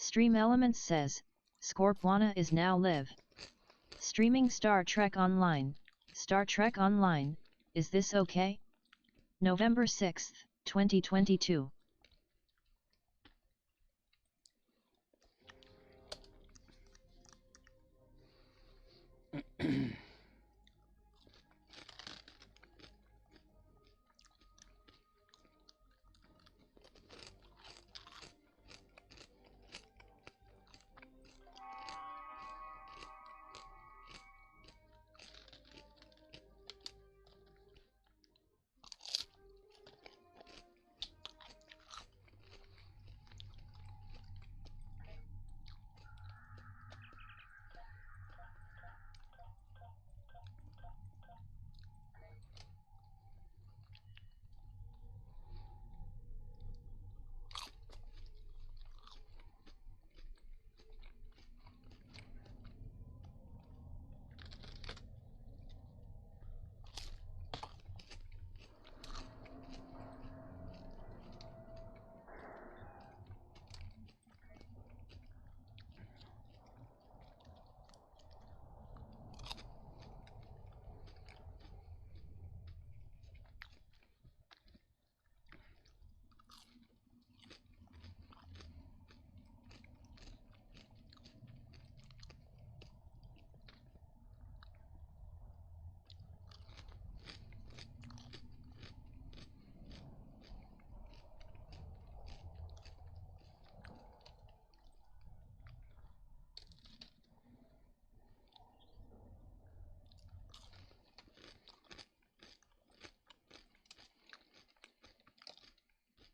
Stream Elements says, Scorpwana is now live. Streaming Star Trek Online. Star Trek Online, is this okay? November 6, 2022.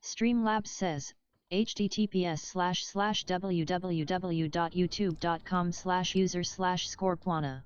Streamlabs says, https://www.youtube.com/user/Scorpwana.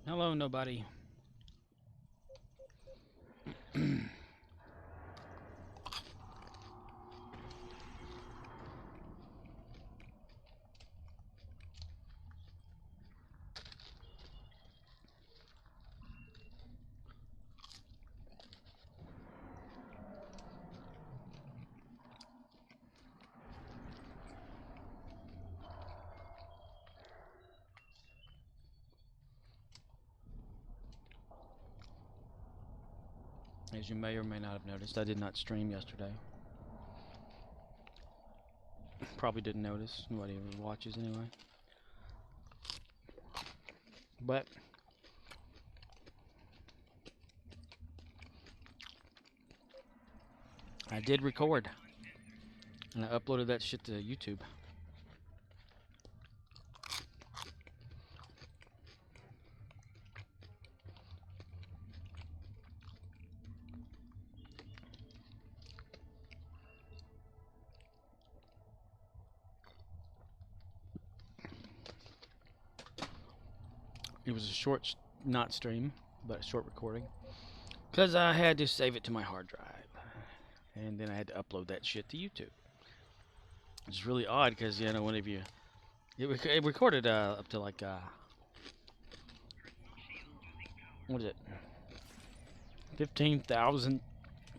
Hello, nobody. As you may or may not have noticed, I did not stream yesterday. Probably didn't notice. Nobody ever watches anyway. But I did record, and I uploaded that shit to YouTube. It was a short, not stream, but a short recording, because I had to save it to my hard drive, and then I had to upload that shit to YouTube. It's really odd because, you know, whenever you it recorded up to like what is it, 15,000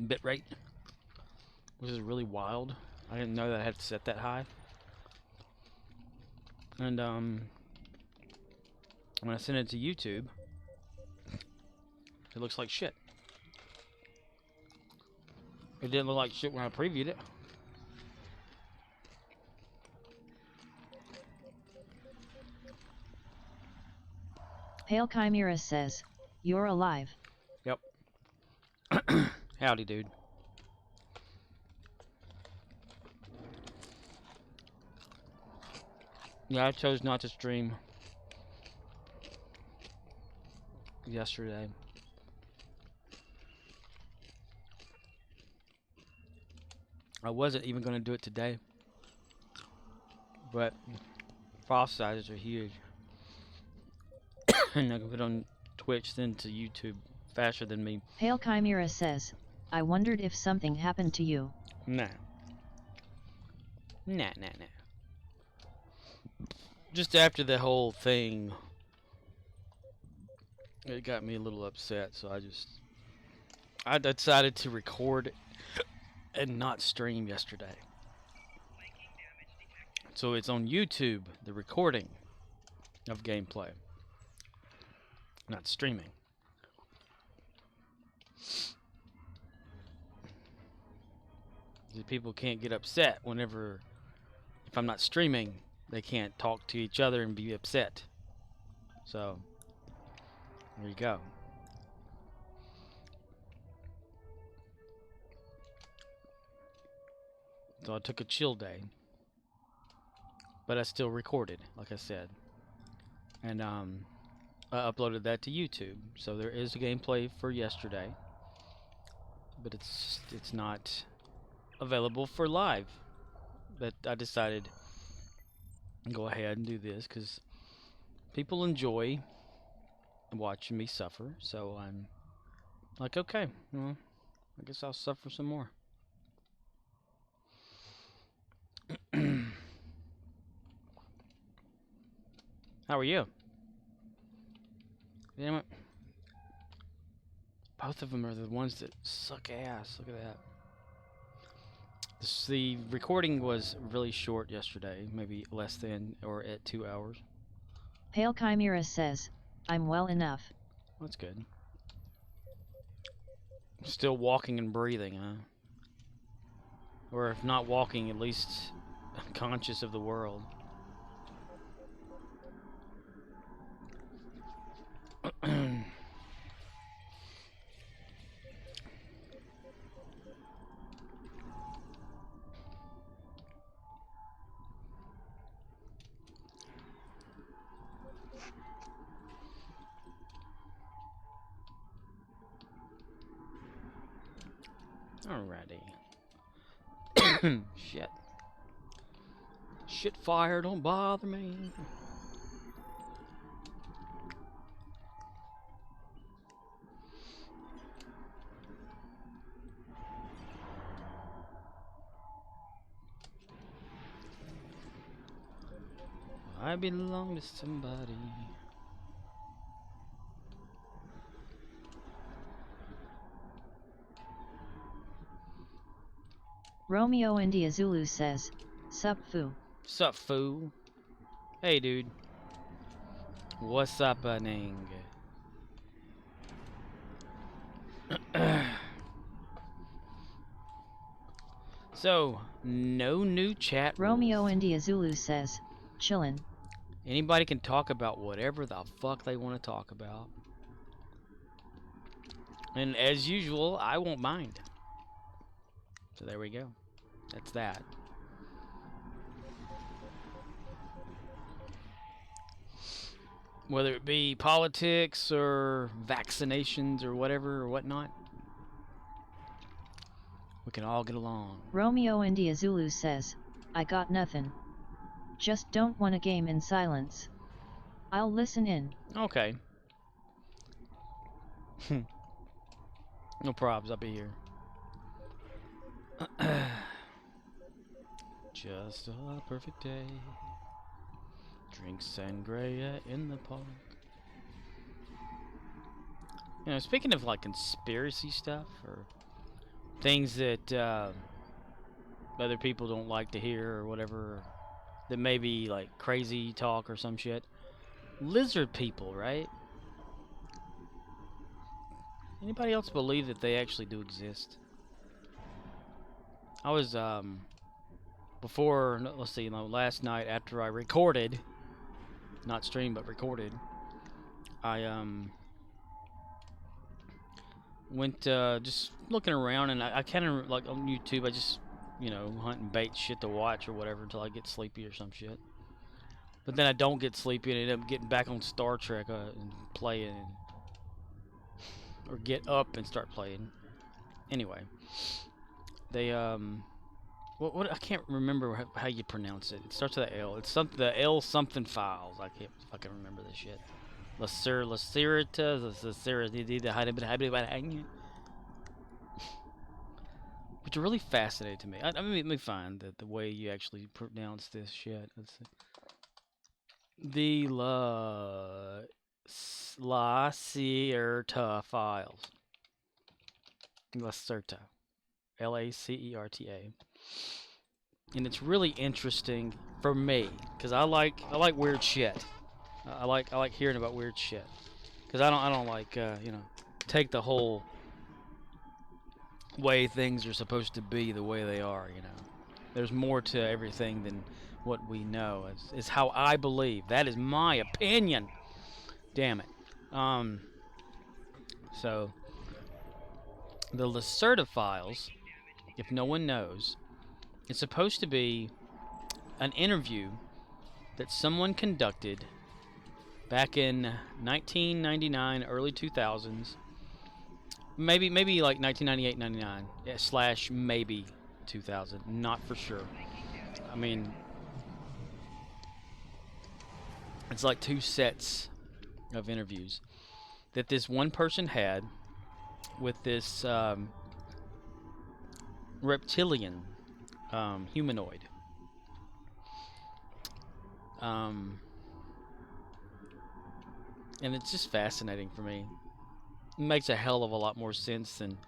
bit rate, which is really wild. I didn't know that I had to set that high. And when I sent it to YouTube, it looks like shit. It didn't look like shit when I previewed it. Pale Chimera says, you're alive. Yep. Howdy, dude. Yeah, I chose not to stream yesterday. I wasn't even going to do it today. But file sizes are huge. And I can put on Twitch, then to YouTube faster than me. Pale Chimera says, I wondered if something happened to you. Nah. Nah. Just after the whole thing, it got me a little upset, so I decided to record and not stream yesterday. So it's on YouTube, the recording of gameplay, not streaming. The people can't get upset whenever, if I'm not streaming, they can't talk to each other and be upset. So, there you go. So I took a chill day, but I still recorded, like I said, and I uploaded that to YouTube. So there is a gameplay for yesterday, but it's not available for live. But I decided to go ahead and do this because people enjoy watching me suffer. So I'm like, okay, well, I guess I'll suffer some more. How are you? Damn it. Both of them are the ones that suck ass. Look at that. The recording was really short yesterday, maybe less than or at 2 hours. Pale Chimera says, I'm well enough. That's good. Still walking and breathing, huh? Or if not walking, at least conscious of the world. Alrighty. Shit. Shit fire, don't bother me. I belong to somebody. Romeo India Zulu says, sup foo. Sup, foo? Hey, dude. What's happening? So, no new chat Romeo rules. India Zulu says, chillin'. Anybody can talk about whatever the fuck they want to talk about. And as usual, I won't mind. So there we go. That's that. Whether it be politics or vaccinations or whatever or whatnot, we can all get along. Romeo India Zulu says, I got nothing. Just don't want a game in silence. I'll listen in. Okay. No probs, I'll be here. Just a perfect day. Drink sangria in the park. You know, speaking of like conspiracy stuff or things that other people don't like to hear or whatever, that may be like crazy talk or some shit. Lizard people, right? Anybody else believe that they actually do exist? I was before, let's see, last night after I recorded, not streamed but recorded, I went just looking around, and I kind of like on YouTube. I just hunt and bait shit to watch or whatever until I get sleepy or some shit. But then I don't get sleepy and end up getting back on Star Trek and playing, or get up and start playing. Anyway, they what I can't remember how you pronounce it. It starts with an L. It's something, the L something files. I can't fucking remember this shit. Lacerta, which are really fascinating to me. I mean, let me find the way you actually pronounce this shit. Let's see. The Lacerta files. Lacerta. Lacerta. And it's really interesting for me because I like weird shit. I like hearing about weird shit because I don't like take the whole way things are supposed to be the way they are. There's more to everything than what we know. Is how I believe. That is my opinion. Damn it. So the Lacerta files, if no one knows, it's supposed to be an interview that someone conducted back in 1999, early 2000s, maybe like 1998, 99, slash maybe 2000, not for sure. I mean, it's like 2 sets of interviews that this one person had with this reptilian humanoid. And it's just fascinating for me. It makes a hell of a lot more sense than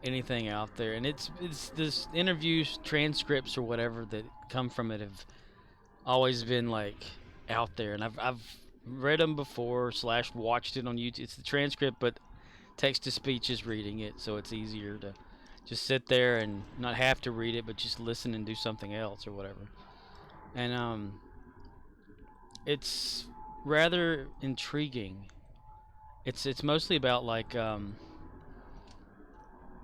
anything out there. And it's this interviews, transcripts, or whatever that come from it have always been like out there. And I've read them before / watched it on YouTube. It's the transcript, but text to speech is reading it, so it's easier to just sit there and not have to read it, but just listen and do something else or whatever. And it's rather intriguing. It's mostly about like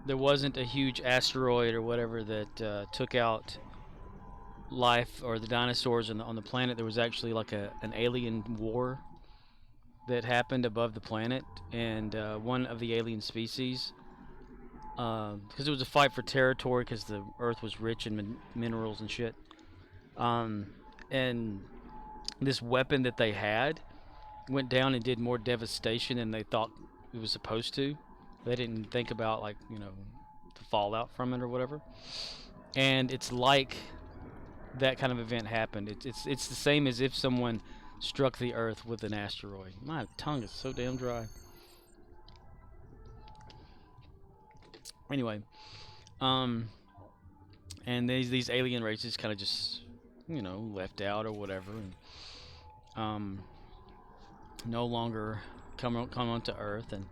there wasn't a huge asteroid or whatever that took out life or the dinosaurs on the planet. There was actually like an alien war that happened above the planet, and one of the alien species, because it was a fight for territory because the Earth was rich in minerals and shit, and this weapon that they had went down and did more devastation than they thought it was supposed to. They didn't think about the fallout from it or whatever. And it's like that kind of event happened. It's the same as if someone struck the Earth with an asteroid. My tongue is so damn dry. Anyway, and these alien races kind of just left out or whatever, and no longer come onto Earth. And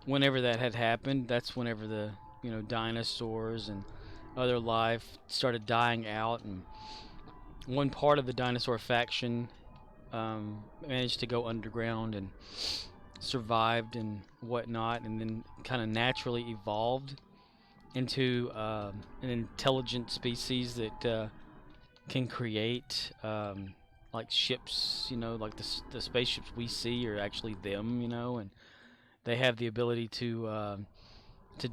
whenever that had happened, that's whenever the dinosaurs and other life started dying out, and one part of the dinosaur faction managed to go underground and survived and whatnot, and then kind of naturally evolved into an intelligent species that can create like ships, like the spaceships we see are actually them, and they have the ability to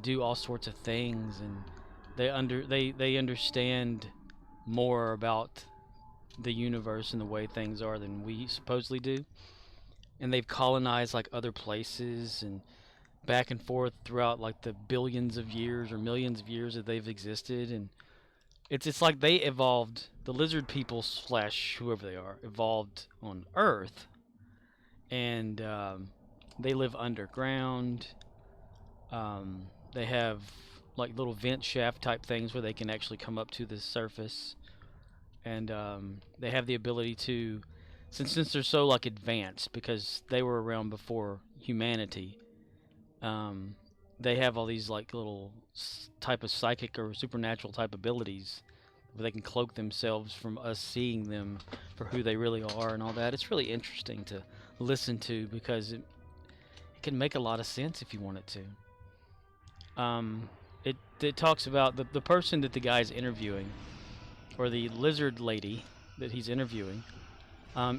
do all sorts of things, and they understand more about the universe and the way things are than we supposedly do. And they've colonized like other places and back and forth throughout like the billions of years or millions of years that they've existed. And it's like they evolved, the lizard people / whoever they are evolved on Earth, and they live underground. They have like little vent shaft type things where they can actually come up to the surface, and they have the ability to, since they're so like advanced because they were around before humanity, they have all these like little type of psychic or supernatural type abilities where they can cloak themselves from us seeing them for who they really are and all that. It's really interesting to listen to, because it can make a lot of sense if you want it to. It talks about the person that the guy's interviewing, or the lizard lady that he's interviewing,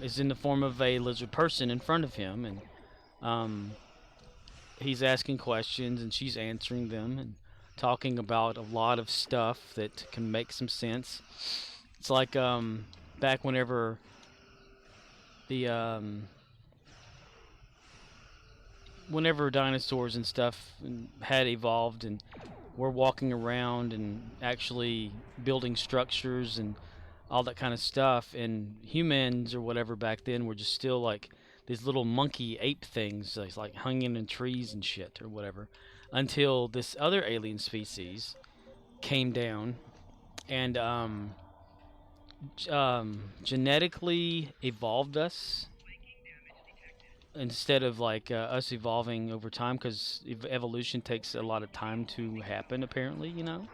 is in the form of a lizard person in front of him, and he's asking questions and she's answering them and talking about a lot of stuff that can make some sense. It's like back whenever the whenever dinosaurs and stuff had evolved and were walking around and actually building structures and all that kind of stuff, and humans or whatever back then were just still like these little monkey ape things, like hanging in trees and shit or whatever, until this other alien species came down and genetically evolved us instead of like us evolving over time, because evolution takes a lot of time to happen apparently, you know.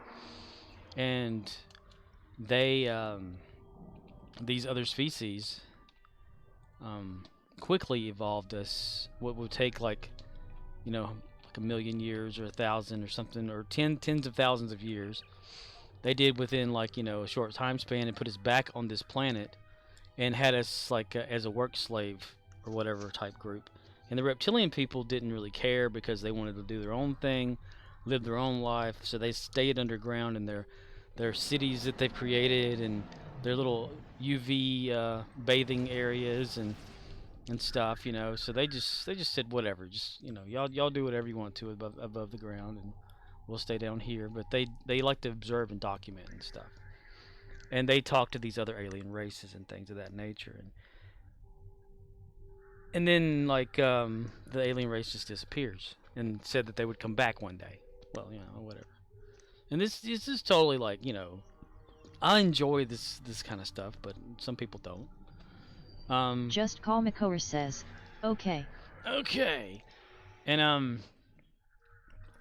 And they these other species quickly evolved us what would take like, you know, like 1,000,000 years or 1,000 or something, or tens of thousands of years. They did within like, you know, a short time span, and put us back on this planet and had us like as a work slave or whatever type group. And the reptilian people didn't really care, because they wanted to do their own thing, live their own life, so they stayed underground in their cities that they've created, and their little UV bathing areas and stuff, you know. So they just said whatever, just, you know, y'all do whatever you want to above the ground, and we'll stay down here. But they like to observe and document and stuff, and they talk to these other alien races and things of that nature, and then like the alien race just disappears and said that they would come back one day. Well, you know, whatever. And this is totally like, you know, I enjoy this kind of stuff, but some people don't. Just Call Makor says, okay. Okay. And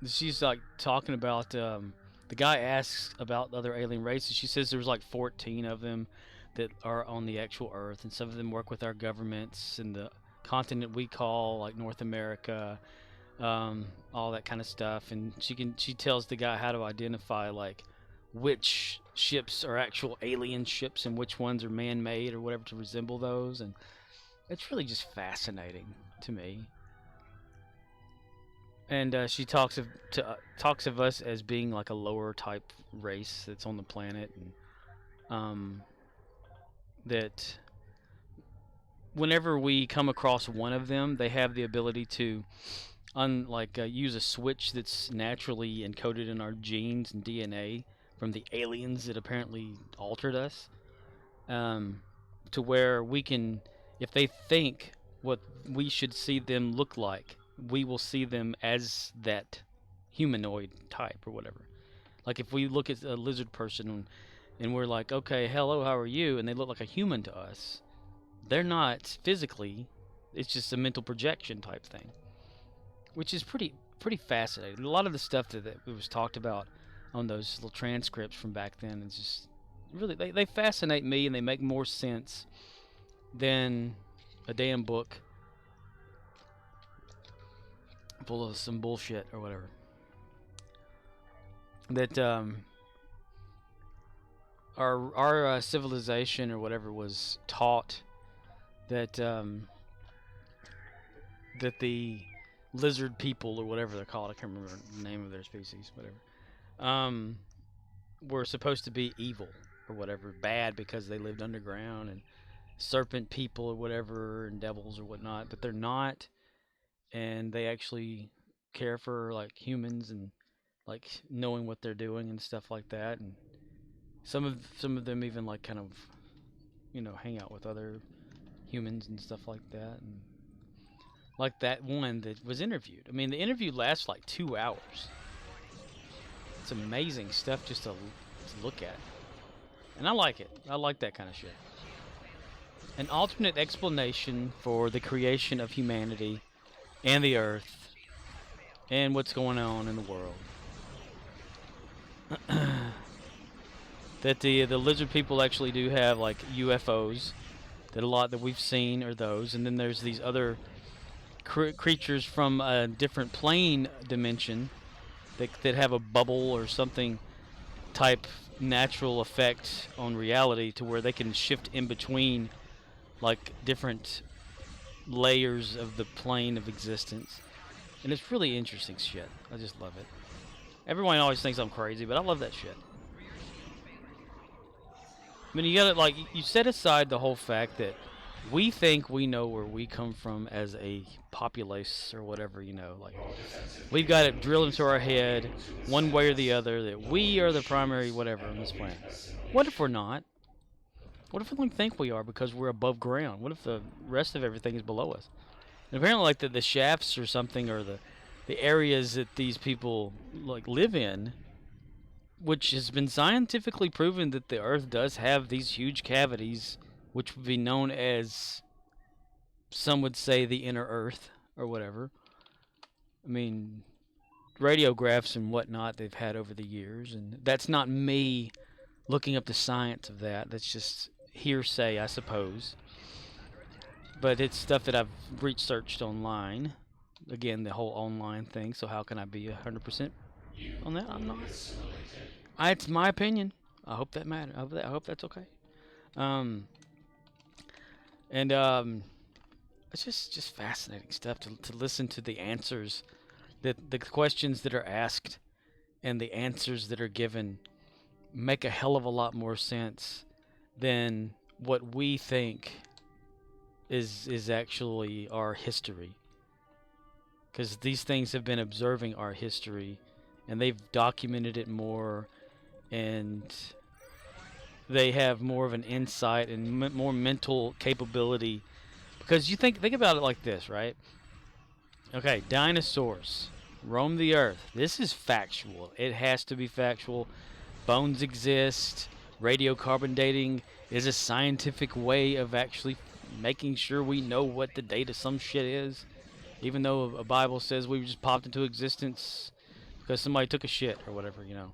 she's like talking about the guy asks about other alien races. She says there's like 14 of them that are on the actual Earth, and some of them work with our governments and the continent we call like North America, all that kind of stuff. And she tells the guy how to identify like which ships are actual alien ships and which ones are man-made or whatever to resemble those. And it's really just fascinating to me. And she talks of us as being like a lower type race that's on the planet, and that whenever we come across one of them, they have the ability to use a switch that's naturally encoded in our genes and DNA from the aliens that apparently altered us, to where we can, if they think what we should see them look like, we will see them as that humanoid type or whatever. Like if we look at a lizard person and we're like, okay, hello, how are you? And they look like a human to us. They're not physically. It's just a mental projection type thing, which is pretty fascinating. A lot of the stuff that was talked about on those little transcripts from back then is just really, they fascinate me, and they make more sense than a damn book full of some bullshit or whatever. That our civilization or whatever was taught that that the lizard people or whatever they're called, I can't remember the name of their species, whatever, were supposed to be evil or whatever, bad because they lived underground, and serpent people or whatever, and devils or whatnot. But they're not, and they actually care for like humans and like knowing what they're doing and stuff like that. And some of them even like kind of, you know, hang out with other humans and stuff like that. And like that one that was interviewed, I mean, the interview lasts like 2 hours. It's amazing stuff just to look at, and I like it. I like that kind of shit. An alternate explanation for the creation of humanity and the earth and what's going on in the world. That the lizard people actually do have like UFOs that a lot that we've seen are those, and then there's these other creatures from a different plane dimension that have a bubble or something type natural effect on reality to where they can shift in between like different layers of the plane of existence. And it's really interesting shit. I just love it. Everyone always thinks I'm crazy, but I love that shit. I mean, you gotta, like, you set aside the whole fact that we think we know where we come from as a populace or whatever, you know, like, we've got it drilled into our head one way or the other that we are the primary whatever on this planet. What if we're not? What if we don't think we are because we're above ground? What if the rest of everything is below us? And apparently, like, the shafts or something, or the areas that these people, like, live in, which has been scientifically proven that the Earth does have these huge cavities, which would be known as, some would say, the inner Earth, or whatever. I mean, radiographs and whatnot they've had over the years, and that's not me looking up the science of that. That's just hearsay, I suppose. But it's stuff that I've researched online. Again, the whole online thing, so how can I be 100% on that? I'm not. It's my opinion. I hope that matters. I hope that's okay. It's just fascinating stuff to listen to the answers, the questions that are asked, and the answers that are given make a hell of a lot more sense than what we think is actually our history. Because these things have been observing our history, and they've documented it more, and they have more of an insight and more mental capability. Because you think about it like this, right? Okay, dinosaurs roam the earth. This is factual. It has to be factual. Bones exist. Radiocarbon dating is a scientific way of actually making sure we know what the date of some shit is. Even though a Bible says we just popped into existence because somebody took a shit or whatever, you know.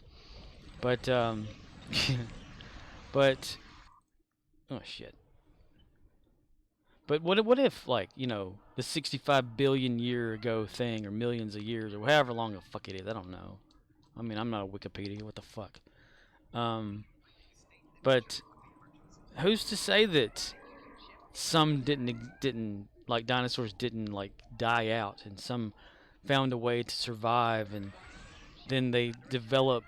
But, but, oh shit. But what if, like, you know, the 65 billion year ago thing, or millions of years, or however long the fuck it is, I don't know. I mean, I'm not a Wikipedia, what the fuck. But who's to say that some didn't like dinosaurs didn't like die out, and some found a way to survive, and then they develop,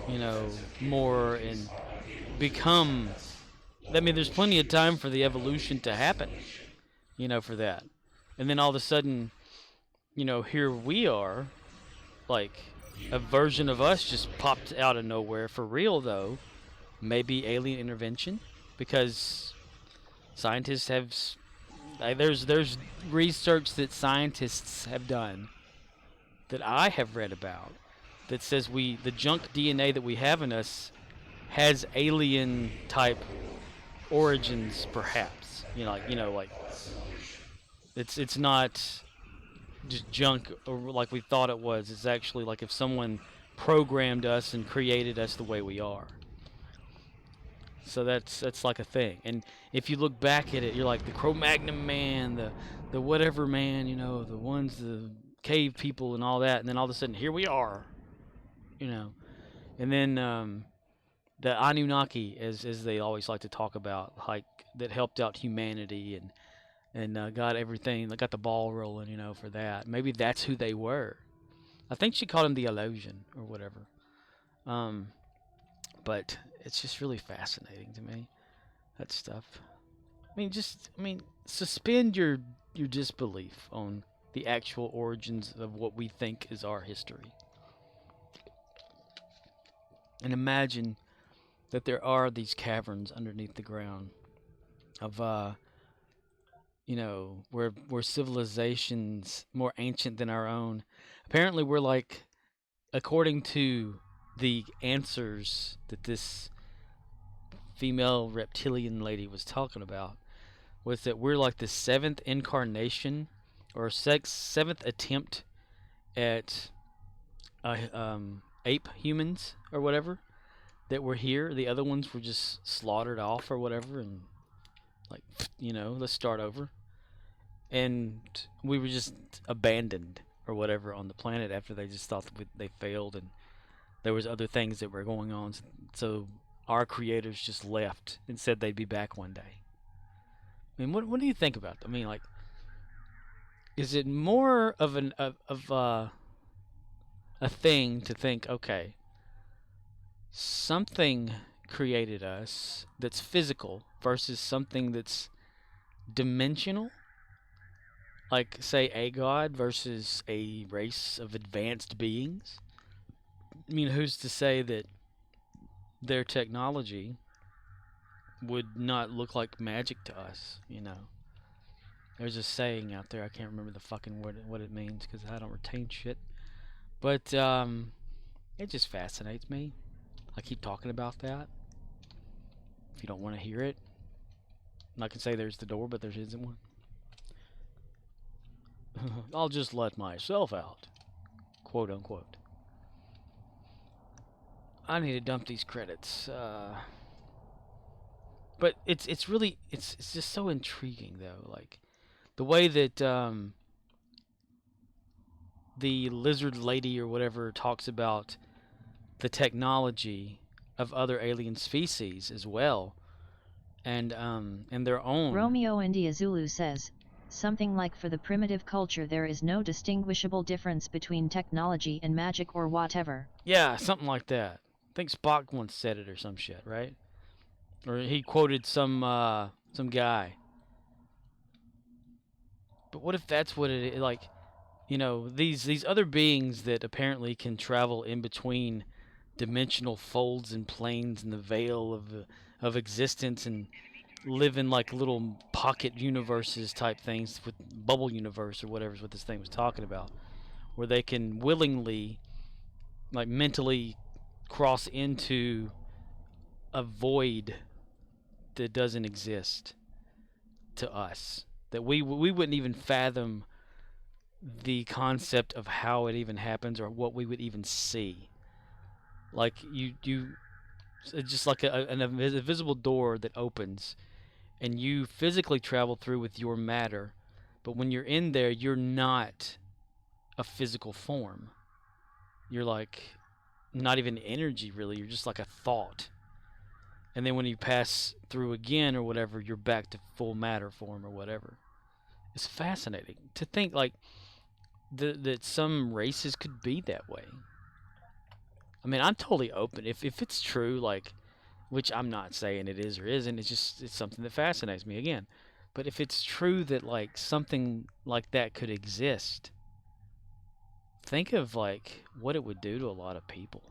you know, more and become. I mean, there's plenty of time for the evolution to happen, you know, for that. And then all of a sudden, you know, here we are, like, a version of us just popped out of nowhere. For real, though, maybe alien intervention, because scientists have, there's research that scientists have done that I have read about that says the junk DNA that we have in us has alien type origins, perhaps. Like it's not just junk or like we thought it was. It's actually like if someone programmed us and created us the way we are. So that's like a thing. And if you look back at it, you're like the Cro-Magnon man, the whatever man, you know, the cave people and all that, and then all of a sudden here we are, you know. And then the Anunnaki, as they always like to talk about, like, that helped out humanity and got everything, got the ball rolling, you know, for that. Maybe that's who they were. I think she called him the Illusion or whatever. But it's just really fascinating to me, that stuff. I mean, suspend your disbelief on the actual origins of what we think is our history. And imagine that there are these caverns underneath the ground of, you know, where civilizations more ancient than our own. Apparently we're like, according to the answers that this female reptilian lady was talking about, was that we're like the 7th incarnation or 7th attempt at ape humans or whatever that were here. The other ones were just slaughtered off or whatever, and Like, let's start over. And we were just abandoned or whatever on the planet after they just thought that they failed and there was other things that were going on. So our creators just left and said they'd be back one day. I mean, what do you think about that? I mean, like, is it more of a thing to think, okay, something created us that's physical versus something that's dimensional? Like, say, a god versus a race of advanced beings? I mean, who's to say that their technology would not look like magic to us, There's a saying out there, I can't remember the fucking word, what it means, because I don't retain shit. But, it just fascinates me. I keep talking about that. If you don't want to hear it, I can say there's the door, but there isn't one. I'll just let myself out, quote unquote. I need to dump these credits. But it's really it's just so intriguing though, like the way that the lizard lady or whatever talks about the technology of other alien species as well, and their own. Romeo India Zulu says, something like for the primitive culture there is no distinguishable difference between technology and magic or whatever. Yeah, something like that. I think Spock once said it or some shit, right? Or he quoted some guy. But what if that's what it is? Like, these other beings that apparently can travel in between dimensional folds and planes in the veil of existence and live in like little pocket universes type things, with bubble universe or whatever is what this thing was talking about, where they can willingly, like, mentally cross into a void that doesn't exist to us, that we wouldn't even fathom the concept of how it even happens or what we would even see. Like, you it's just like an invisible door that opens and you physically travel through with your matter, but when you're in there, you're not a physical form. You're like not even energy, really. You're just like a thought. And then when you pass through again or whatever, you're back to full matter form or whatever. It's fascinating to think, like, that some races could be that way. I mean, I'm totally open. If it's true, like, which I'm not saying it is or isn't, it's something that fascinates me again. But if it's true that, like, something like that could exist, think of, like, what it would do to a lot of people.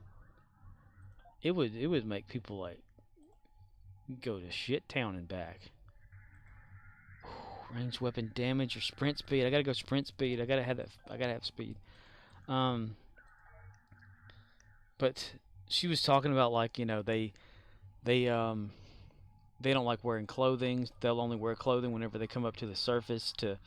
It would make people, like, go to shit town and back. Ranged weapon damage or sprint speed. I gotta go sprint speed. I gotta have speed. But she was talking about, like, they don't like wearing clothing. They'll only wear clothing whenever they come up to the surface to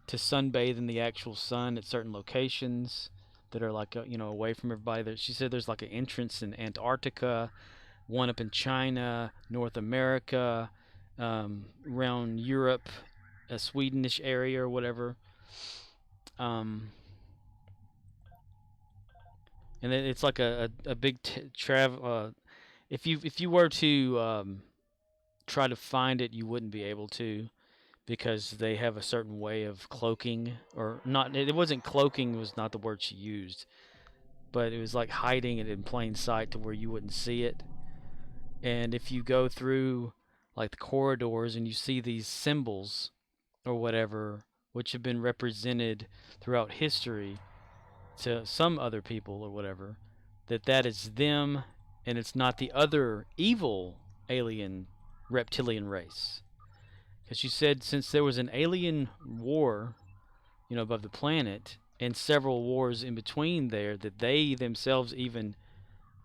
sunbathe in the actual sun at certain locations that are, like, away from everybody. She said there's like an entrance in Antarctica, one up in China, North America, around Europe, a Swedish area or whatever. And then it's like a big travel. If you were to try to find it, you wouldn't be able to, because they have a certain way of cloaking, or not. It wasn't cloaking, was not the word she used, but it was like hiding it in plain sight to where you wouldn't see it. And if you go through, like, the corridors and you see these symbols or whatever, which have been represented throughout history to some other people or whatever, that is them, and it's not the other evil alien reptilian race. Because she said since there was an alien war, above the planet, and several wars in between there, that they themselves even,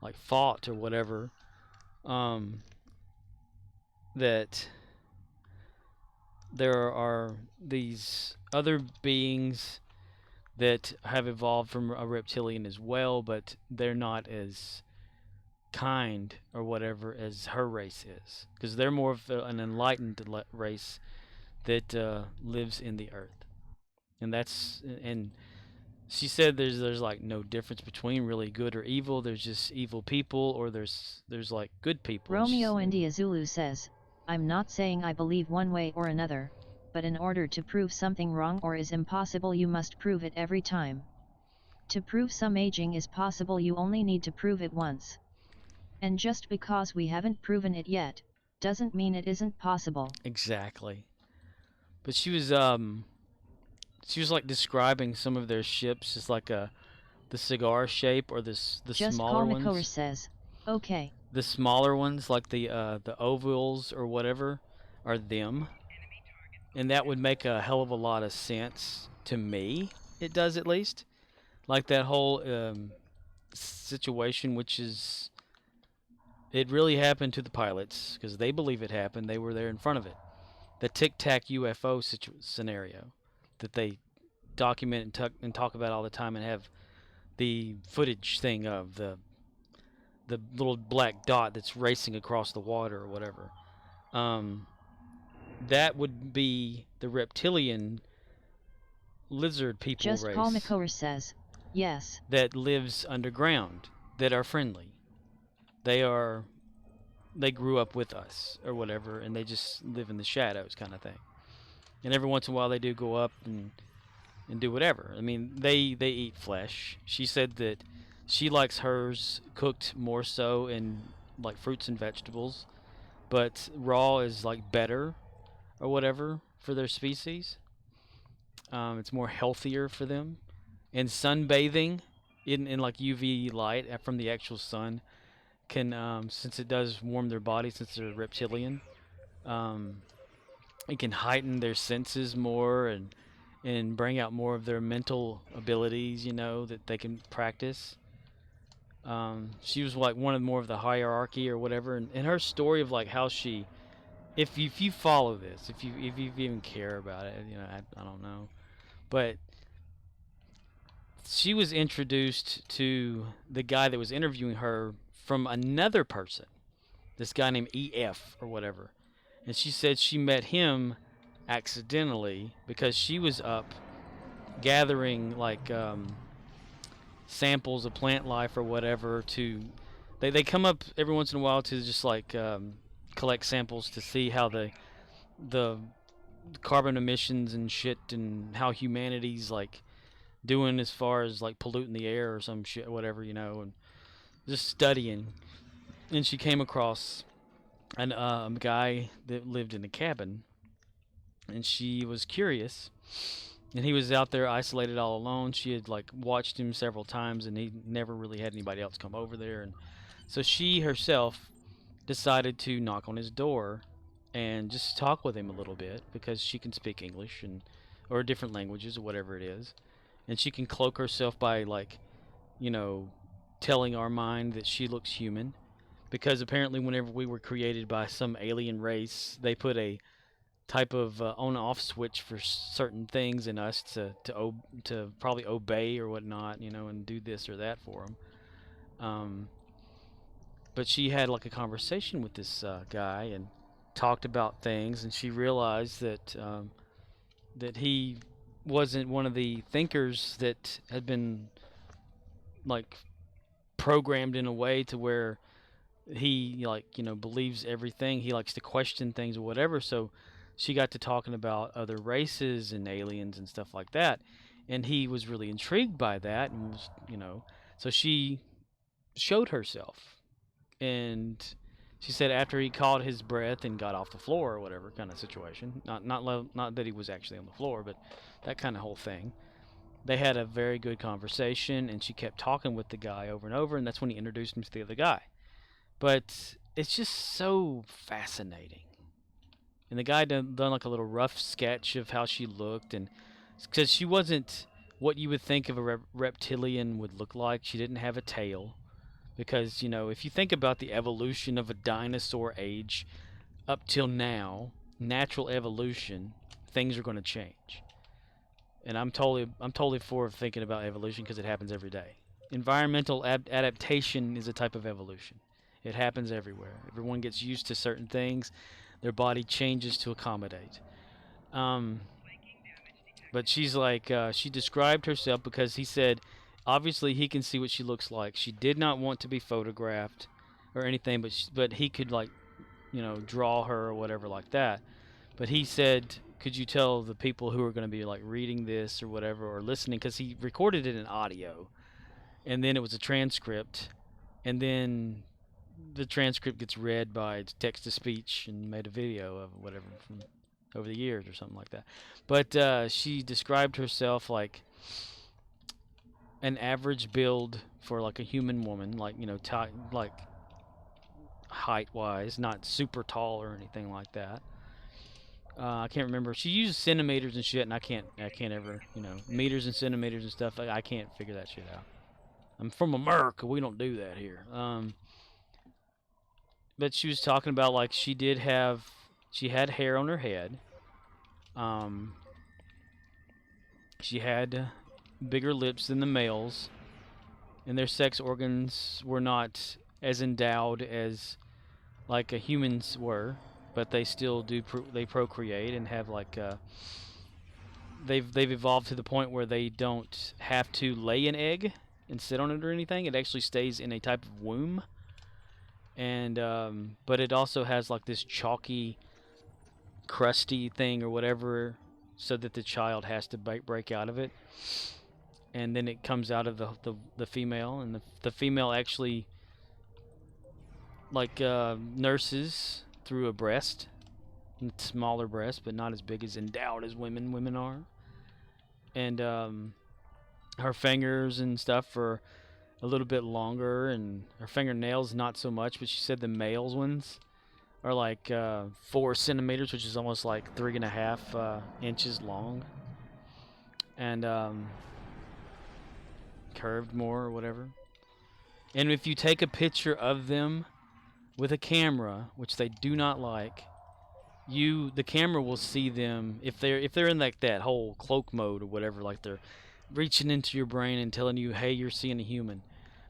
like, fought or whatever, that there are these other beings that have evolved from a reptilian as well, but they're not as kind or whatever as her race is, because they're more of an enlightened race that lives in the earth, and she said there's like no difference between really good or evil. There's just evil people, or there's like good people. Romeo India Zulu says, I'm not saying I believe one way or another, but in order to prove something wrong or is impossible you must prove it every time. To prove some aging is possible you only need to prove it once. And just because we haven't proven it yet, doesn't mean it isn't possible. Exactly. But she was like describing some of their ships as like the cigar shape, or the Just smaller call McCower ones. says, okay. The smaller ones, like the ovals or whatever, are them, and that would make a hell of a lot of sense to me. It does, at least. Like that whole situation, which is, it really happened to the pilots because they believe it happened. They were there in front of it. The Tic Tac UFO scenario that they document and talk about all the time, and have the footage thing of the little black dot that's racing across the water or whatever. That would be the reptilian lizard people Just race. call McCower says, yes. That lives underground, that are friendly. They grew up with us or whatever, and they just live in the shadows, kind of thing. And every once in a while they do go up and do whatever. I mean, they eat flesh. She said that she likes hers cooked more so in like fruits and vegetables, but raw is like better or whatever for their species. It's more healthier for them. And sunbathing in like UV light from the actual sun can, since it does warm their body, since they're reptilian, um, it can heighten their senses more, and bring out more of their mental abilities, that they can practice. She was like one of more of the hierarchy or whatever, and her story of like how she, if you follow this, if you even care about it, I don't know, but she was introduced to the guy that was interviewing her from another person, this guy named EF or whatever, and she said she met him accidentally because she was up gathering like samples of plant life or whatever. They come up every once in a while to just like collect samples to see how the carbon emissions and shit, and how humanity's like doing as far as like polluting the air or some shit, whatever, and just studying. And she came across a guy that lived in a cabin, and she was curious, and he was out there isolated all alone. She had like watched him several times, and he never really had anybody else come over there, and so she herself decided to knock on his door and just talk with him a little bit, because she can speak English and or different languages or whatever it is, and she can cloak herself by like, you know, telling our mind that she looks human, because apparently whenever we were created by some alien race, they put a type of on-off switch for certain things in us to probably obey or whatnot, and do this or that for them. But she had like a conversation with this guy and talked about things, and she realized that he wasn't one of the thinkers that had been like programmed in a way to where he believes everything. He likes to question things or whatever. So she got to talking about other races and aliens and stuff like that, and he was really intrigued by that, and was so she showed herself, and she said after he caught his breath and got off the floor or whatever kind of situation, not that he was actually on the floor, but that kind of whole thing, they had a very good conversation, and she kept talking with the guy over and over, and that's when he introduced him to the other guy. But it's just so fascinating. And the guy done like a little rough sketch of how she looked, and because she wasn't what you would think of a reptilian would look like. She didn't have a tail, because if you think about the evolution of a dinosaur age up till now, natural evolution, things are going to change. And I'm totally for thinking about evolution, because it happens every day. Environmental adaptation is a type of evolution. It happens everywhere. Everyone gets used to certain things. Their body changes to accommodate. Um, but she's like, she described herself because he said, obviously he can see what she looks like. She did not want to be photographed or anything, but he could like, draw her or whatever like that. But he said, could you tell the people who are going to be like reading this or whatever or listening? Because he recorded it in audio, and then it was a transcript, and then the transcript gets read by text to speech and made a video of whatever from over the years or something like that. But she described herself like an average build for like a human woman, like like height wise, not super tall or anything like that. I can't remember. She used centimeters and shit, and I can't ever, meters and centimeters and stuff. I can't figure that shit out. I'm from America. We don't do that here. But she was talking about like she had hair on her head. Um, she had bigger lips than the males, and their sex organs were not as endowed as like a humans were, but they still do they procreate and have like they've evolved to the point where they don't have to lay an egg and sit on it or anything. It actually stays in a type of womb, and but it also has like this chalky, crusty thing or whatever, so that the child has to break out of it, and then it comes out of the female, and the female actually like nurses through a breast, smaller breast, but not as big as endowed as women are, and her fingers and stuff are a little bit longer, and her fingernails not so much. But she said the males ones are like 4 centimeters, which is almost like 3.5 inches long, and curved more or whatever. And if you take a picture of them with a camera, which they do not like, the camera will see them if they're in like that whole cloak mode or whatever, like they're reaching into your brain and telling you, hey, you're seeing a human.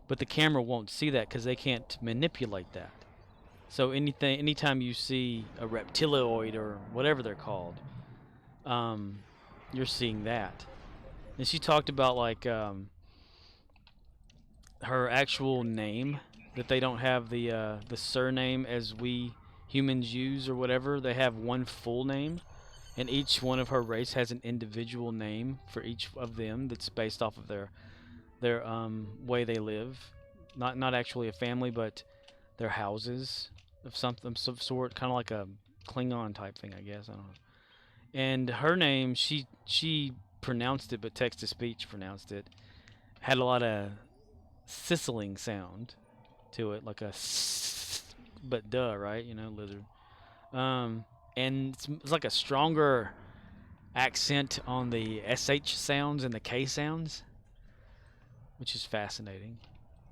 But the camera won't see that because they can't manipulate that. So anytime you see a reptiloid or whatever they're called, you're seeing that. And she talked about like her actual name, that they don't have the surname as we humans use or whatever. They have one full name, and each one of her race has an individual name for each of them that's based off of their way they live. Not actually a family, but their houses of some sort, kind of like a Klingon type thing, I guess. I don't know. And her name, she pronounced it, but text to speech pronounced it. Had a lot of sizzling sound to it, like a but duh, right? Lizard. And it's like a stronger accent on the sh sounds and the k sounds, which is fascinating.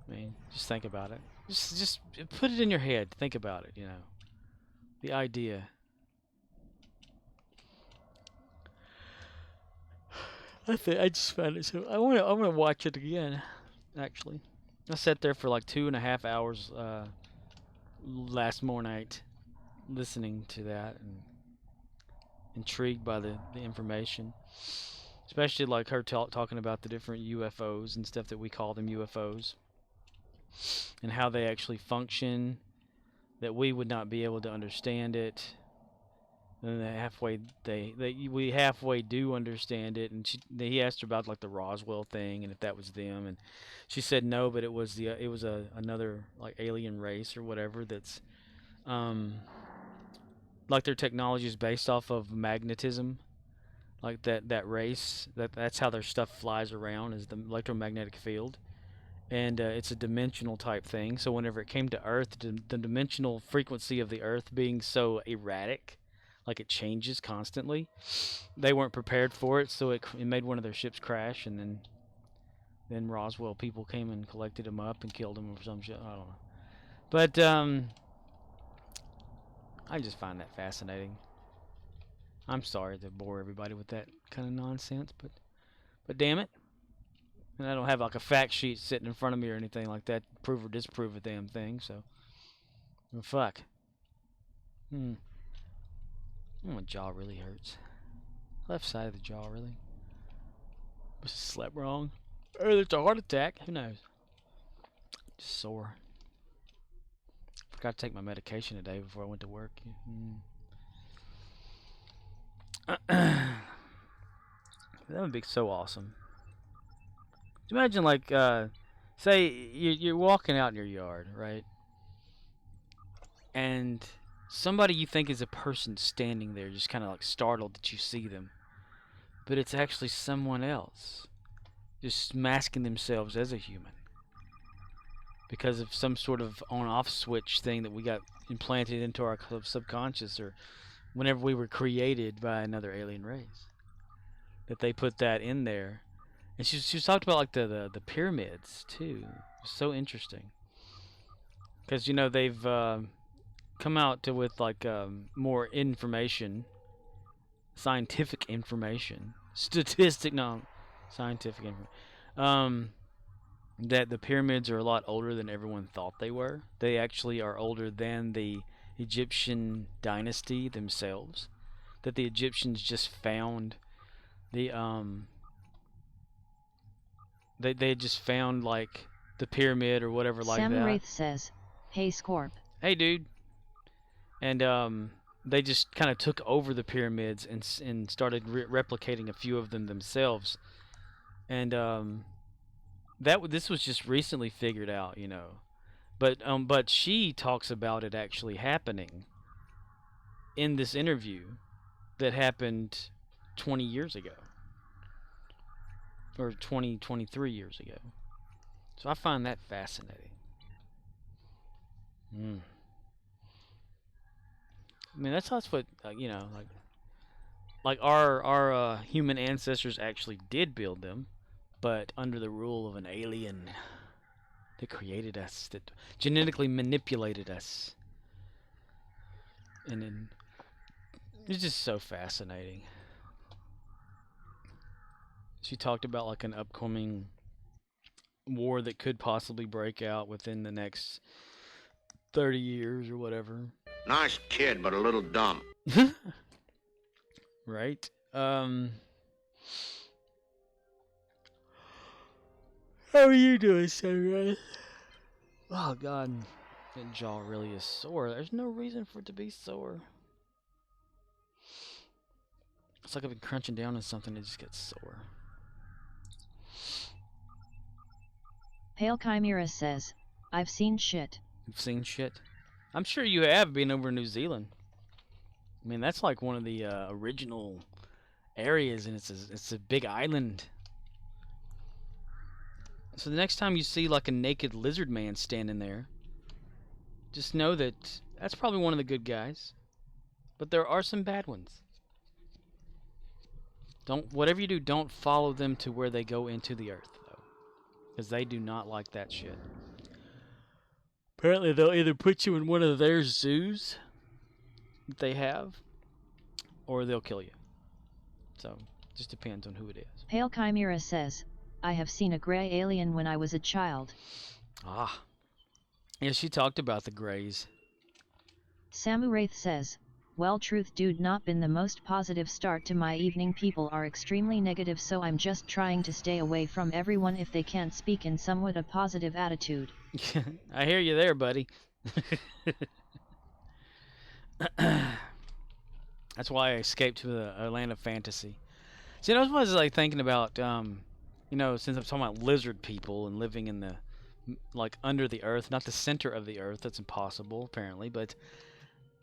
I mean, just think about it. Just put it in your head. Think about it. The idea. I just found it so. I wanna watch it again. Actually, I sat there for like 2.5 hours last night, listening to that and intrigued by the information, especially like her talking about the different UFOs and stuff that we call them UFOs, and how they actually function, that we would not be able to understand it. And we halfway do understand it. And he asked her about like the Roswell thing and if that was them, and she said no, but it was another like alien race or whatever that's like their technology is based off of magnetism, like that race, that's how their stuff flies around, is the electromagnetic field. And it's a dimensional type thing. So whenever it came to Earth, the dimensional frequency of the Earth being so erratic, like it changes constantly, they weren't prepared for it. So it made one of their ships crash, and then Roswell people came and collected him up and killed him or some shit. I don't know. But I just find that fascinating. I'm sorry to bore everybody with that kind of nonsense, but damn it. And I don't have like a fact sheet sitting in front of me or anything like that to prove or disprove a damn thing, so Oh, fuck. Oh, my jaw really hurts. Left side of the jaw, really. Must have slept wrong. Or it's a heart attack. Who knows? Just sore. Forgot to take my medication today before I went to work. That would be so awesome. Imagine, like, say you're walking out in your yard, right? And somebody you think is a person standing there, just kind of like startled that you see them. But it's actually someone else, just masking themselves as a human. Because of some sort of on-off switch thing that we got implanted into our subconscious, or whenever we were created by another alien race, that they put that in there. And she talked about like the pyramids too. It was so interesting because they've come out with like more information, scientific information, scientific information. That the pyramids are a lot older than everyone thought they were. They actually are older than the Egyptian dynasty themselves. That the Egyptians just found the they just found like the pyramid or whatever like Sam that. Wraith says, "Hey Scorp." Hey dude. And they just kind of took over the pyramids and started replicating a few of them themselves. And this was just recently figured out, But she talks about it actually happening in this interview that happened 20 years ago. Or 23 years ago. So I find that fascinating. I mean, that's what, like our human ancestors actually did build them, but under the rule of an alien that created us, that genetically manipulated us. And then it's just so fascinating. She talked about like an upcoming war that could possibly break out within the next 30 years or whatever. Nice kid, but a little dumb. Right? How are you doing, Samurai? Oh, God. That jaw really is sore. There's no reason for it to be sore. It's like I've been crunching down on something, it just gets sore. Pale Chimera says, "I've seen shit." You've seen shit? I'm sure you have been over in New Zealand. I mean, that's like one of the original areas, and it's a big island. So the next time you see like a naked lizard man standing there, just know that that's probably one of the good guys. But there are some bad ones. Whatever you do, don't follow them to where they go into the earth, though. Because they do not like that shit. Apparently they'll either put you in one of their zoos that they have, or they'll kill you. So, just depends on who it is. Pale Chimera says, "I have seen a gray alien when I was a child." Ah. Yeah, she talked about the grays. Samu Wraith says, "Well, truth dude, not been the most positive start to my evening. People are extremely negative, so I'm just trying to stay away from everyone if they can't speak in somewhat a positive attitude." I hear you there, buddy. That's why I escaped to a land of fantasy. See, I was like thinking about, since I'm talking about lizard people and living in the, like, under the earth, not the center of the earth. That's impossible, apparently, but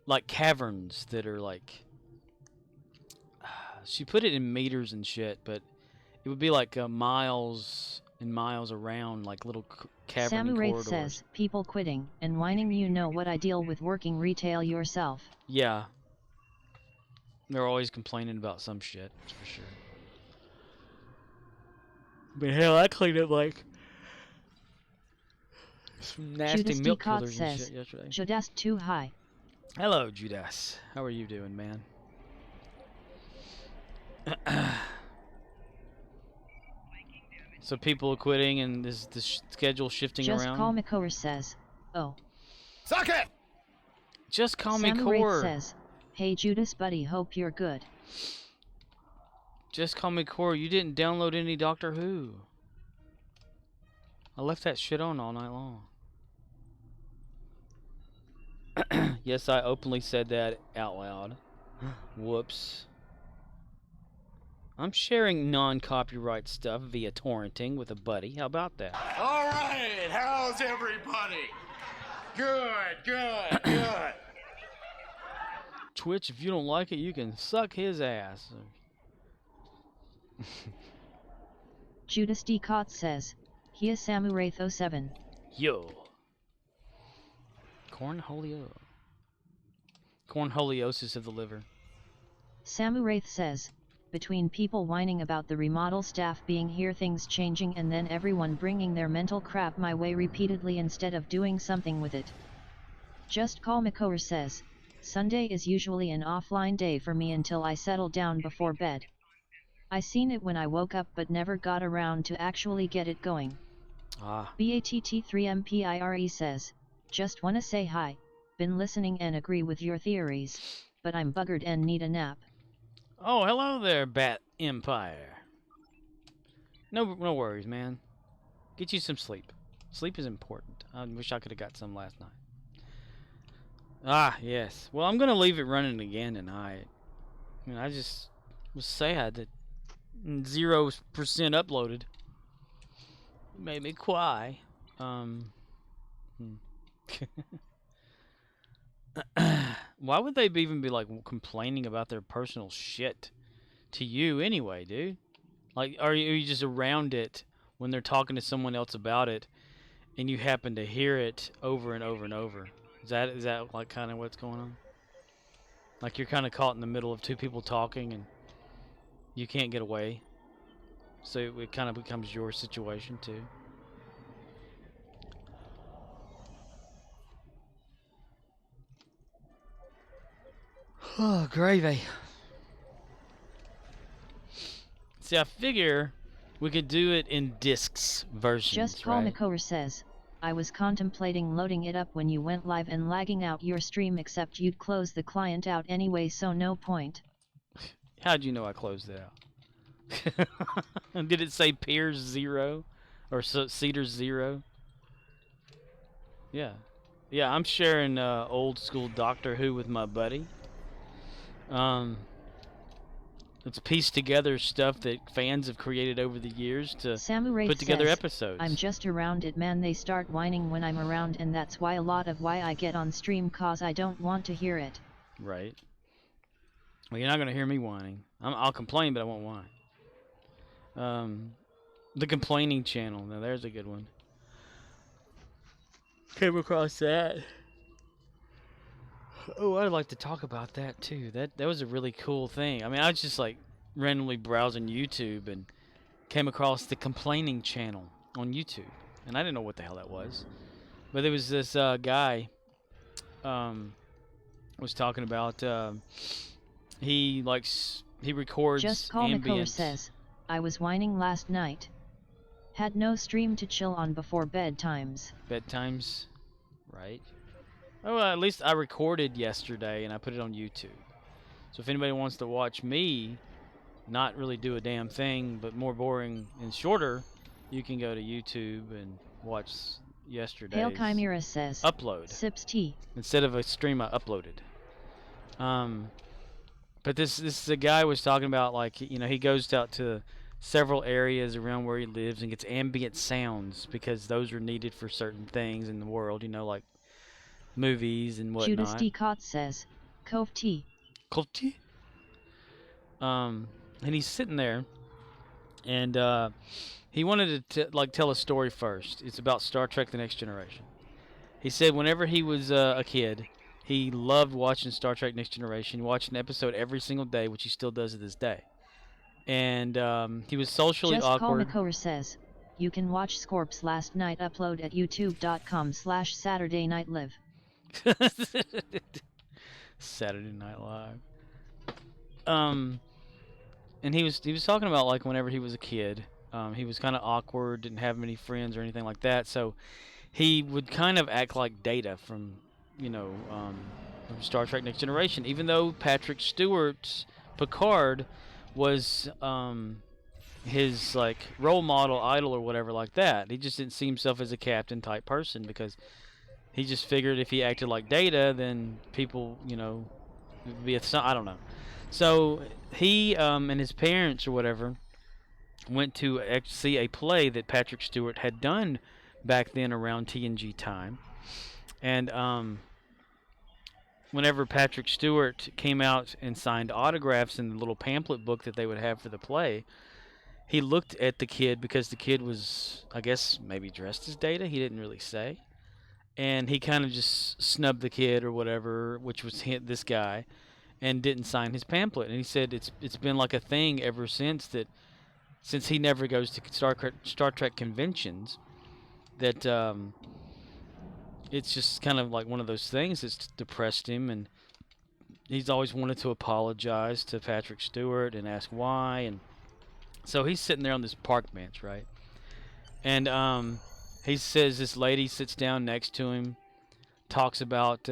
like caverns that are like, she put it in meters and shit, but it would be like miles and miles around, like little cavern Samu Wraith corridors. says, "People quitting and whining. You know what I deal with working retail yourself." Yeah. They're always complaining about some shit, that's for sure. But hell, I cleaned up like some nasty Judas milk Decott killers and says, shit yesterday. "Judas too high." Hello, Judas. How are you doing, man? So people are quitting and this schedule shifting Just around. Call McCower says, "Oh." Suck it! Just call me Samurai Core. says, "Hey Judas buddy, hope you're good." Just call me Core. You didn't download any Doctor Who. I left that shit on all night long. Yes, I openly said that out loud. Whoops. I'm sharing non-copyright stuff via torrenting with a buddy. How about that? All right, how's everybody? Good, good, good. Twitch, if you don't like it, you can suck his ass. Judas D. Cott says, "Here Samuraith 07. Yo. Cornholiosis of the liver. Samuraith says, "Between people whining about the remodel staff being here, things changing, and then everyone bringing their mental crap my way repeatedly instead of doing something with it." Just Call Makor says, "Sunday is usually an offline day for me until I settle down before bed. I seen it when I woke up but never got around to actually get it going." BATT3MPIRE says, "Just wanna say hi, been listening and agree with your theories, but I'm buggered and need a nap." Oh, hello there, Bat Empire. No worries, man. Get you some sleep. Sleep is important. I wish I could have got some last night. Ah, yes. Well, I'm gonna leave it running again tonight. I mean, I just was sad that 0% uploaded. It made me cry. Why would they even be like complaining about their personal shit to you anyway, dude? Like, are you just around it when they're talking to someone else about it, and you happen to hear it over and over and over? Is that like kind of what's going on? Like you're kind of caught in the middle of two people talking, and you can't get away. So it kind of becomes your situation too. Oh, gravy. See, I figure we could do it in discs versions, Just Call right? Makor says, "I was contemplating loading it up when you went live and lagging out your stream, except you'd close the client out anyway, so no point." How'd you know I closed it out? Did it say Piers 0 or Cedar 0? Yeah, I'm sharing old school Doctor Who with my buddy. It's pieced together stuff that fans have created over the years to Samurai put together says, episodes. "I'm just around it, man. They start whining when I'm around, and that's why a lot of why I get on stream, cause I don't want to hear it." Right. Well, you're not gonna hear me whining. I'll complain, but I won't whine. The complaining channel. Now there's a good one. Came across that. Oh, I'd like to talk about that too. That was a really cool thing. I mean, I was just like randomly browsing YouTube and came across the complaining channel on YouTube, and I didn't know what the hell that was. But there was this guy was talking about he records Just Call Makor ambient says, "I was whining last night. Had no stream to chill on before bedtimes." bedtimes, right? Oh, well, at least I recorded yesterday and I put it on YouTube. So if anybody wants to watch me not really do a damn thing, but more boring and shorter, you can go to YouTube and watch yesterday's Pale Chimera says, upload. "Sips tea." Instead of a stream I uploaded. But this the guy was talking about, like, you know, he goes out to several areas around where he lives and gets ambient sounds because those are needed for certain things in the world, you know, like movies and whatnot. Judas D. Cott says, "Cove tea." Coffee. And he's sitting there, and he wanted to tell a story first. It's about Star Trek: The Next Generation. He said whenever he was a kid, he loved watching Star Trek: Next Generation. He watched an episode every single day, which he still does to this day. And he was socially Just awkward. Call Makor says, "You can watch Scorp's last night upload at youtube.com/Saturday Night Live." Saturday Night Live. And he was talking about, like, whenever he was a kid, he was kind of awkward, didn't have many friends or anything like that, so he would kind of act like Data from, you know, from Star Trek Next Generation, even though Patrick Stewart's Picard was his like role model, idol, or whatever like that. He just didn't see himself as a captain type person because he just figured if he acted like Data, then people, you know, would be I don't know. So he and his parents or whatever went to see a play that Patrick Stewart had done back then around TNG time, and whenever Patrick Stewart came out and signed autographs in the little pamphlet book that they would have for the play, he looked at the kid because the kid was, I guess, maybe dressed as Data. He didn't really say. And he kind of just snubbed the kid or whatever, which was this guy, and didn't sign his pamphlet. And he said it's been like a thing ever since that, since he never goes to Star Trek conventions, that it's just kind of like one of those things that's depressed him, and he's always wanted to apologize to Patrick Stewart and ask why. And so he's sitting there on this park bench, right? And he says this lady sits down next to him, talks about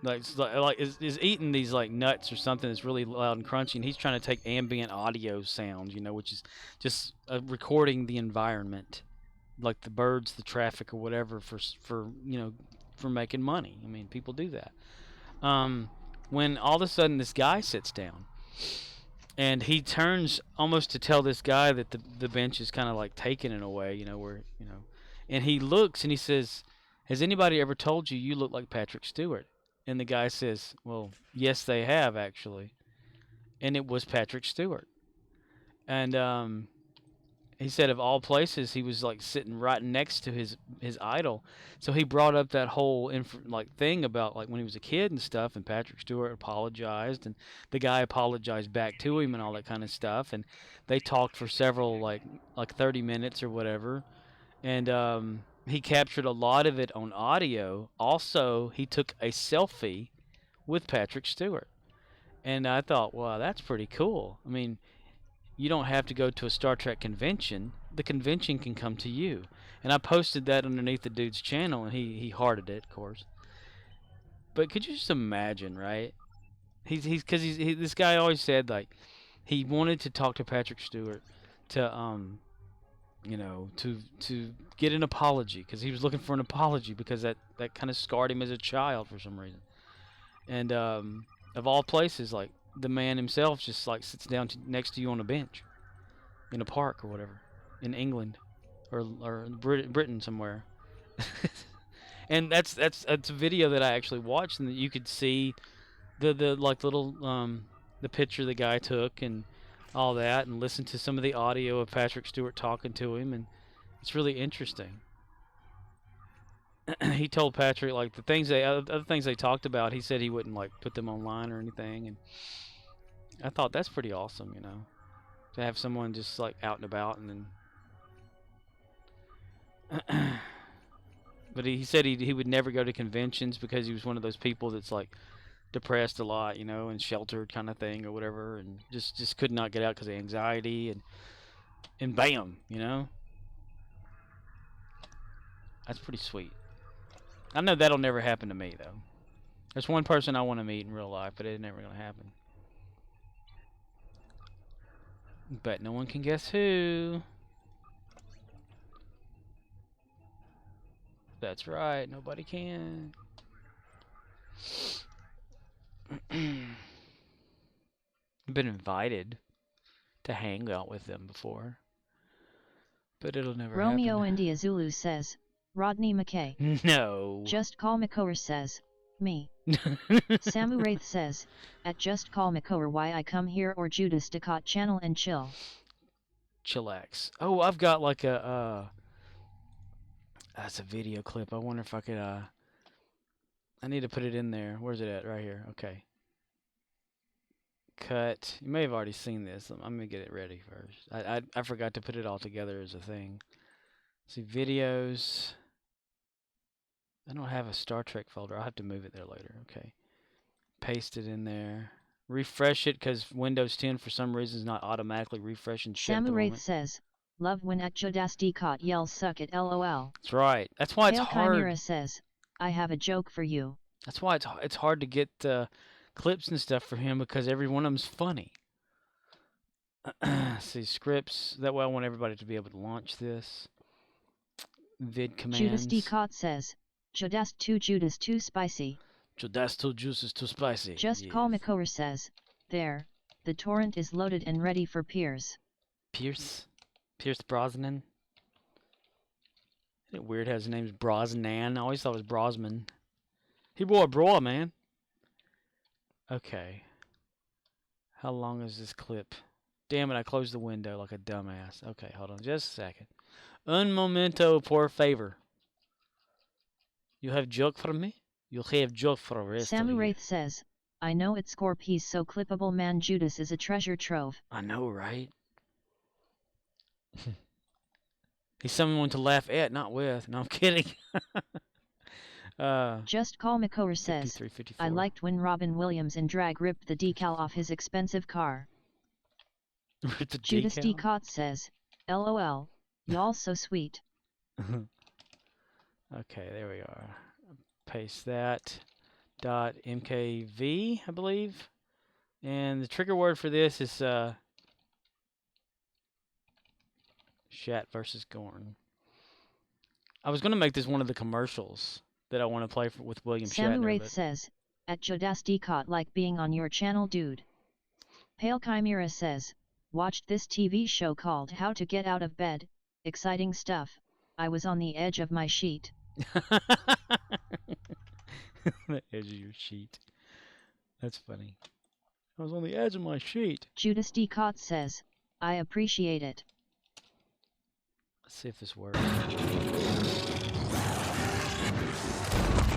is eating these like nuts or something that's really loud and crunchy, and he's trying to take ambient audio sounds, you know, which is just recording the environment, like the birds, the traffic, or whatever, for you know, for making money. I mean, people do that. When all of a sudden this guy sits down, and he turns almost to tell this guy that the bench is kind of like taken in a way, you know, where, you know, and he looks and he says, "Has anybody ever told you you look like Patrick Stewart?" And the guy says, "Well, yes, they have actually." And it was Patrick Stewart. And he said of all places, he was like sitting right next to his idol. So he brought up that whole like thing about like when he was a kid and stuff, and Patrick Stewart apologized, and the guy apologized back to him and all that kind of stuff. And they talked for several like 30 minutes or whatever. And he captured a lot of it on audio. Also, he took a selfie with Patrick Stewart. And I thought, wow, that's pretty cool. I mean, you don't have to go to a Star Trek convention. The convention can come to you. And I posted that underneath the dude's channel, and he hearted it, of course. But could you just imagine, right? Because this guy always said like he wanted to talk to Patrick Stewart to you know, to get an apology, because he was looking for an apology because that kind of scarred him as a child for some reason. And of all places, like, the man himself just like sits down next to you on a bench in a park or whatever in England or Britain somewhere. And that's a video that I actually watched, and that you could see the like little the picture the guy took and all that, and listen to some of the audio of Patrick Stewart talking to him, and it's really interesting. He told Patrick like the things other things they talked about, he said he wouldn't like put them online or anything, and I thought that's pretty awesome, you know, to have someone just like out and about. And then but he said he would never go to conventions because he was one of those people that's like depressed a lot, you know, and sheltered kind of thing or whatever, and just could not get out because of anxiety, and bam, you know. That's pretty sweet. I know that'll never happen to me though. There's one person I want to meet in real life, but it's never gonna happen. But no one can guess who. That's right, nobody can. I've been invited to hang out with them before, but it'll never Romeo happen. India Zulu says, Rodney McKay. No. Just Call McCower says, me. Samu Wraith says, at Just Call McCower why I come here or Judas Ducat channel and chill. Chillax. Oh, I've got like a that's a video clip. I wonder if I could I need to put it in there. Where's it at? Right here. Okay. Cut. You may have already seen this. I'm gonna get it ready first. I forgot to put it all together as a thing. See, videos. I don't have a Star Trek folder. I'll have to move it there later. Okay. Paste it in there. Refresh it because Windows 10 for some reason is not automatically refreshing shit at the Samu Wraith moment. says, love when at Judas Ducat yells suck it LOL. That's right. That's why it's Pale hard. Chimera says, I have a joke for you. That's why it's hard to get clips and stuff for him because every one of them's funny. See scripts. That way, I want everybody to be able to launch this. Vid Judas D. commands. Cott says, Judas too spicy. Judas too juice is too spicy. Just Yes. Call McCower says, there, the torrent is loaded and ready for Pierce. Pierce Brosnan. Isn't it weird how his name's Brosnan? I always thought it was Brosman. He wore a bra, man. Okay. How long is this clip? Damn it, I closed the window like a dumbass. Okay, hold on just a second. Un momento, por favor. You have joke for me? You'll have joke for the rest of Samu you. Wraith says, I know it's Scorp, he's so clippable, man. Judas is a treasure trove. I know, right? He's someone to laugh at, not with. No, I'm kidding. Just Call McCower says, 53, I 54. liked when Robin Williams in drag ripped the decal off his expensive car. With the Judas D. decal. Cott says, LOL, y'all so sweet. Okay, there we are. Paste that. Dot .mkv, I believe. And the trigger word for this is Shat versus Gorn. I was going to make this one of the commercials that I want to play with William Samu Shatner. Wraith But says, at Judas D. Cott like being on your channel, dude. Pale Chimera says, watched this TV show called How to Get Out of Bed, exciting stuff. I was on the edge of my sheet. The edge of your sheet. That's funny. I was on the edge of my sheet. Judas D. Cott says, I appreciate it. Let's see if this works.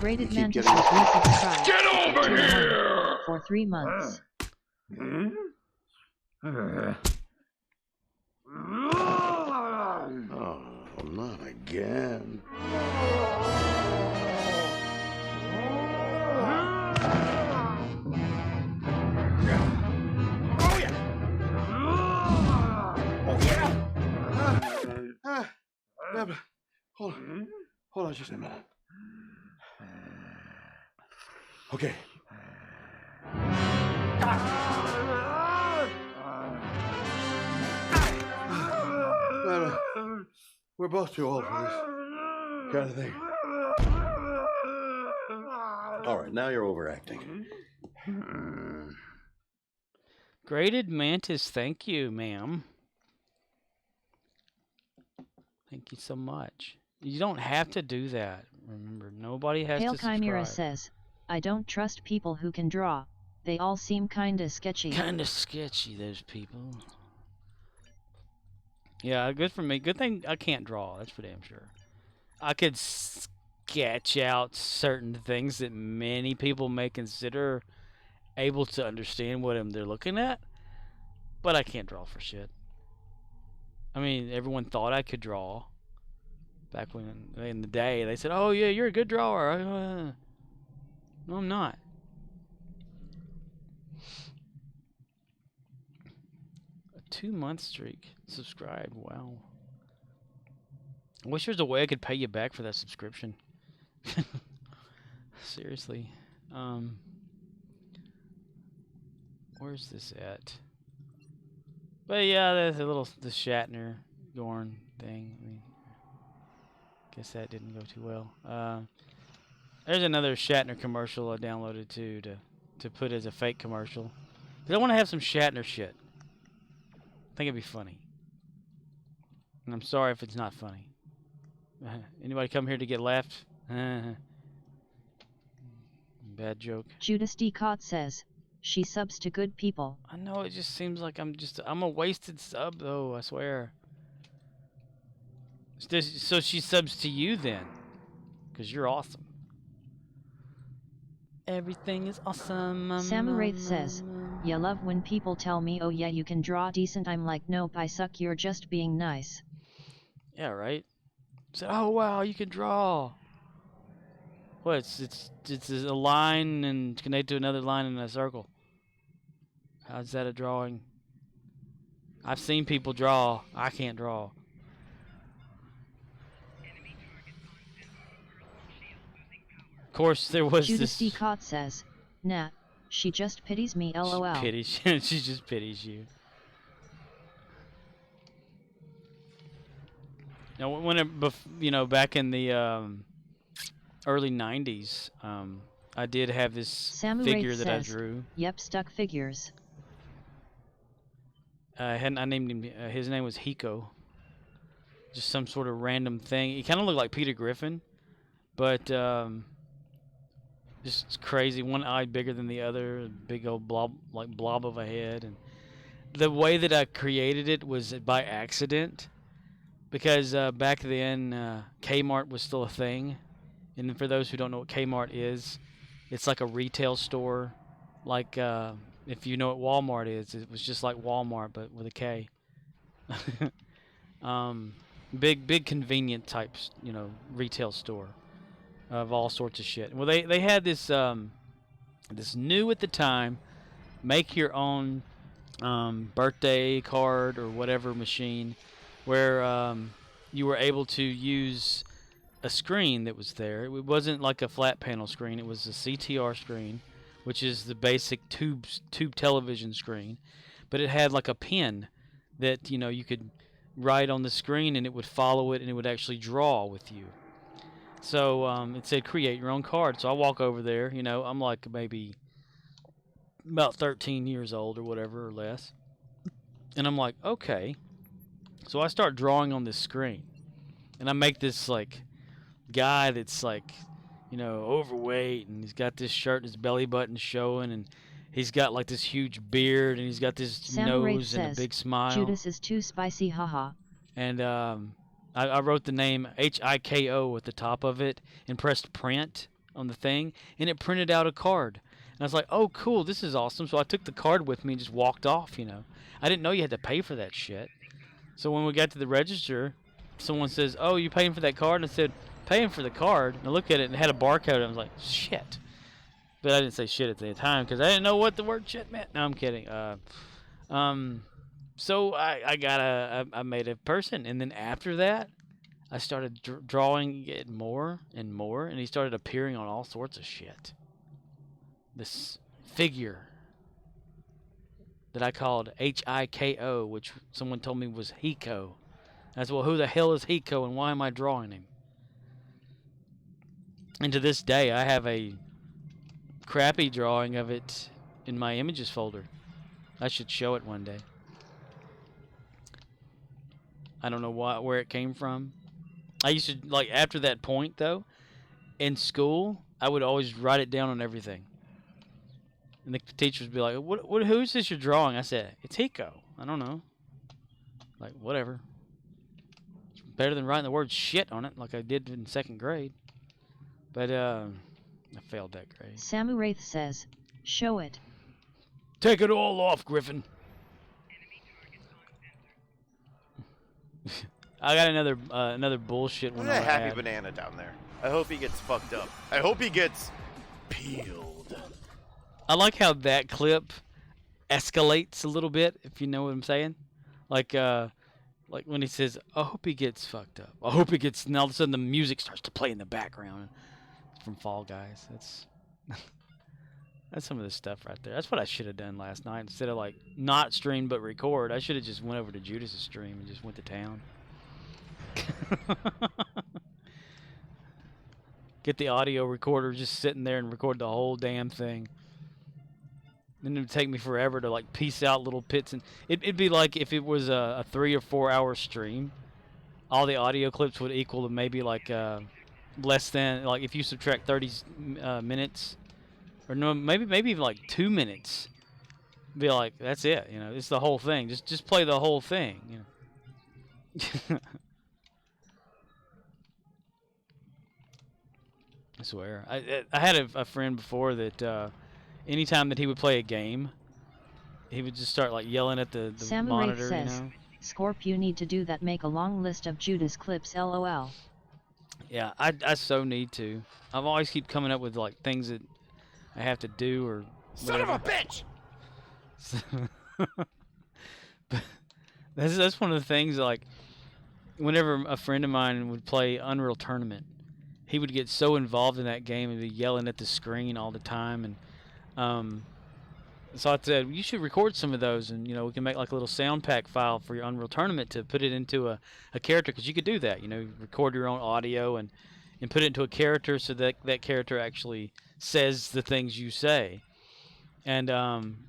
Graded keep Mantis getting- has resubscribed Get over to the here! for 3 months. Oh, not again. Oh yeah! Oh yeah! Hold on just a minute. Okay. We're both too old for this kind of thing. All right, now you're overacting. Graded Mantis, thank you, ma'am. Thank you so much. You don't have to do that. Remember, nobody has Pale to subscribe. Chimera says, I don't trust people who can draw. They all seem kinda sketchy. Kinda sketchy, those people. Yeah, good for me. Good thing I can't draw, that's for damn sure. I could sketch out certain things that many people may consider able to understand what they're looking at, but I can't draw for shit. I mean, everyone thought I could draw back when in the day. They said, "Oh yeah, you're a good drawer." No, I'm not. A 2-month streak. Subscribed. Wow. I wish there was a way I could pay you back for that subscription. Seriously. Where's this at? But yeah, there's a little the Shatner Gorn thing. I mean, guess that didn't go too well. There's another Shatner commercial I downloaded too to put as a fake commercial. 'Cause I want to have some Shatner shit. I think it'd be funny. And I'm sorry if it's not funny. Anybody come here to get laughed? Bad joke. Judas D. Cott says, she subs to good people. I know it just seems like I'm a wasted sub though, I swear. So she subs to you then, 'cause you're awesome. Everything is awesome. Samu Wraith says, ya love when people tell me, oh yeah, you can draw decent. I'm like, nope, I suck, you're just being nice. Yeah, right. So, oh wow, you can draw. What? It's a line and connect to another line in a circle. How's that a drawing? I've seen people draw. I can't draw. course, there was Judas D. this. Cott says, nah, she just pities me lol. She just pities you. Now, back in the early '90s, I did have this Samu figure Wraith that I says, drew. Yep, stuck figures. I named him. His name was Hiko. Just some sort of random thing. He kind of looked like Peter Griffin, but just crazy. One eye bigger than the other. A big old blob of a head. And the way that I created it was by accident, because back then Kmart was still a thing. And for those who don't know what Kmart is, it's like a retail store, like if you know what Walmart is. It was just like Walmart but with a K. Big convenient types, retail store of all sorts of shit. Well, they had this this new at the time, make your own birthday card or whatever machine, where you were able to use a screen that was there. It wasn't like a flat panel screen. It was a CTR screen, which is the basic tube television screen, but it had like a pen that you could write on the screen and it would follow it and it would actually draw with you. So it said create your own card. So I walk over there. I'm like maybe about 13 years old or whatever or less, and I'm like, okay. So I start drawing on this screen, and I make this like guy that's like, overweight, and he's got this shirt and his belly button showing, and he's got like this huge beard, and he's got this Samu Wraith nose and a says, big smile. Judas is too spicy, haha. And I wrote the name Hiko at the top of it and pressed print on the thing, and it printed out a card. And I was like, oh, cool, this is awesome. So I took the card with me and just walked off, I didn't know you had to pay for that shit. So when we got to the register, someone says, oh, you paying for that card? And I said, paying for the card. And I looked at it and it had a barcode. And I was like, shit. But I didn't say shit at the time because I didn't know what the word shit meant. No, I'm kidding. So I made a person, and then after that, I started drawing it more and more, and he started appearing on all sorts of shit. This figure that I called Hiko, which someone told me was Hiko. I said, well, who the hell is Hiko, and why am I drawing him? And to this day, I have a crappy drawing of it in my images folder. I should show it one day. I don't know where it came from. I used to, like, after that point, though, in school, I would always write it down on everything. And the teachers would be like, who's this you're drawing? I said, it's Hiko. I don't know. Like, whatever. It's better than writing the word shit on it like I did in 2nd grade. But, I failed that grade. Samu Wraith says, show it. Take it all off, Griffin. I got another bullshit one. Look at that happy banana down there. I hope he gets fucked up. I hope he gets peeled. I like how that clip escalates a little bit, if you know what I'm saying. Like when he says, I hope he gets fucked up. I hope he gets, and all of a sudden the music starts to play in the background from Fall Guys. That's some of the stuff right there. That's what I should have done last night. Instead of like not stream but record, I should have just went over to Judas's stream and just went to town. Get the audio recorder just sitting there and record the whole damn thing. Then it would take me forever to like piece out little bits, and it'd be like if it was a 3 or 4 hour stream, all the audio clips would equal to maybe like less than, like if you subtract 30 minutes, or no, maybe even like 2 minutes. Be like, that's it, it's the whole thing. Just play the whole thing, I swear. I had a friend before that anytime that he would play a game, he would just start like yelling at the Samu monitor, Wraith says, Scorp, you need to do that. Make a long list of Judas clips, lol. Yeah, I so need to. I've always keep coming up with like things that I have to do or Son of a bitch! But that's one of the things, like whenever a friend of mine would play Unreal Tournament, he would get so involved in that game and be yelling at the screen all the time. And so I said, you should record some of those, and we can make like a little sound pack file for your Unreal Tournament to put it into a character, because you could do that. Record your own audio and put it into a character so that that character actually says the things you say. And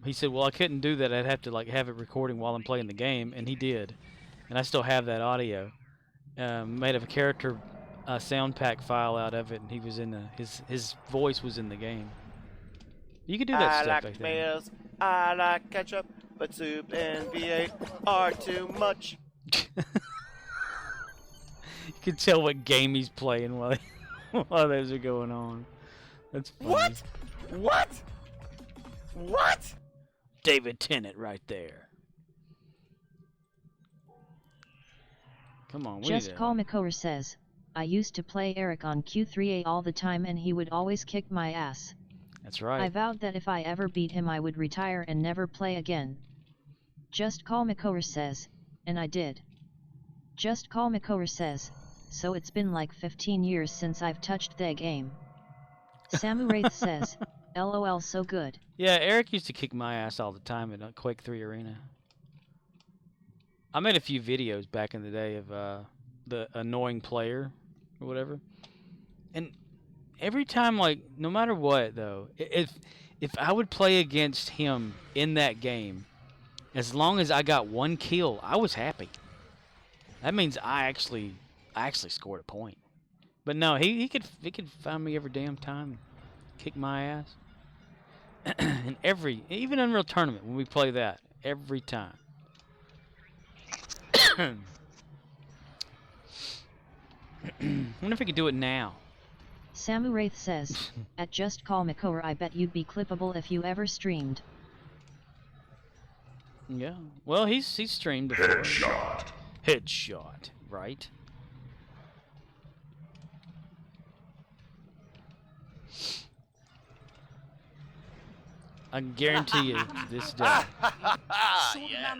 he said, well, I couldn't do that. I'd have to like have it recording while I'm playing the game, and he did. And I still have that audio. Made of a character sound pack file out of it, and he was in his voice was in the game. You could do that stuff back then. Mayos, I like ketchup, but soup and V8 are too much. You can tell what game he's playing while those are going on. That's funny. What? David Tennant right there. Come on, Just Call McCower says, I used to play Eric on Q3A all the time and he would always kick my ass. That's right. I vowed that if I ever beat him I would retire and never play again. Just Call McCower says, and I did. Just Call McCower says, so it's been like 15 years since I've touched the game. Samu Wraith says, LOL so good. Yeah, Eric used to kick my ass all the time in Quake 3 Arena. I made a few videos back in the day of the annoying player or whatever. And every time, like, no matter what, though, if I would play against him in that game, as long as I got one kill, I was happy. That means I actually scored a point. But no, he could find me every damn time, kick my ass. And even Unreal Tournament, when we play that, every time. Wonder if we could do it now. Samu Wraith says, at Just Call McCower I bet you'd be clippable if you ever streamed. Yeah. Well, he's streamed before. Headshot, right? I can guarantee you to this day. Yeah.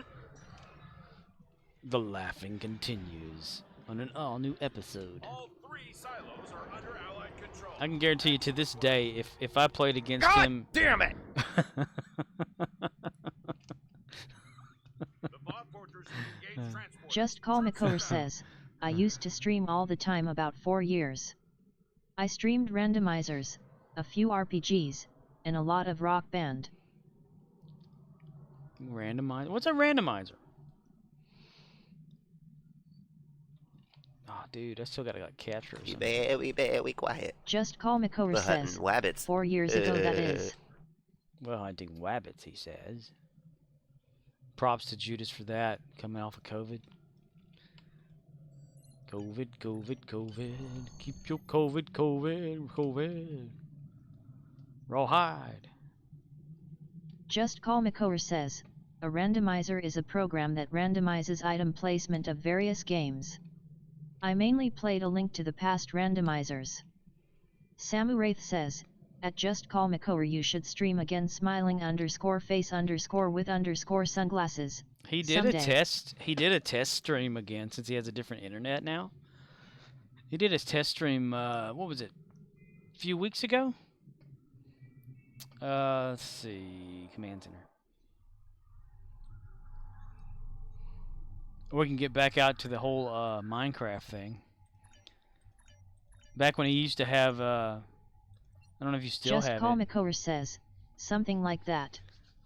The laughing continues on an all-new episode. All 3 silos are under Allied control. I can guarantee you to this day, if I played against God him... damn it! The bomb porters engage transport. Just Call McCower says, I used to stream all the time about 4 years. I streamed randomizers, a few RPGs, and a lot of Rock Band. Randomizer? What's a randomizer? Oh, dude, I still gotta like capture or something. We better be quiet. Just Call McCower We're says, hunting wabbits. 4 years ago that is. Well, hunting wabbits, he says. Props to Judas for that, coming off of COVID. COVID. Keep your COVID. Rawhide. Just Call McCower says, a randomizer is a program that randomizes item placement of various games. I mainly played A Link to the Past randomizers. Samu Wraith says, at Just Call McCower you should stream again smiling_face_with_sunglasses. He did someday. He did a test stream again since he has a different internet now. He did his test stream, what was it? A few weeks ago? Let's see. Command Center. We can get back out to the whole Minecraft thing. Back when he used to have, I don't know if you still Just have Call it. McCower says, something like that.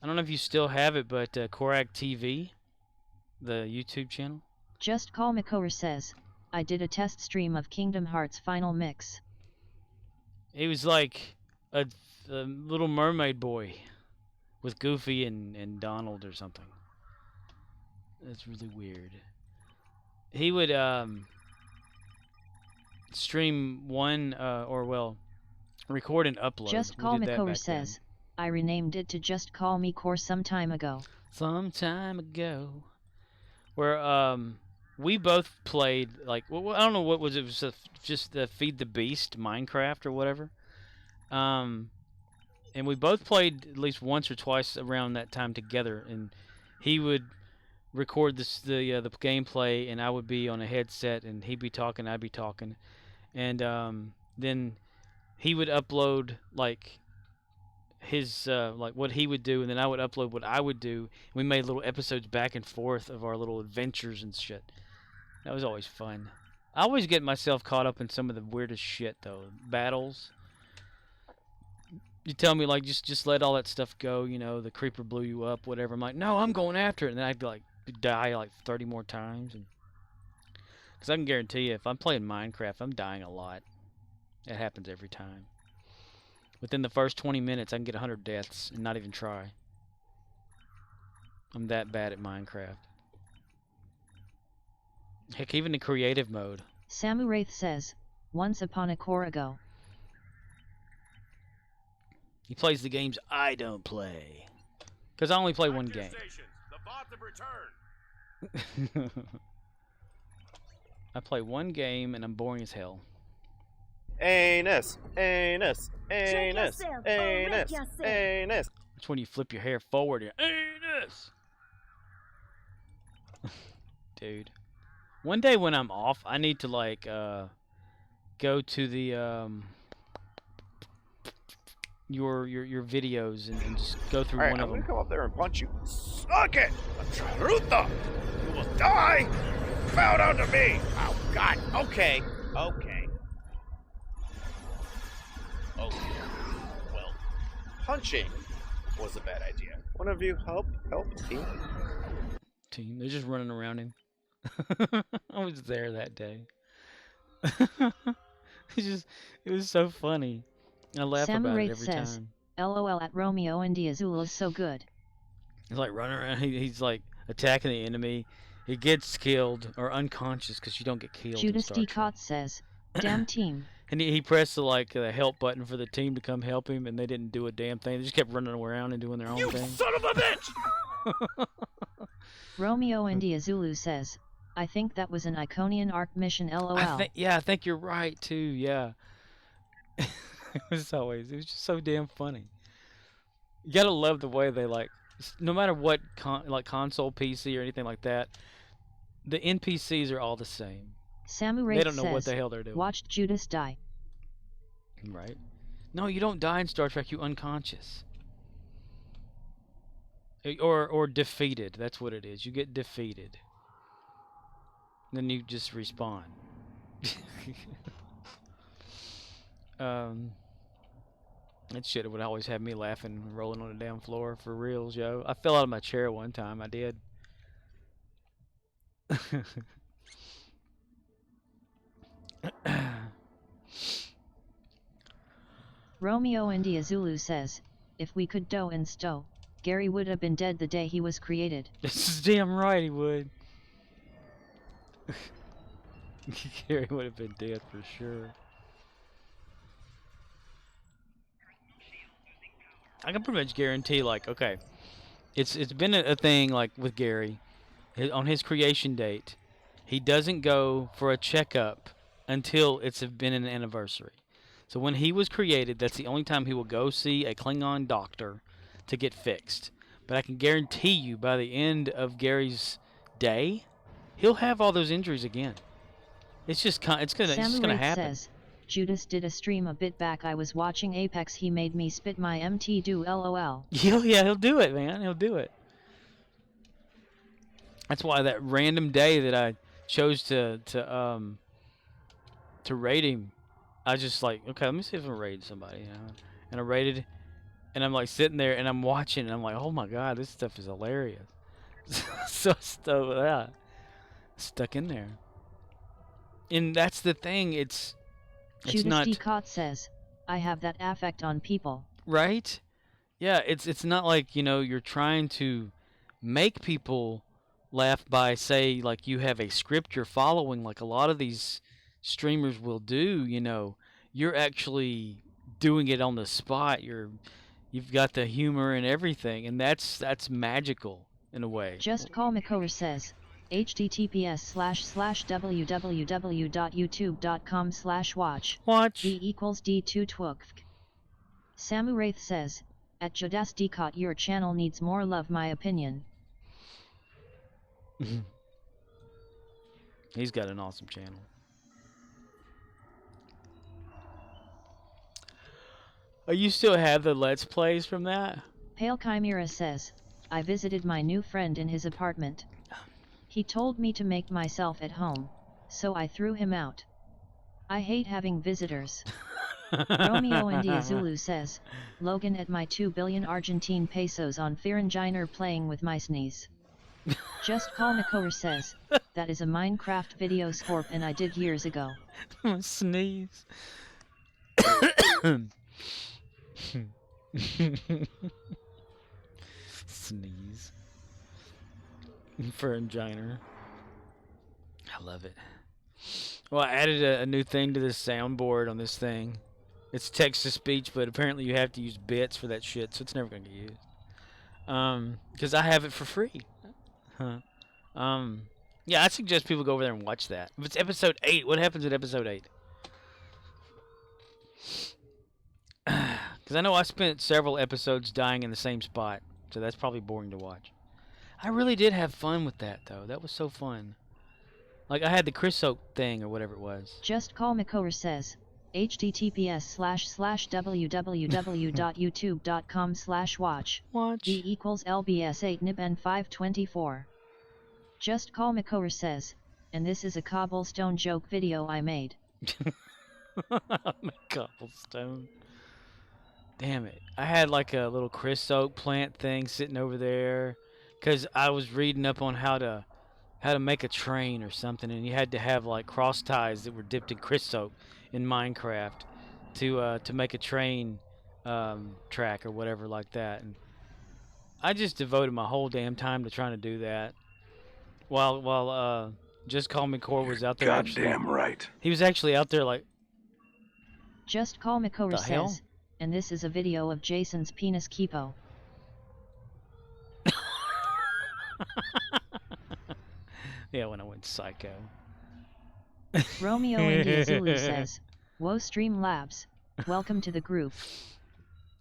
I don't know if you still have it, but Korak TV, the YouTube channel. Just Call McCower says, I did a test stream of Kingdom Hearts Final Mix. It was like a Little Mermaid boy with Goofy and Donald or something. That's really weird. He would stream one record and upload. Just We Call did that McCower back says, then. I renamed it to Just Call Me Core some time ago. Some time ago, where we both played like I don't know what was it, was just the Feed the Beast Minecraft or whatever. And we both played at least once or twice around that time together, and he would record the gameplay, and I would be on a headset, and he'd be talking, I'd be talking, and then he would upload like his like what he would do, and then I would upload what I would do. We made little episodes back and forth of our little adventures and shit. That was always fun. I always get myself caught up in some of the weirdest shit though. Battles. You tell me like just let all that stuff go, you know, the creeper blew you up, whatever. I'm like, no, I'm going after it, and then I'd like die like 30 more times. Because I can guarantee you, if I'm playing Minecraft, I'm dying a lot. It happens every time. Within the first 20 minutes, I can get 100 deaths and not even try. I'm that bad at Minecraft. Heck, even the creative mode. Samuraith says, once upon a core ago. He plays the games I don't play. Because I only play one game. Stations. The bots have returned. I play one game and I'm boring as hell. Anus, anus, anus, yourself, anus, yourself. anus. That's when you flip your hair forward and anus. Dude. One day when I'm off, I need to like go to the your videos and just go through Alright, one I'm of gonna them. come up there and punch you. Suck it! Truta! You will die! Bow down to me! Oh, God. Okay. Okay. Okay. Well, punching was a bad idea. One of you help team. Team. They're just running around him. I was there that day. It was so funny. I laugh about it Samuraith every says, time. LOL at Romeo and Azul is so good. He's like running around. He's like attacking the enemy. He gets killed or unconscious because you don't get killed. Judas in D. Star Trek. Cott says, damn team. And he pressed the help button for the team to come help him, and they didn't do a damn thing. They just kept running around and doing their own You thing. son of a bitch! Romeo and Zulu says, I think that was an Iconian Arc mission LOL. I think you're right too. Yeah. It was just so damn funny. You gotta love the way they like, no matter what console, PC, or anything like that, the NPCs are all the same. Samuraith They don't know says, what the hell they're doing. watched Judas die. Right? No, you don't die in Star Trek. You unconscious. Or defeated. That's what it is. You get defeated. Then you just respawn. That shit would always have me laughing and rolling on the damn floor for reals, yo. I fell out of my chair one time. I did. Romeo and Zulu says, if we could do and stow, Gary would have been dead the day he was created. This is damn right he would. Gary would have been dead for sure. I can pretty much guarantee, like, okay, it's been a thing, like, with Gary. On his creation date, he doesn't go for a checkup until it's been an anniversary. So when he was created, that's the only time he will go see a Klingon doctor to get fixed. But I can guarantee you, by the end of Gary's day, he'll have all those injuries again. It's just gonna Samuraith happen. says, Judas did a stream a bit back. I was watching Apex. He made me spit my MT do LOL. Yeah, he'll do it, man. He'll do it. That's why that random day that I chose to raid him, I just like, okay, let me see if I can raid somebody, you know. And I raided, and I'm like sitting there and I'm watching, and I'm like, oh my god, this stuff is hilarious. So stuck in there. And that's the thing. It's Judas not D. Cott says, I have that affect on people. right. Yeah, it's not like, you know, you're trying to make people laugh by, say, like you have a script you're following, like a lot of these streamers will do. You know, you're actually doing it on the spot. You've got the humor and everything, and that's magical in a way. Just Call Makover says, https://www.youtube.com/watch v = d2 twukk. Samuraith says, at Judas D. Cott, your channel needs more love, my opinion. He's got an awesome channel. Oh, you still have the Let's Plays from that? Pale Chimera says, I visited my new friend in his apartment. He told me to make myself at home, so I threw him out. I hate having visitors. Romeo India Zulu says, Logan at my 2 billion Argentine pesos on Pharynginer playing with my sneeze. Just Call Makor says, that is a Minecraft video Scorpion I did years ago. Sneeze. Sneeze. Pharynginer. I love it. Well, I added a new thing to this soundboard on this thing. It's text to speech, but apparently you have to use bits for that shit, so it's never gonna get used. Because I have it for free. Huh. Yeah, I suggest people go over there and watch that. If it's episode 8, what happens at episode 8? Because I know I spent several episodes dying in the same spot, so that's probably boring to watch. I really did have fun with that, though. That was so fun. Like, I had the Chris Oak thing, or whatever it was. Just Call Makor says, https://www.youtube.com/watch V equals LBS 8 NIBN 524. Just Call Makor says, and this is a cobblestone joke video I made. Cobblestone. Damn it. I had like a little Chris Oak plant thing sitting over there because I was reading up on how to make a train or something, and you had to have like cross ties that were dipped in Chris Oak in Minecraft to make a train track or whatever like that. And I just devoted my whole damn time to trying to do that while Just Call Makor was out there. Goddamn right. He was actually out there like. Just Call Makor says, hell? and this is a video of Jason's penis Kipo. Yeah, when I went psycho. Romeo India Zulu says, Whoa Streamlabs, welcome to the group.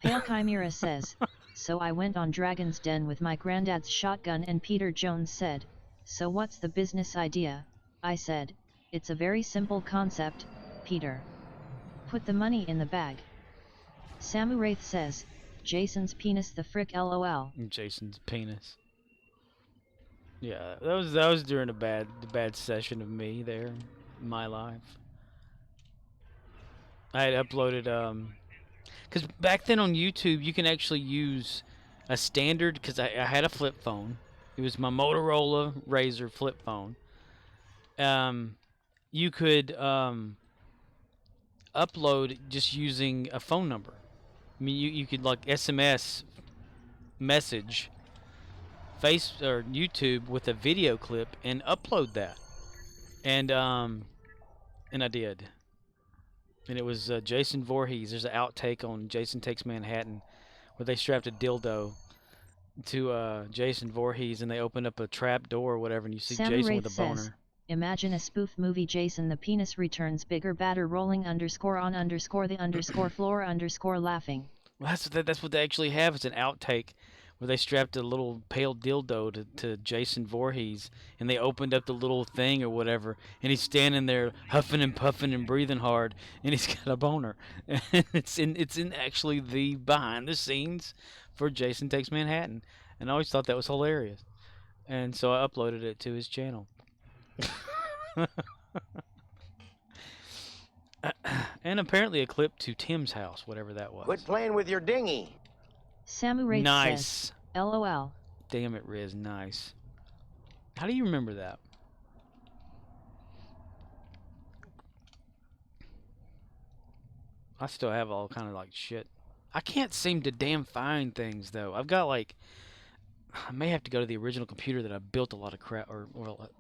Pale Chimera says, so I went on Dragon's Den with my granddad's shotgun and Peter Jones said, so what's the business idea? I said, it's a very simple concept, Peter. Put the money in the bag. Samu Wraith says, Jason's penis the frick LOL. Jason's penis. Yeah, that was during the bad session of me there in my life. I had uploaded because back then on YouTube you can actually use a standard, because I had a flip phone. It was my Motorola Razr flip phone. You could upload just using a phone number. I mean, you could like SMS message YouTube with a video clip and upload that, and I did, and it was Jason Voorhees. There's an outtake on Jason Takes Manhattan where they strapped a dildo to Jason Voorhees and they opened up a trap door or whatever, and you see Sam Jason Wraith with a says, boner. Imagine a spoof movie Jason the penis returns bigger badder rolling _on_the_floor_laughing. Well, that's what they actually have. It's an outtake where they strapped a little pale dildo to Jason Voorhees, and they opened up the little thing or whatever, and he's standing there huffing and puffing and breathing hard, and he's got a boner. And it's in actually the behind the scenes for Jason Takes Manhattan, and I always thought that was hilarious, and so I uploaded it to his channel. And apparently a clip to Tim's house, whatever that was. Quit playing with your dinghy. Samu Wraith Nice. says, LOL. Damn it, Riz, nice. How do you remember that? I still have all kind of like shit. I can't seem to damn find things though. I've got like, I may have to go to the original computer that I built a lot of crap or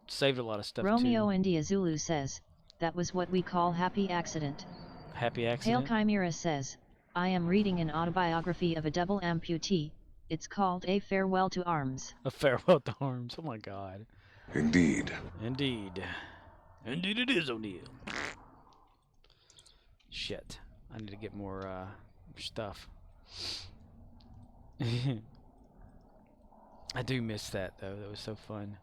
saved a lot of stuff Romeo to. India Zulu says, that was what we call happy accident. Happy Pale accident. Chimera says, I am reading an autobiography of a double amputee. It's called A Farewell to Arms. A farewell to arms. Oh my god. Indeed. Indeed. Indeed it is, O'Neill. Shit. I need to get more stuff. I do miss that though. That was so fun.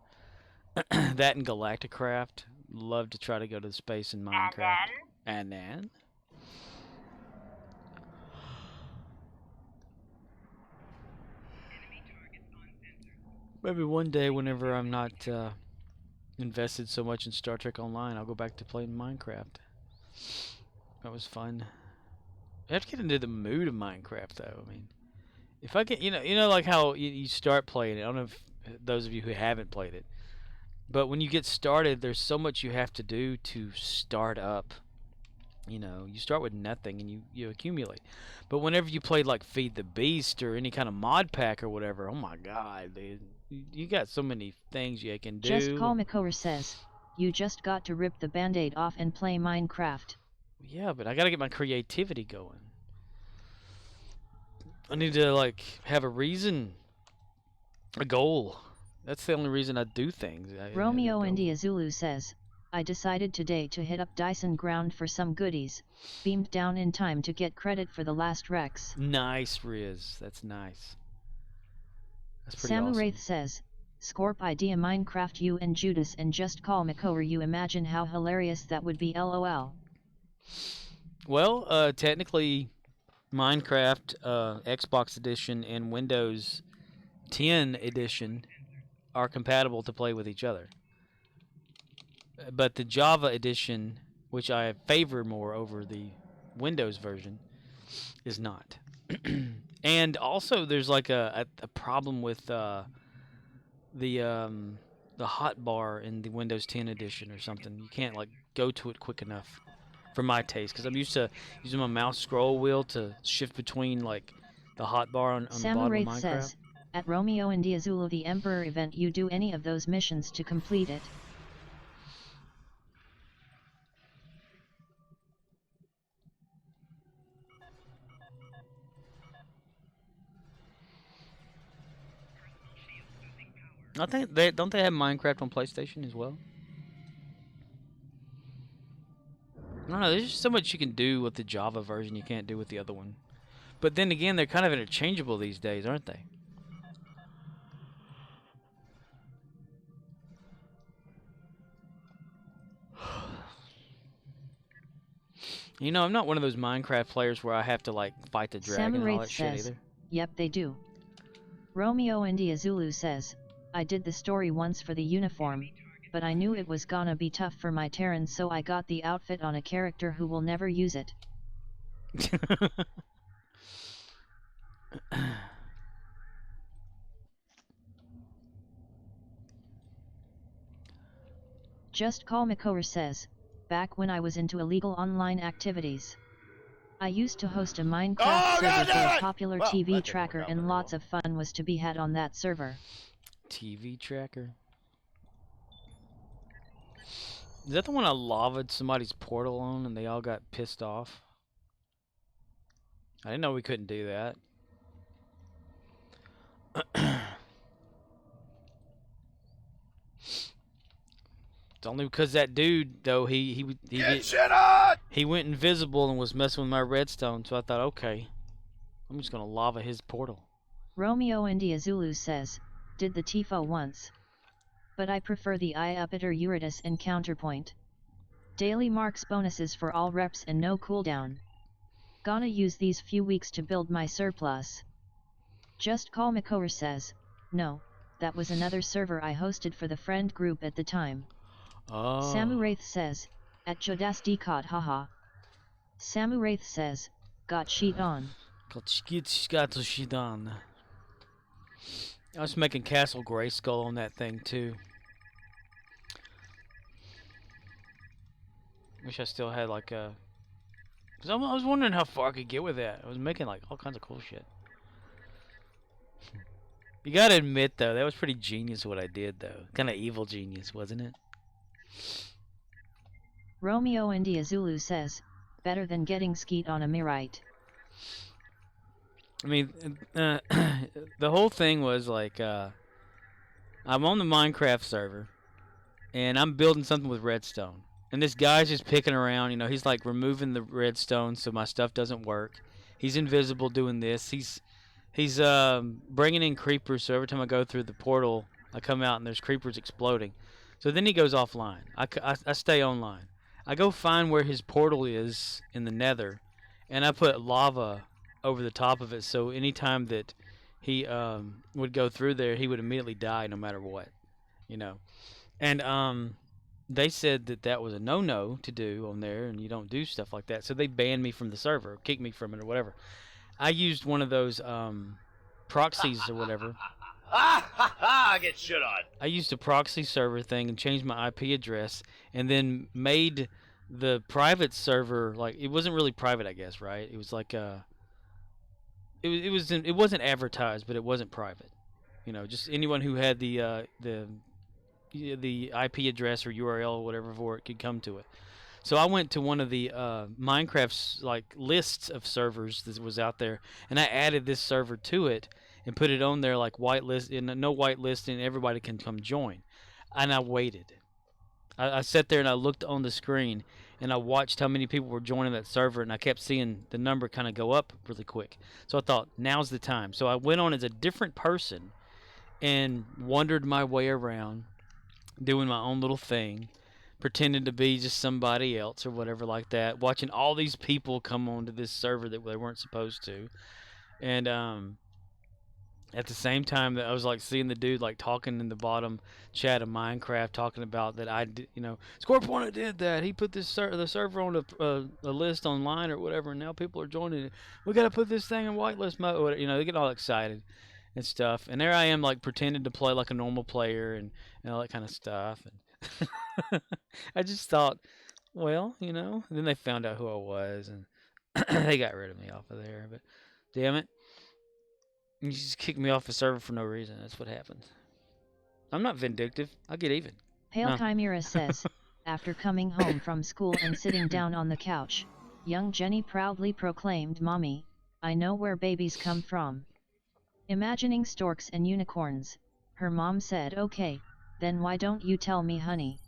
That and Galacticraft. Love to try to go to space in Minecraft. And then? Maybe one day, whenever I'm not invested so much in Star Trek Online, I'll go back to playing Minecraft. That was fun. I have to get into the mood of Minecraft, though. I mean, if I get, like how you start playing it. I don't know if those of you who haven't played it, but when you get started, there's so much you have to do to start up. You start with nothing and you accumulate. But whenever you play like Feed the Beast or any kind of mod pack or whatever, oh my God, dude, you got so many things you can do. Just Call McCower says, you just got to rip the band-aid off and play Minecraft. Yeah, but I gotta get my creativity going. I need to like have a reason, a goal. That's the only reason I do things. Romeo India Zulu says, I decided today to hit up Dyson Ground for some goodies. Beamed down in time to get credit for the last Rex. Nice, Riz. That's nice. That's pretty Samu awesome. Wraith says, Scorp idea Minecraft you and Judas and Just Call McCower. You imagine how hilarious that would be, lol. Well, technically, Minecraft Xbox Edition and Windows 10 Edition are compatible to play with each other. But the Java Edition, which I favor more over the Windows version, is not. And also, there's like a problem with the hotbar in the Windows 10 Edition or something. You can't like go to it quick enough for my taste, because I'm used to using my mouse scroll wheel to shift between like the hotbar on the bottom Wraith of Minecraft. says, at Romeo India Zulu the Emperor event you do any of those missions to complete it. I think don't they have Minecraft on PlayStation as well? I don't know. There's just so much you can do with the Java version you can't do with the other one. But then again, they're kind of interchangeable these days, aren't they? I'm not one of those Minecraft players where I have to like fight the dragon and all that shit either. Yep, they do. Romeo India Zulu says, I did the story once for the uniform, but I knew it was gonna be tough for my Terran, so I got the outfit on a character who will never use it. Just Call McCower says, back when I was into illegal online activities, I used to host a Minecraft server for a popular TV tracker, and lots of fun was to be had on that server. TV tracker? Is that the one I lava'd somebody's portal on and they all got pissed off? I didn't know we couldn't do that. It's only because that dude, though, he went invisible and was messing with my redstone, so I thought, okay, I'm just gonna lava his portal. Romeo India Zulu says, did the Tifo once, but I prefer the Iupiter Eurytus and Counterpoint. Daily marks bonuses for all reps and no cooldown. Gonna use these few weeks to build my surplus. Just Call McCower says, no, that was another server I hosted for the friend group at the time. Oh. Samu Wraith says, at Jodas Decot haha. Samu Wraith says, got sheet on. Got sheet on. I was making Castle Grayskull on that thing too. Wish I still had like a. Cause I was wondering how far I could get with that. I was making like all kinds of cool shit. You gotta admit though, that was pretty genius what I did though. Kind of evil genius, wasn't it? Romeo India Zulu says, better than getting skeet on a Mirite. I mean, the whole thing was like, I'm on the Minecraft server, and I'm building something with redstone. And this guy's just picking around, he's like removing the redstone so my stuff doesn't work. He's invisible doing this. He's bringing in creepers, so every time I go through the portal, I come out and there's creepers exploding. So then he goes offline. I stay online. I go find where his portal is in the nether, and I put lava over the top of it, so anytime that he would go through there, he would immediately die no matter what, And they said that that was a no-no to do on there, and you don't do stuff like that. So they banned me from the server, kicked me from it or whatever. I used one of those proxies or whatever. I get shit on. I used a proxy server thing and changed my IP address, and then made the private server, like, it wasn't really private, I guess, right? It was like it wasn't advertised, but it wasn't private. Just anyone who had the IP address or URL or whatever for it could come to it. So I went to one of the Minecraft's lists of servers that was out there, and I added this server to it and put it on there like whitelist, and no whitelist, and everybody can come join. And I waited. I sat there and I looked on the screen and I watched how many people were joining that server, and I kept seeing the number kind of go up really quick. So I thought, now's the time. So I went on as a different person and wandered my way around, doing my own little thing, pretending to be just somebody else or whatever like that, watching all these people come onto this server that they weren't supposed to. And at the same time that I was seeing the dude talking in the bottom chat of Minecraft, talking about that I did, Scorpona did that. He put this the server on a list online or whatever, and now people are joining it. We got to put this thing in whitelist mode. They get all excited and stuff. And there I am, pretending to play like a normal player and all that kind of stuff. And I just thought, well, And then they found out who I was, and they got rid of me off of there. But damn it. You just kick me off the server for no reason. That's what happened. I'm not vindictive. I'll get even. Pale Chimera says, after coming home from school and sitting down on the couch, young Jenny proudly proclaimed, "Mommy, I know where babies come from." Imagining storks and unicorns, her mom said, "Okay, then why don't you tell me, honey?"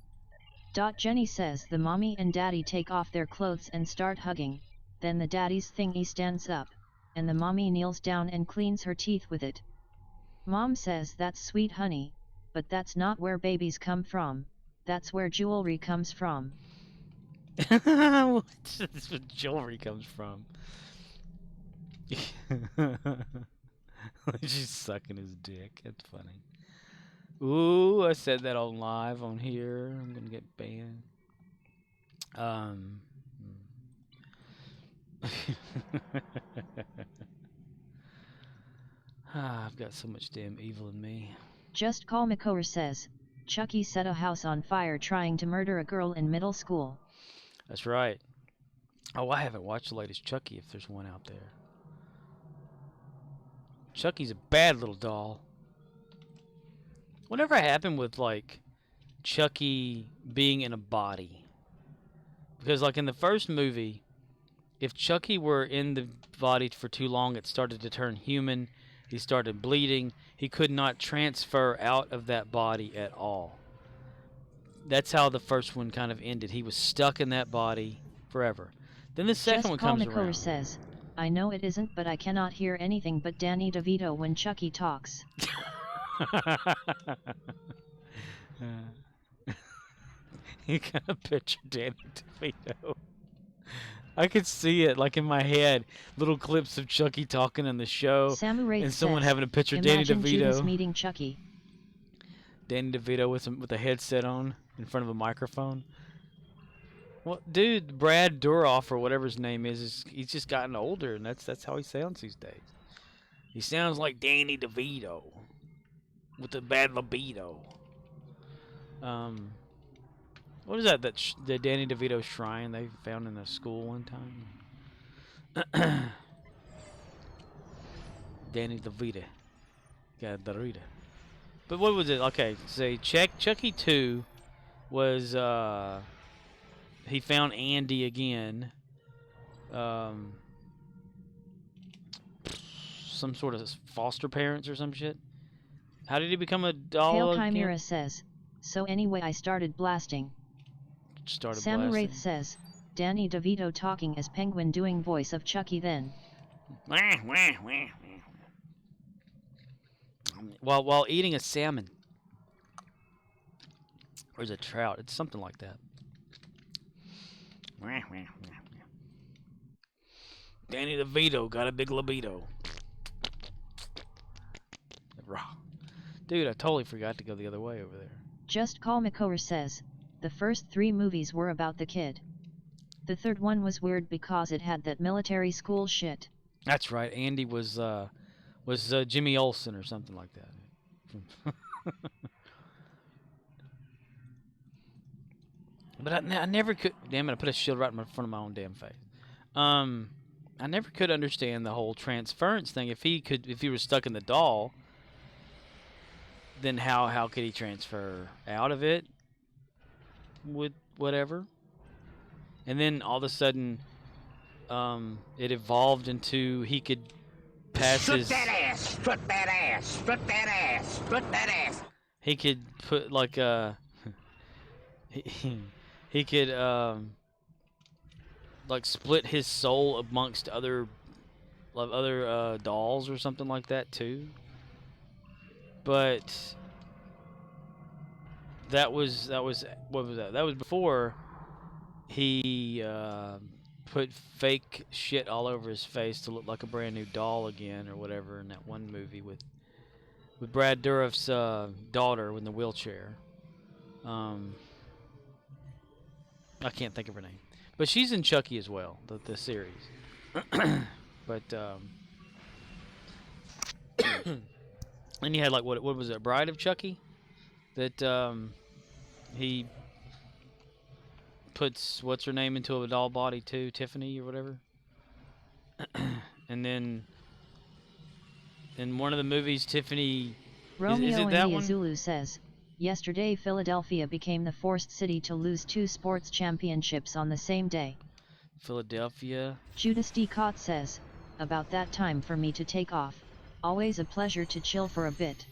Jenny says the mommy and daddy take off their clothes and start hugging, then the daddy's thingy stands up, and the mommy kneels down and cleans her teeth with it. Mom says, "That's sweet, honey, but that's not where babies come from, that's where jewelry comes from." That's where jewelry comes from. She's sucking his dick. That's funny. Ooh, I said that on live on here. I'm gonna get banned. I've got so much damn evil in me. Just Call Makor says, Chucky set a house on fire trying to murder a girl in middle school. That's right. Oh, I haven't watched the latest Chucky, if there's one out there. Chucky's a bad little doll. Whatever happened with, Chucky being in a body? Because, in the first movie, if Chucky were in the body for too long, it started to turn human. He started bleeding. He could not transfer out of that body at all. That's how the first one kind of ended. He was stuck in that body forever. Then the second one comes around. Says, "I know it isn't, but I cannot hear anything but Danny DeVito when Chucky talks." You gotta picture Danny DeVito. I could see it in my head, little clips of Chucky talking in the show, and someone having a picture of Danny DeVito. Judas meeting Chucky. Danny DeVito with a headset on in front of a microphone. Well, dude, Brad Dourif or whatever his name is he's just gotten older, and that's how he sounds these days. He sounds like Danny DeVito with a bad libido. What is that? The Danny DeVito shrine they found in a school one time? Danny DeVito. Got Dorita. But what was it? Okay, say Chucky 2 was he found Andy again. Some sort of foster parents or some shit. How did he become a doll? Pale Chimera says, "So anyway, I started blasting." Sam Wraith says, "Danny DeVito talking as Penguin doing voice of Chucky then." While eating a salmon. Or is it trout? It's something like that. Danny DeVito got a big libido. Raw. Dude, I totally forgot to go the other way over there. Just Call McCower says, the first 3 movies were about the kid. The third one was weird because it had that military school shit. That's right. Andy was Jimmy Olsen or something like that. But I never could. Damn it! I put a shield right in front of my own damn face. I never could understand the whole transference thing. If he was stuck in the doll, then how could he transfer out of it with whatever? And then all of a sudden, it evolved into he could pass Strut his. that ass! Strut that ass! Strut that ass! Strut that ass! He could put like a. He could like split his soul amongst other dolls or something like that too. But that was what was that? That was before he put fake shit all over his face to look like a brand new doll again or whatever in that one movie with Brad Dourif's daughter in the wheelchair. I can't think of her name, but she's in Chucky as well, the series. But and he had like what was it, Bride of Chucky, that he puts what's her name into a doll body too, Tiffany or whatever. And then in one of the movies, Tiffany Romeo is it that India one? Zulu says, yesterday Philadelphia became the first city to lose 2 sports championships on the same day. Philadelphia. Judas D. Cott says, about that time for me to take off. Always a pleasure to chill for a bit.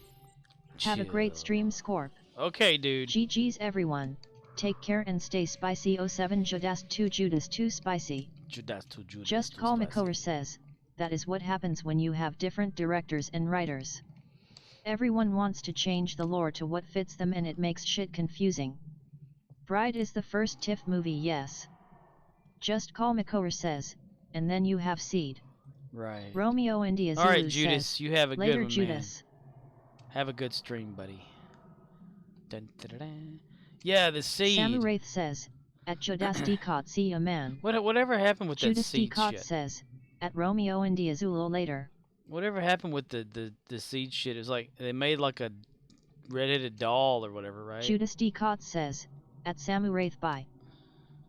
Have a great Chill. stream, Scorp. Okay, dude. GG's everyone. Take care and stay spicy. 07 Judas 2 Judas 2 spicy. Judas to Judas. Just to Call spicy. McCower says, that is what happens when you have different directors and writers. Everyone wants to change the lore to what fits them and it makes shit confusing. Bride is the first TIFF movie, yes. Just Call McCower says, and then you have Seed. Right. Romeo India Zulu All right, Judas, says, you have a later good one, Judas. man. Have a good stream, buddy. Dun, dun, dun, dun. Yeah, the seed. Samu Wraith says, at Judas D. Cott see a man. Whatever happened with Judas that D. seed Cott shit? says, at Romeo India Zulu later. Whatever happened with the seed shit? It was like they made like a red-headed doll or whatever, right? Judas D. Cott says, at Samu Wraith bye.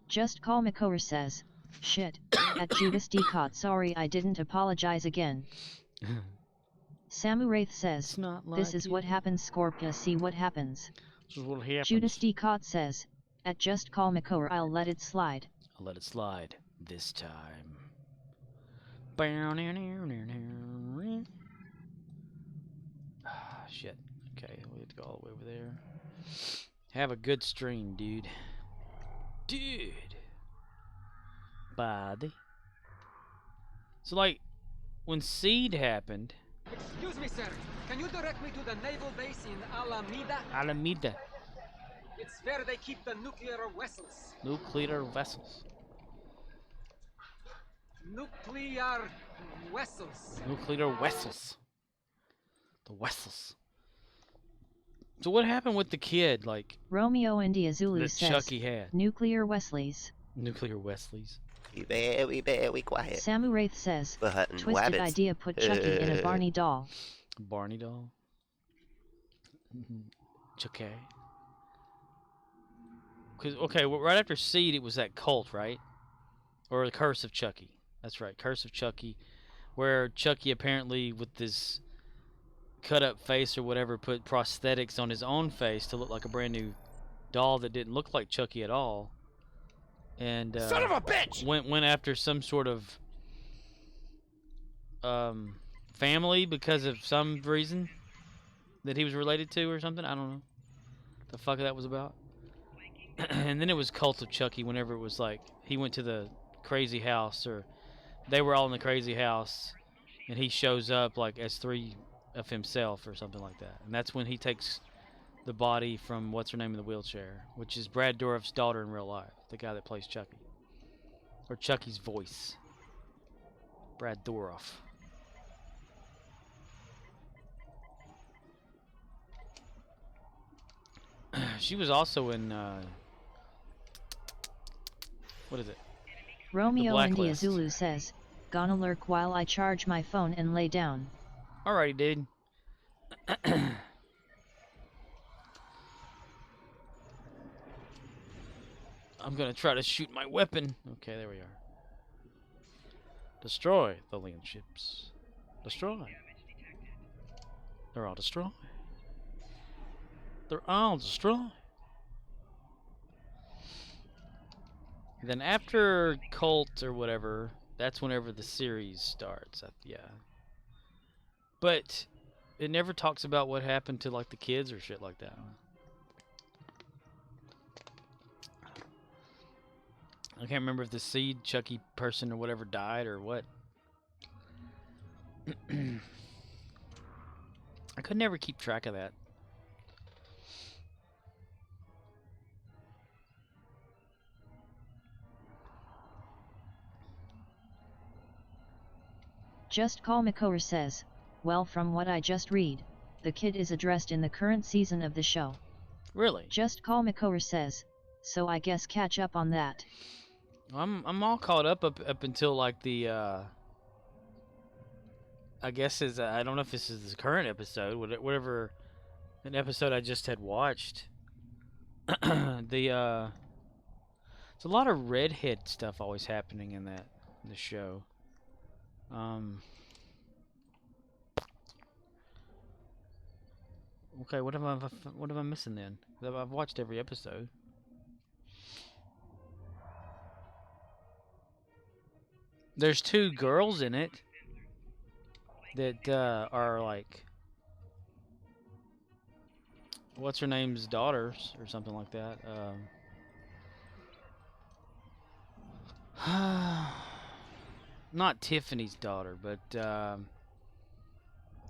Just Call McCower says, shit, at Judas D. Cott sorry I didn't apologize again. Samu Wraith says, It's not this like is what happens Scorpia see what happens. This is what happens. Judas D. Cott says, at Just Call McCower I'll let it slide. I'll let it slide this time. Shit. Okay, we have to go all the way over there. Have a good stream, dude. Dude. Buddy. So, like, when Seed happened... Excuse me, sir. Can you direct me to the naval base in Alameda? Alameda. It's where they keep the nuclear vessels. Nuclear vessels. Nuclear vessels. Nuclear vessels. The vessels. So what happened with the kid, like, Romeo India Zulu that says, Chucky had? nuclear Wesleys. Nuclear Wesleys. Be very quiet. Samu Wraith says, We're hunting twisted rabbits. idea put Chucky in a Barney doll. Barney doll. Chucky. Cause okay, well, right after Seed, it was that cult, right? Or the Curse of Chucky. That's right, Curse of Chucky, where Chucky apparently with this cut up face or whatever put prosthetics on his own face to look like a brand new doll that didn't look like Chucky at all. And Son of a bitch! went after some sort of family because of some reason that he was related to or something. I don't know the fuck that was about. And then it was Cult of Chucky whenever it was like he went to the crazy house, or they were all in the crazy house and he shows up like as 3 of himself or something like that. And that's when he takes the body from what's her name in the wheelchair, which is Brad Dourif's daughter in real life, the guy that plays Chucky, or Chucky's voice, Brad Dourif. She was also in what is it? Romeo India Blacklist. Zulu says, "Gonna lurk while I charge my phone and lay down." Alrighty, dude. I'm gonna try to shoot my weapon. Okay, there we are. Destroy the alien ships. Destroy. They're all destroyed. They're all destroyed. Then after Cult or whatever, that's whenever the series starts. Yeah. But it never talks about what happened to like the kids or shit like that. I can't remember if the Seed Chucky person or whatever died or what. I could never keep track of that. Just Call Makora says, "Well, from what I just read, the kid is addressed in the current season of the show." Really? Just Call Makora says, "So I guess catch up on that." I'm all caught up until like the I guess is I don't know if this is the current episode, whatever an episode I just had watched. It's a lot of redhead stuff always happening in the show. Okay, what am I missing then? I've watched every episode. There's 2 girls in it that are like, what's her name's daughters or something like that. Not Tiffany's daughter, but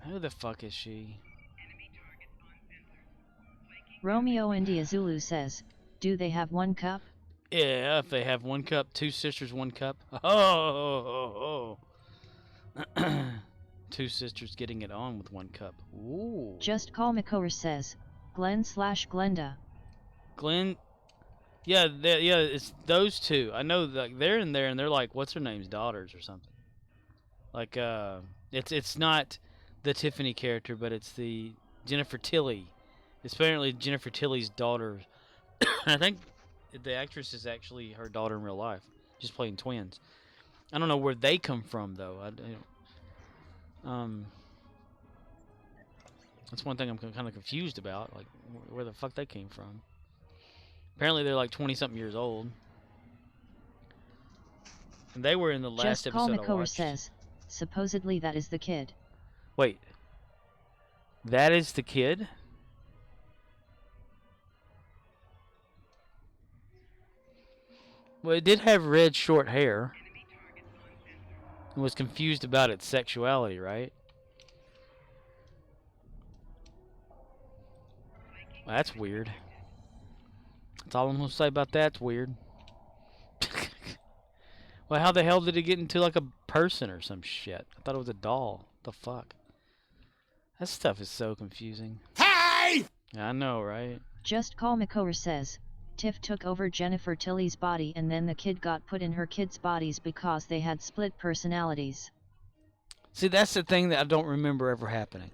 who the fuck is she? Romeo India Zulu says, "Do they have 1 cup?" Yeah, if they have 1 cup, 2 sisters, 1 cup. Oh. 2 sisters getting it on with 1 cup. Ooh. Just Call Makora says, "Glenn/Glenda." Glenn. Yeah, it's those 2. I know that they're in there, and they're like, what's her name's daughters or something. Like, it's not the Tiffany character, but it's the Jennifer Tilly. It's apparently Jennifer Tilly's daughter. I think the actress is actually her daughter in real life, just playing twins. I don't know where they come from though. That's one thing I'm kind of confused about, like where the fuck they came from. Apparently they're like 20-something years old, and they were in the last Just Call episode I Makora watched. says, "Supposedly that is the kid." Wait, that is the kid? Well, it did have red short hair. And was confused about its sexuality, right? Well, that's weird. That's all I'm gonna say about that. It's weird. Well, how the hell did it get into like a person or some shit? I thought it was a doll. The fuck? That stuff is so confusing. Hey! I know, right? Just Call Makora says, "Tiff took over Jennifer Tilly's body and then the kid got put in her kids' bodies because they had split personalities." See, that's the thing that I don't remember ever happening.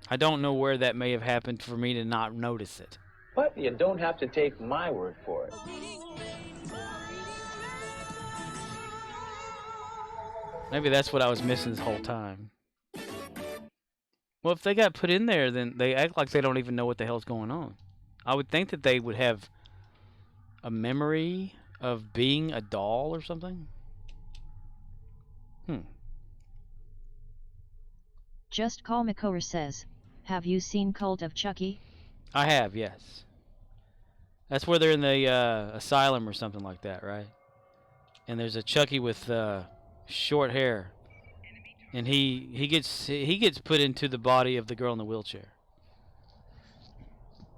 I don't know where that may have happened for me to not notice it. But you don't have to take my word for it. Maybe that's what I was missing this whole time. Well, if they got put in there, then they act like they don't even know what the hell's going on. I would think that they would have a memory of being a doll or something. Just Call Makora says, "Have you seen Cult of Chucky?" I have, yes. That's where they're in the asylum or something like that, right? And there's a Chucky with short hair, and he gets put into the body of the girl in the wheelchair.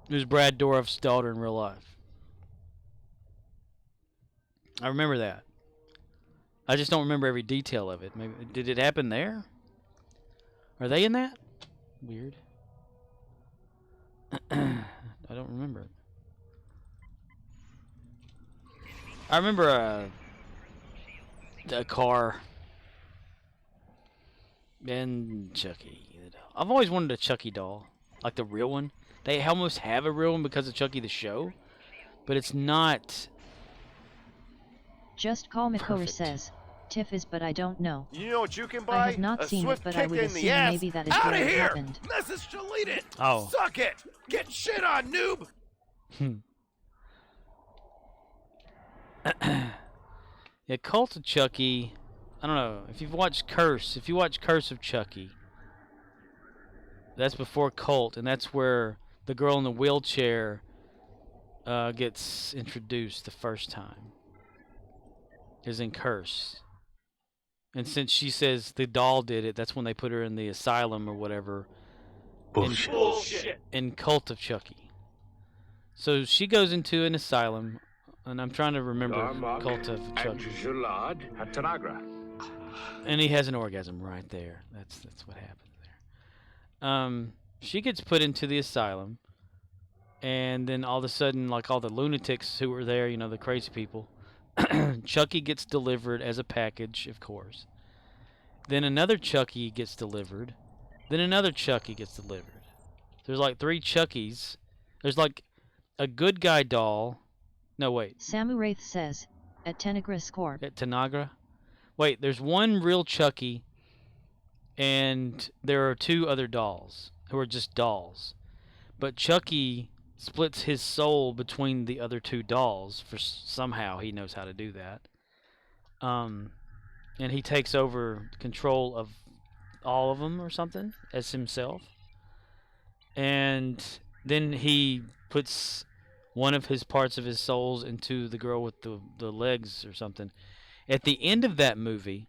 It was Brad Dourif's daughter in real life. I remember that. I just don't remember every detail of it. Maybe did it happen there? Are they in that? Weird. I don't remember. I remember a car and Chucky. I've always wanted a Chucky doll, like the real one. They almost have a real one because of Chucky the show, but it's not. Just Call Makover Perfect. says, Tiff is but I don't know. You know what you can I buy? have not a seen it, swift but I kick would in assume the ass. maybe that is Out where of it here! happened. Message deleted. Oh. Suck it. Get shit on, noob. Yeah, Cult of Chucky. I don't know if you've watched Curse. If you watch Curse of Chucky, that's before Cult, and that's where the girl in the wheelchair gets introduced the first time. Is in Curse, and since she says the doll did it, that's when they put her in the asylum or whatever. Bullshit. In Cult of Chucky. So she goes into an asylum, and I'm trying to remember Cult of Chucky. And he has an orgasm right there. That's what happens there. She gets put into the asylum, and then all of a sudden, like all the lunatics who were there, you know, the crazy people, Chucky gets delivered as a package, of course. Then another Chucky gets delivered. Then another Chucky gets delivered. There's like 3 Chuckies. There's like a good guy doll. No, wait. Samu Wraith says, at Tenegra Scorp. At Tanagra? Wait, there's one real Chucky, and there are 2 other dolls who are just dolls. But Chucky splits his soul between the other 2 dolls. For somehow he knows how to do that. And he takes over control of all of them or something as himself. And then he puts one of his parts of his souls into the girl with the legs or something. At the end of that movie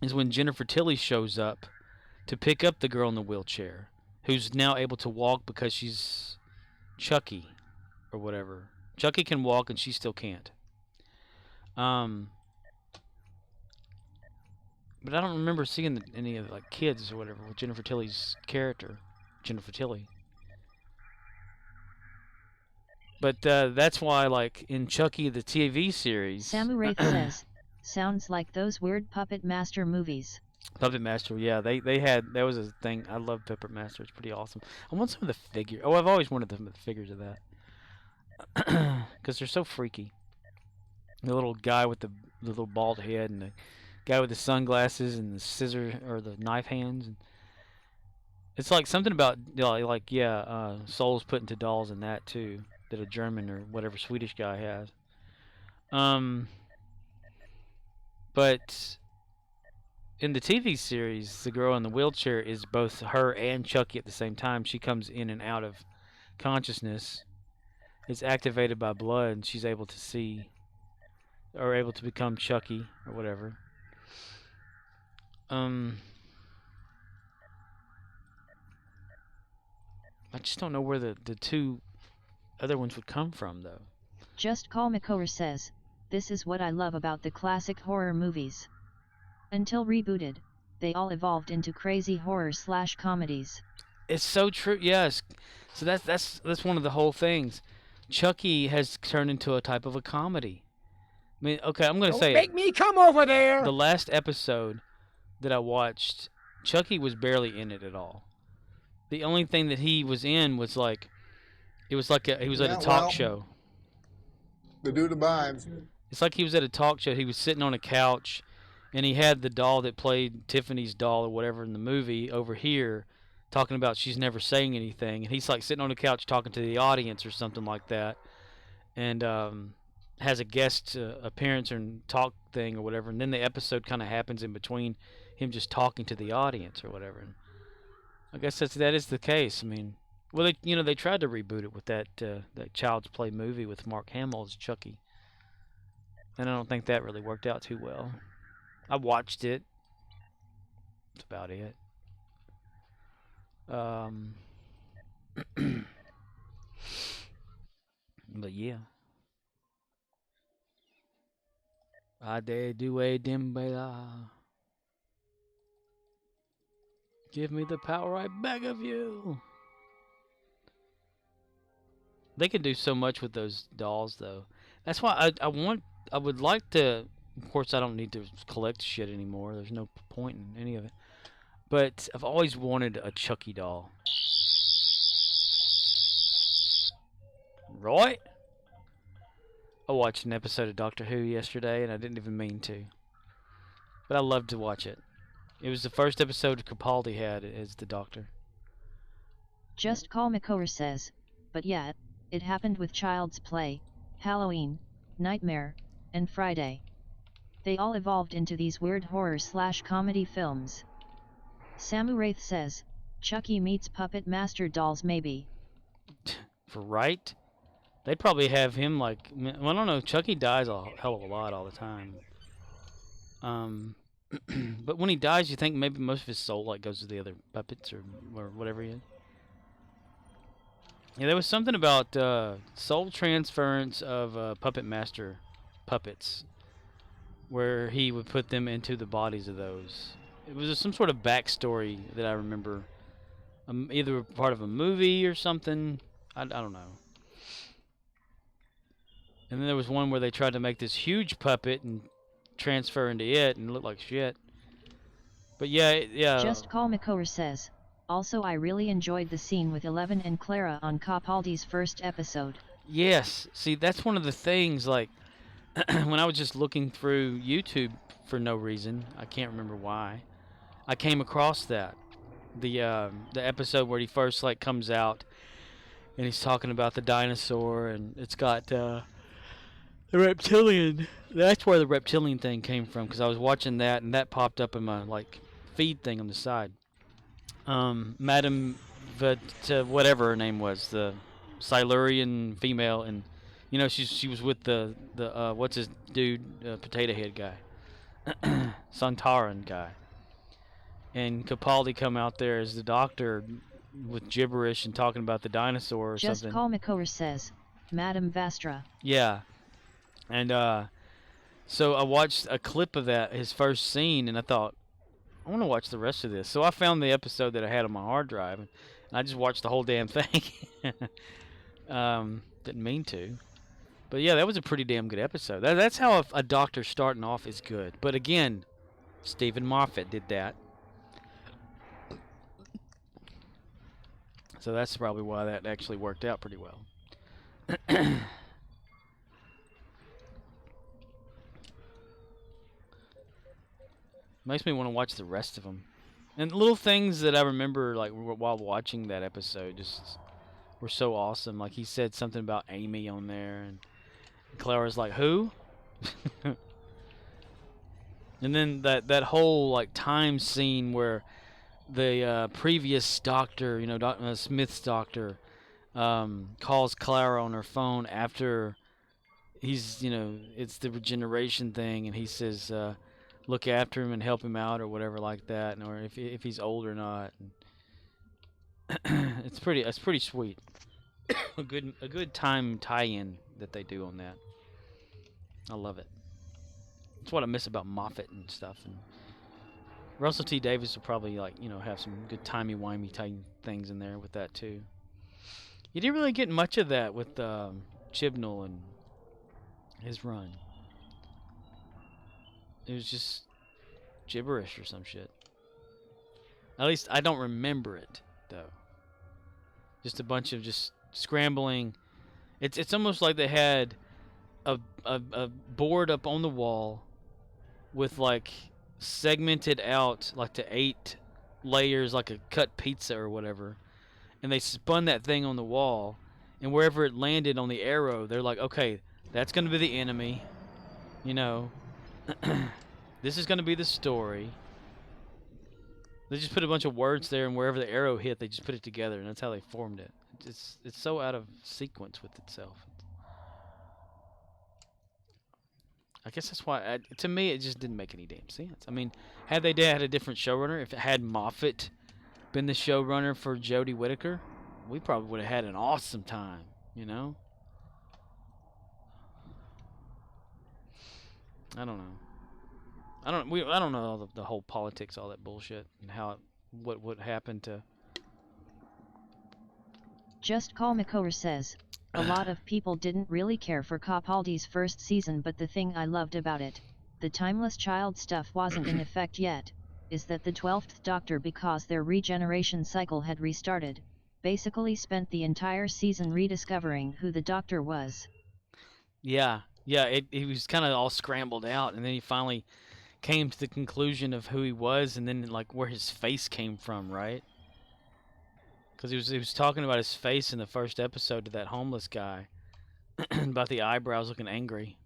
is when Jennifer Tilly shows up to pick up the girl in the wheelchair, who's now able to walk because she's Chucky or whatever. Chucky can walk and she still can't. But I don't remember seeing any of like kids or whatever with Jennifer Tilly's character, Jennifer Tilly. But that's why, like in Chucky the TV series, Samu Wraith says, sounds like those weird Puppet Master movies. Puppet Master, yeah, they had, that was a thing. I love Puppet Master; it's pretty awesome. I want some of the figures. Oh, I've always wanted the figures of that because they're so freaky. The little guy with the little bald head, and the guy with the sunglasses and the scissor or the knife hands. And it's like something about souls put into dolls and that too. That a German or whatever Swedish guy has. But in the TV series, the girl in the wheelchair is both her and Chucky at the same time. She comes in and out of consciousness. It's activated by blood, and she's able to see, or able to become Chucky or whatever. I just don't know where the 2 other ones would come from, though. Just Call Makover says, this is what I love about the classic horror movies. Until rebooted, they all evolved into crazy horror/comedies. It's so true. Yes. So that's one of the whole things. Chucky has turned into a type of a comedy. I mean, okay, I'm going to say it. Make me come over there! The last episode that I watched, Chucky was barely in it at all. The only thing that he was in was like, it was like he was at a talk show. The dude abides. It's like he was at a talk show. He was sitting on a couch, and he had the doll that played Tiffany's doll or whatever in the movie over here, talking about she's never saying anything. And he's like sitting on the couch talking to the audience or something like that, and has a guest appearance and talk thing or whatever. And then the episode kind of happens in between him just talking to the audience or whatever. And I guess that is the case. I mean, well, they tried to reboot it with that Child's Play movie with Mark Hamill as Chucky, and I don't think that really worked out too well. I watched it. That's about it. But yeah, I dare do a dimbela. Give me the power, I beg of you. They can do so much with those dolls, though. That's why I would like to. Of course, I don't need to collect shit anymore. There's no point in any of it. But I've always wanted a Chucky doll. Right? I watched an episode of Doctor Who yesterday, and I didn't even mean to. But I loved to watch it. It was the first episode Capaldi had as the Doctor. Just Call Makor says, but yeah, it happened with Child's Play, Halloween, Nightmare, and Friday. They all evolved into these weird horror/comedy films. Samu Wraith says, Chucky meets Puppet Master dolls maybe. For right? They'd probably have him like... Well, I don't know. Chucky dies a hell of a lot all the time. But when he dies, you think maybe most of his soul like goes to the other puppets or whatever he is. Yeah, there was something about soul transference of Puppet Master puppets, where he would put them into the bodies of those. It was some sort of backstory that I remember, either part of a movie or something. I don't know. And then there was one where they tried to make this huge puppet and transfer into it and look like shit. But yeah. Just Call Makor says, also I really enjoyed the scene with Eleven and Clara on Capaldi's first episode. Yes, see that's one of the things, like, when I was just looking through YouTube for no reason, I can't remember why, I came across that. The episode where he first like comes out and he's talking about the dinosaur, and it's got the reptilian. That's where the reptilian thing came from, because I was watching that and that popped up in my like feed thing on the side. Madame whatever her name was, the Silurian female, and you know she was with the what's his dude, potato head guy, Santaran guy, and Capaldi come out there as the Doctor with gibberish and talking about the dinosaur or Just something. Call Makor says, Madame Vastra. Yeah, and so I watched a clip of that, his first scene, and I thought, I want to watch the rest of this. So I found the episode that I had on my hard drive, and I just watched the whole damn thing. Didn't mean to. But yeah, that was a pretty damn good episode. That's how a Doctor starting off is good. But again, Stephen Moffat did that. So that's probably why that actually worked out pretty well. Makes me want to watch the rest of them. And little things that I remember, like, while watching that episode, just were so awesome. Like, he said something about Amy on there, and Clara's like, who? And then that whole, like, time scene where the previous Doctor, you know, Smith's Doctor, calls Clara on her phone after he's, you know, it's the regeneration thing, and he says, look after him and help him out or whatever like that, or if he's old or not. It's pretty sweet. a good time tie-in that they do on that. I love it. It's what I miss about Moffat and stuff. And Russell T Davies will probably, like, you know, have some good timey-wimey type things in there with that too. You didn't really get much of that with Chibnall and his run. It was just gibberish or some shit. At least I don't remember it, though. Just a bunch of just scrambling. It's almost like they had a board up on the wall with, like, segmented out, like, to 8 layers, like a cut pizza or whatever. And they spun that thing on the wall, and wherever it landed on the arrow, they're like, okay, that's going to be the enemy, you know. This is going to be the story. They just put a bunch of words there, and wherever the arrow hit, they just put it together, and that's how they formed it. It's so out of sequence with itself. I guess that's why, to me, it just didn't make any damn sense. I mean, had they had a different showrunner, if it had Moffat been the showrunner for Jodie Whittaker, we probably would have had an awesome time, you know? I don't know. I don't know all the whole politics, all that bullshit, and how what happened to. Just Call Makor says, A lot of people didn't really care for Capaldi's first season, but the thing I loved about it, the timeless child stuff wasn't in effect yet, is that the 12th Doctor, because their regeneration cycle had restarted, basically spent the entire season rediscovering who the Doctor was. Yeah, he was kind of all scrambled out, and then he finally came to the conclusion of who he was, and then like where his face came from, right? Because he was talking about his face in the first episode to that homeless guy, about the eyebrows looking angry.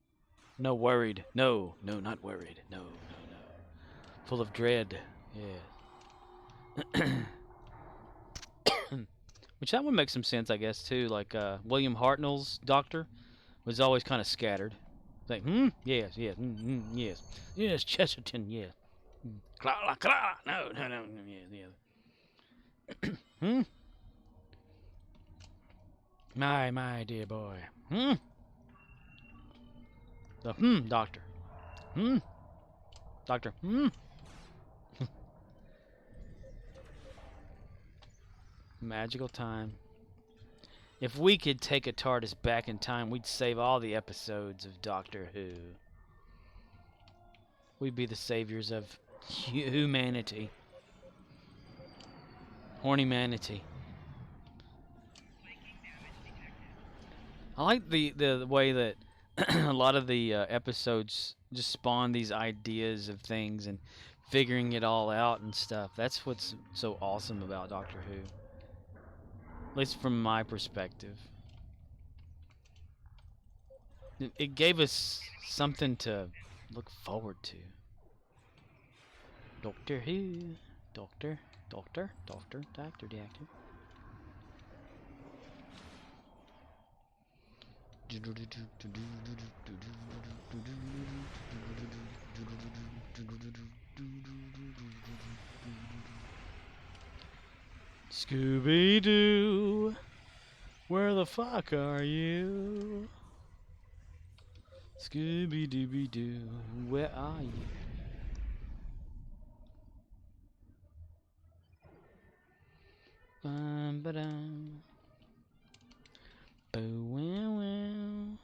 No, worried. No, not worried. No. Full of dread. Yeah. Which that one makes some sense, I guess, too. Like William Hartnell's Doctor was always kind of scattered. Like, yes, yes, Chesterton, yes. No, yes. My dear boy. The Doctor. Doctor. Magical time. If we could take a TARDIS back in time, we'd save all the episodes of Doctor Who. We'd be the saviors of humanity. Horny manatee. I like the way that a lot of the episodes just spawn these ideas of things and figuring it all out and stuff. That's what's so awesome about Doctor Who. At least from my perspective. It gave us something to look forward to. Doctor Who. Doctor. The actor. Scooby-Doo, where the fuck are you? Scooby-Dooby-Doo, where are you? Bum-ba-dum. Boo-wow-wow.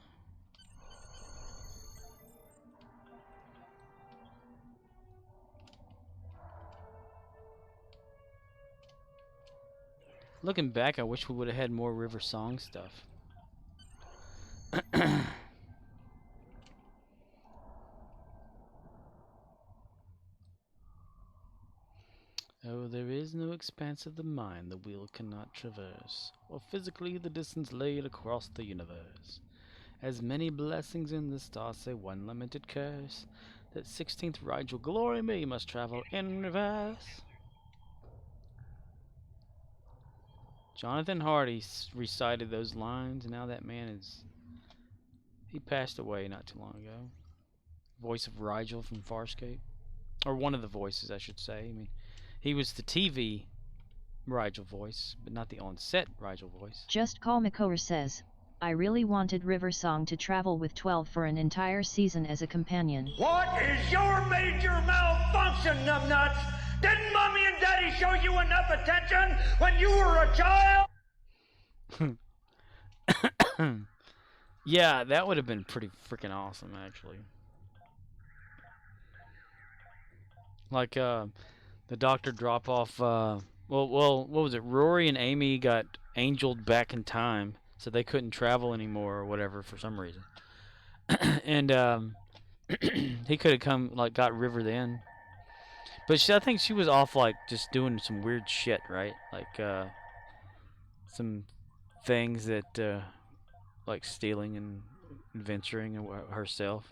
Looking back, I wish we would have had more River Song stuff. Oh, there is no expanse of the mind the wheel cannot traverse, or physically the distance laid across the universe. As many blessings in the stars say one lamented curse, that 16th Rigel glory me must travel in reverse. Jonathan Hardy recited those lines, and now that man he passed away not too long ago. Voice of Rigel from Farscape. Or one of the voices, I should say. I mean, he was the TV Rigel voice, but not the on-set Rigel voice. Just Call McCower says, I really wanted River Song to travel with 12 for an entire season as a companion. What is your major malfunction, numbnuts? Didn't Mommy and Daddy show you enough attention when you were a child? Yeah, that would have been pretty freaking awesome, actually. Like, the Doctor drop off, well, what was it? Rory and Amy got angeled back in time, so they couldn't travel anymore or whatever for some reason. And, he could have come, like, got River then. But I think she was off, like, just doing some weird shit, right? Like, some things that, like stealing and adventuring herself.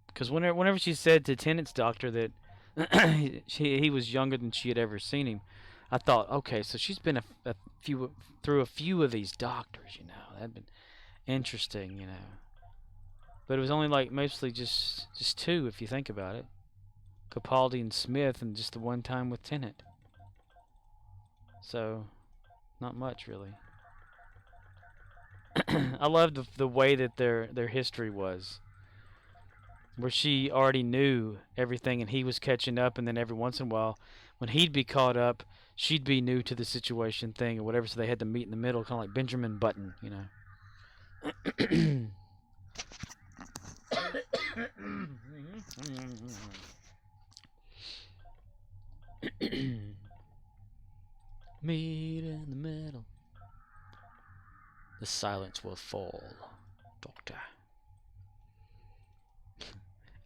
Because whenever she said to Tennant's doctor that he was younger than she had ever seen him, I thought, okay, so she's been through a few of these doctors, you know. That'd been interesting, you know. But it was only like mostly just two, if you think about it. Capaldi and Smith, and just the one time with Tennant. So, not much really. I loved the way that their history was, where she already knew everything and he was catching up, and then every once in a while when he'd be caught up, she'd be new to the situation thing or whatever, so they had to meet in the middle, kind of like Benjamin Button, you know. Meet in the middle. The silence will fall, Doctor.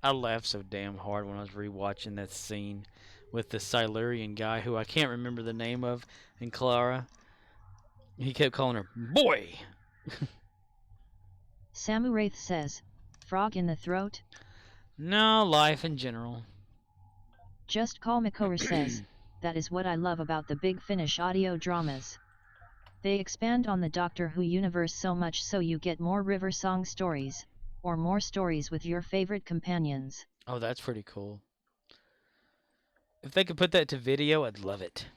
I laughed so damn hard when I was rewatching that scene with the Silurian guy who I can't remember the name of, and Clara. He kept calling her boy. Samuraith says, frog in the throat? No, life in general. Just Call Makora says, that is what I love about the Big Finish audio dramas. They expand on the Doctor Who universe so much so you get more River Song stories, or more stories with your favorite companions. Oh, that's pretty cool. If they could put that to video, I'd love it.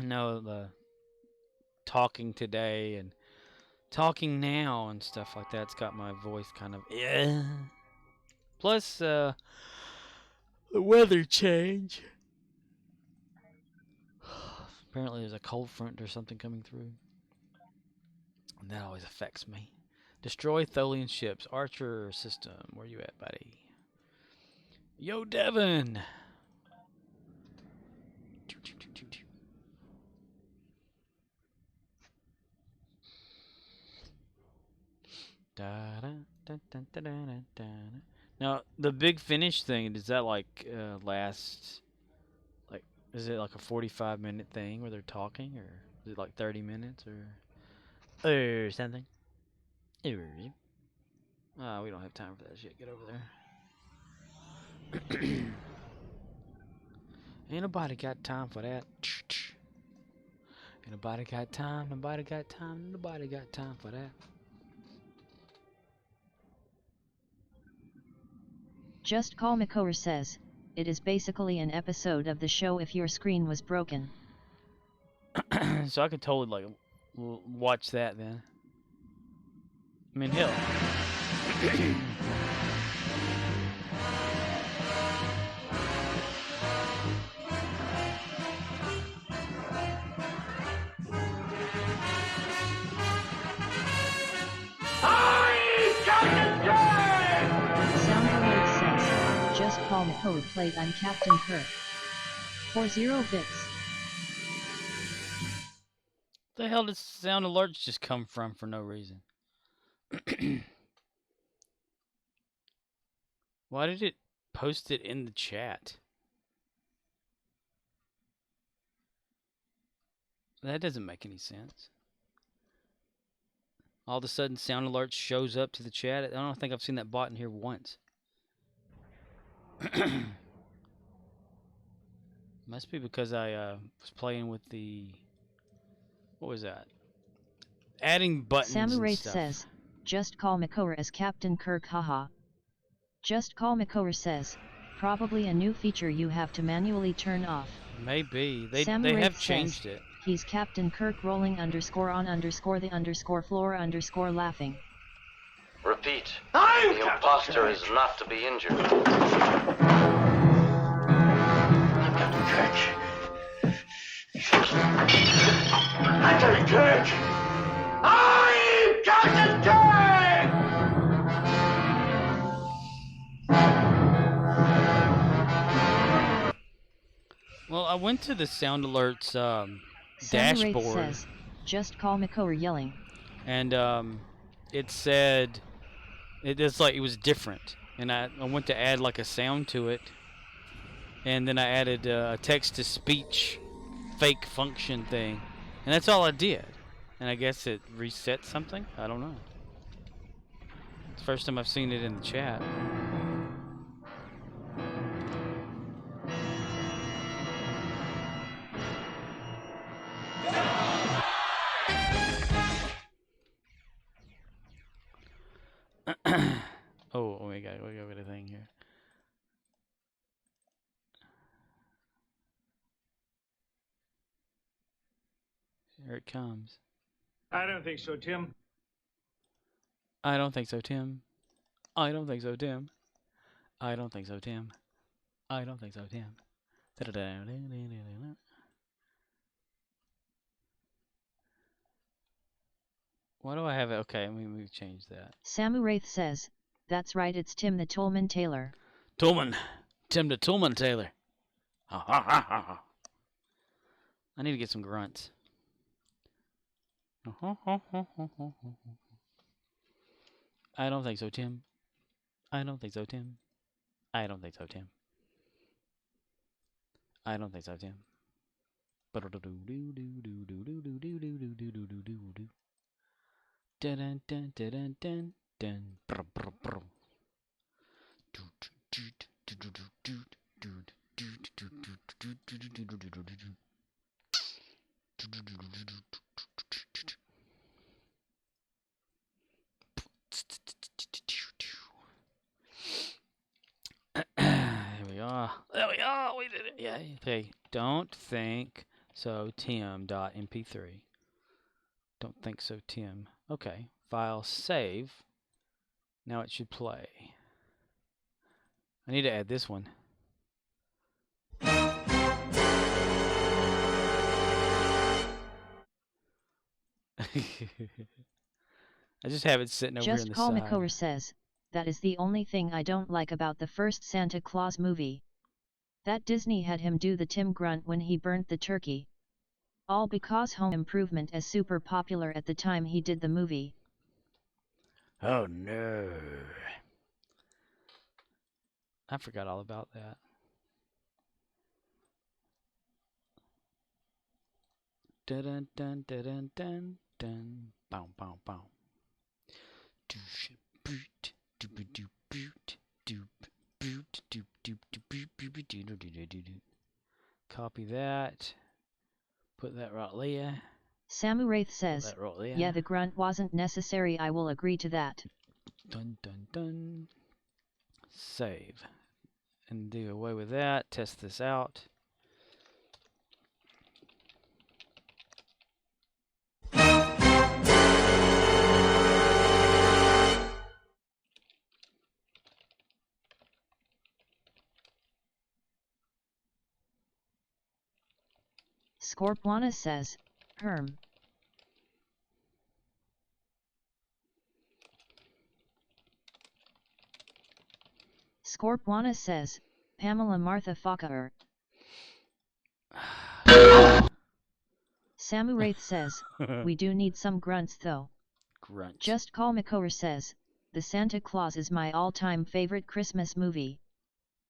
No, the talking today and talking now and stuff like that's got my voice kind of Plus, the weather change. Apparently there's a cold front or something coming through. And that always affects me. Destroy Tholian ships. Archer system. Where you at, buddy? Yo, Devin! Now, the Big Finish thing, does that like last, like, is it like a 45-minute thing where they're talking, or is it like 30 minutes or something? We don't have time for that shit. Get over there. Ain't nobody got time for that. Ain't nobody got time, nobody got time, nobody got time for that. Just Call Makora says, it is basically an episode of the show if your screen was broken. So I could totally like watch that then. I mean, hell. Soundalert says, just Call Makora played I'm Captain Kirk. For 0 bits. The hell does sound alerts just come from for no reason? Why did it post it in the chat? That doesn't make any sense. All of a sudden, sound alerts shows up to the chat. I don't think I've seen that bot in here once. Must be because I was playing with the... What was that? Adding buttons Samuraith and stuff. says, just call Makora as Captain Kirk haha. Just Call Makora says, probably a new feature you have to manually turn off. Maybe. They Samuraith have says, changed it. He's Captain Kirk rolling _on_the _floor laughing. Repeat. The imposter is not to be injured. I'm Captain Kirk. I'm Captain Kirk. I'm Captain Kirk. Well, I went to the sound alerts Samuraith dashboard, says, just call Makora yelling. and it said it's like it was different, and I went to add like a sound to it, and then I added a text-to-speech fake function thing, and that's all I did. And I guess it reset something. I don't know. It's the first time I've seen it in the chat. Oh, we got a thing here. Here it comes. I don't think so, Tim. I don't think so, Tim. I don't think so, Tim. I don't think so, Tim. I don't think so, Tim. Why do I have it? Okay, we've changed that. Samu Wraith says, that's right, it's Tim the Toolman Taylor. Toolman. Tim the Toolman Taylor. Ha ha ha ha ha. I need to get some grunts. I don't think so, Tim. I don't think so, Tim. I don't think so, Tim. I don't think so, Tim. Dun dun dun dun dun dun. Brum, brum, brum. There we are. There we are. We did it. Yay. Okay. Don't think so, Tim.mp3. Don't think so, Tim. Okay. File save. Now it should play. I need to add this one. I just have it sitting over here Just on the Call side. McCower says, that is the only thing I don't like about the first Santa Claus movie. That Disney had him do the Tim grunt when he burnt the turkey. All because Home Improvement is super popular at the time he did the movie. Oh no. I forgot all about that. Dun dun dun dun dun dun. Bow bow bow. Copy that. Put that right there. Samu Wraith says, Put that right there. yeah, the grunt wasn't necessary, I will agree to that. Dun dun dun. Save. And do away with that. Test this out. Scorpwana says, Herm. Scorpwana says, Pamela Martha Fakaer. Samu Wraith says, we do need some grunts though. Grunt. Just Call McCower says, The Santa Claus is my all-time favorite Christmas movie.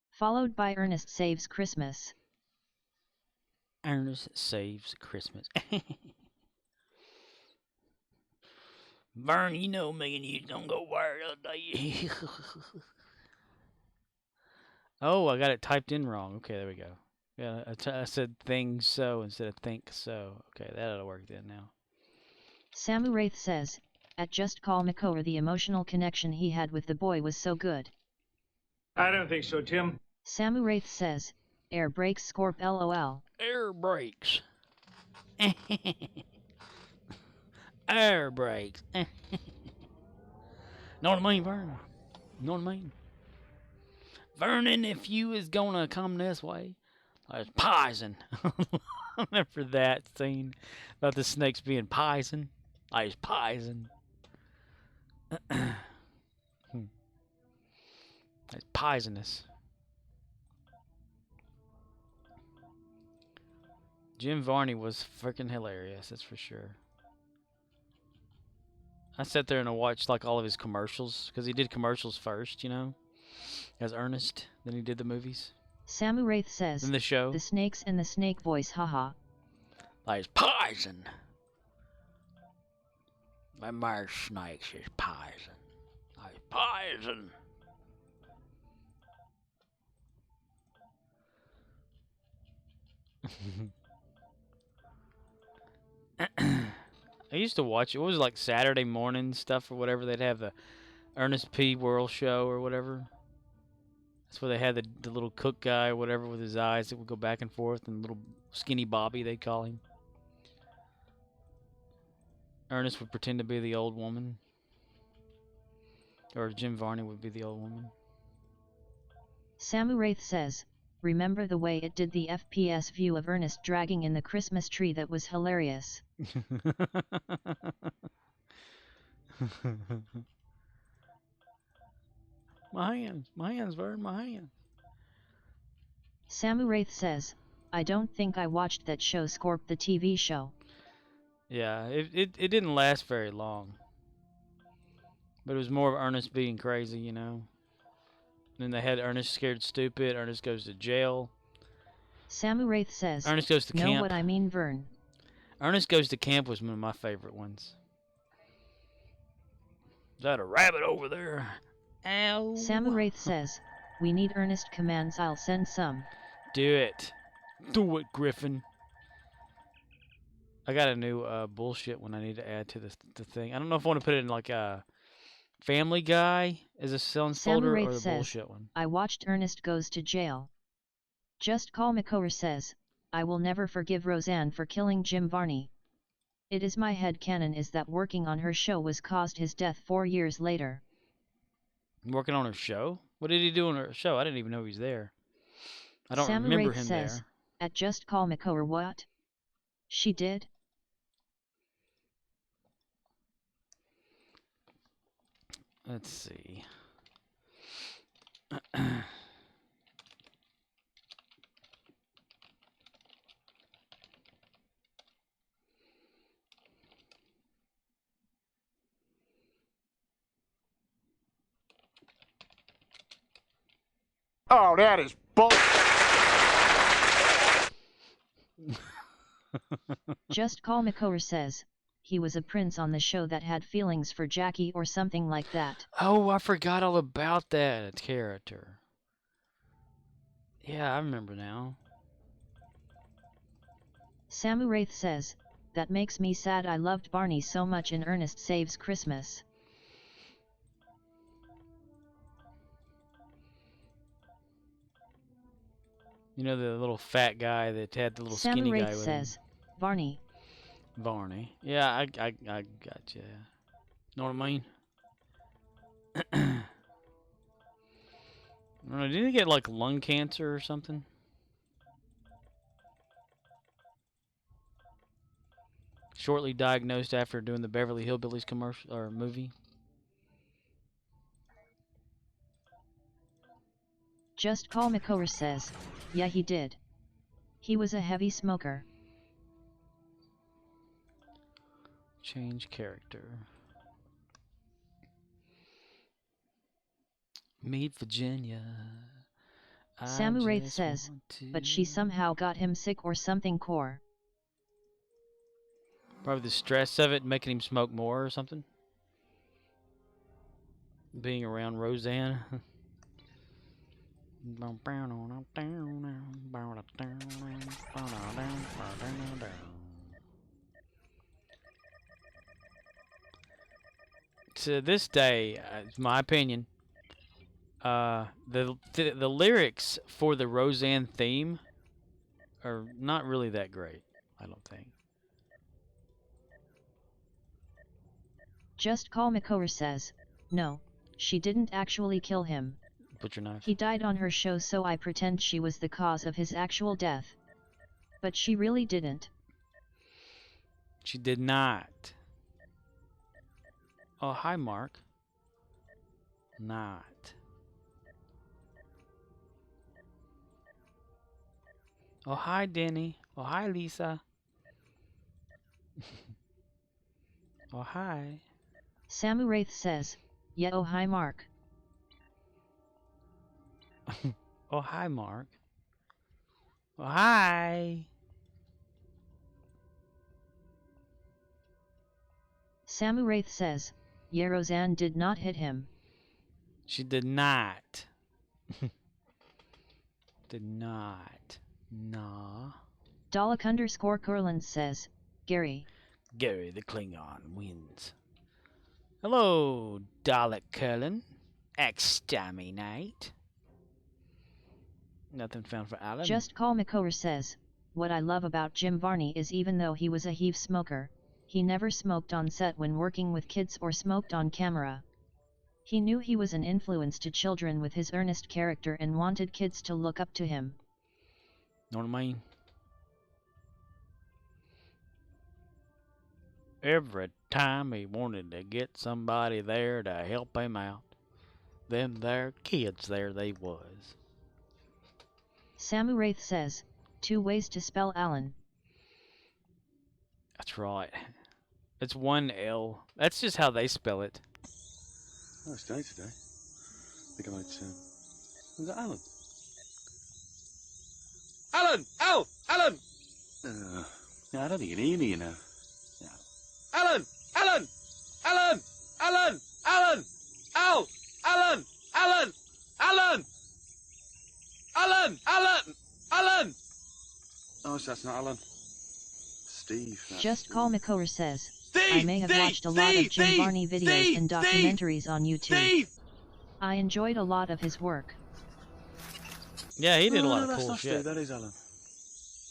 Followed by Ernest Saves Christmas. Ernest Saves Christmas. Vern, you know me and you don't go where today. Oh, I got it typed in wrong. Okay, there we go. Yeah, I said thing so instead of think so. Okay, that'll work then now. Samu Wraith says, at Just Call McCower the emotional connection he had with the boy was so good. I don't think so, Tim. Samu Wraith says, air brakes Scorp LOL. Air brakes. Air brakes. Know what I mean, Vern? Know what I mean? Vernon, if you is gonna come this way, there's poison. Remember that scene about the snakes being poison? There's poison. It's poisonous. Jim Varney was freaking hilarious, that's for sure. I sat there and I watched like all of his commercials, because he did commercials first, you know, as Ernest. Then he did the movies. Samu Wraith says, Then the show. The snakes and the snake voice, haha. There's poison. My marsh snakes is poison. There's poison. I used to watch it. It was like Saturday morning stuff or whatever. They'd have the Ernest P. Worrell show or whatever. That's where they had the little cook guy or whatever with his eyes that would go back and forth, and little skinny Bobby, they'd call him. Ernest would pretend to be the old woman. Or Jim Varney would be the old woman. Samu Wraith says, remember the way it did the FPS view of Ernest dragging in the Christmas tree? That was hilarious. My hands burn my hands. Samuraith says, I don't think I watched that show Scorp, the TV show. Yeah, it didn't last very long. But it was more of Ernest being crazy, you know. Then they had Ernest scared stupid. Ernest goes to jail. Samuraith says, Ernest goes to know camp. what I mean, Vern? Ernest Goes to Camp was one of my favorite ones. Is that a rabbit over there? Ow. Samuraith says, we need Ernest commands, I'll send some. Do it. Do it, Griffin. I got a new bullshit one I need to add to the thing. I don't know if I want to put it in like a Family Guy as a sounds folder or the says, bullshit one. I watched Ernest Goes to Jail. Just Call McCower says, I will never forgive Roseanne for killing Jim Varney. It is my headcanon is that working on her show was caused his death 4 years later. Working on her show? What did he do on her show? I didn't even know he was there. I don't remember him says, there. At Just Call McCower what? She did? Let's see. Oh, that is bull. Just Call McCower says, he was a prince on the show that had feelings for Jackie or something like that. Oh, I forgot all about that character. Yeah, I remember now. Samuraith says, that makes me sad. I loved Barney so much in Ernest Saves Christmas. You know the little fat guy that had the little skinny guy Samuraith with says, him? Barney. Barney. Yeah, I got you. Know what I mean? I don't know, didn't he get like lung cancer or something? Shortly diagnosed after doing the Beverly Hillbillies commercial or movie. Just Call McCower says, yeah he did. He was a heavy smoker. Change character. Meet Virginia. Samuraith says, but she somehow got him sick or something core. Probably the stress of it making him smoke more or something. Being around Roseanne. To this day, it's my opinion, the lyrics for the Roseanne theme are not really that great, I don't think. Just Call McCower says, no, she didn't actually kill him. Butcher knife. He died on her show, so I pretend she was the cause of his actual death. But she really didn't. She did not. Oh, hi, Mark. Not. Oh, hi, Denny. Oh, hi, Lisa. Oh, hi. Samuraith says, yeah, oh hi Mark. Oh, hi, Mark. Oh, hi. Samuraith says, yeah, Roseanne did not hit him. She did not. Did not. Nah. Dalek_Kurland says, Gary. Gary the Klingon wins. Hello, Dalek Curlin. Exterminate. Nothing found for Alan. Just Call McCower says, what I love about Jim Varney is even though he was a heave smoker, he never smoked on set when working with kids or smoked on camera. He knew he was an influence to children with his earnest character and wanted kids to look up to him. Know what I mean? Every time he wanted to get somebody there to help him out, them there kids there they was. Samuraith says, 2 ways to spell Alan. That's right. It's 1 L. That's just how they spell it. Nice day today. I think I might. Was that Alan? Alan! Al! Alan! Yeah, I don't think you need you know. Alan! Alan! Alan! Alan! Alan! Al! Alan! Alan! Alan! Alan! Alan! Alan! Oh, so that's not Alan. Steve. That's Just Call Makor says, Steve! I may have watched a lot of Jim Varney videos and documentaries on YouTube. Steve! I enjoyed a lot of his work. Yeah, he did a lot of that's cool not shit. Steve, that is Alan.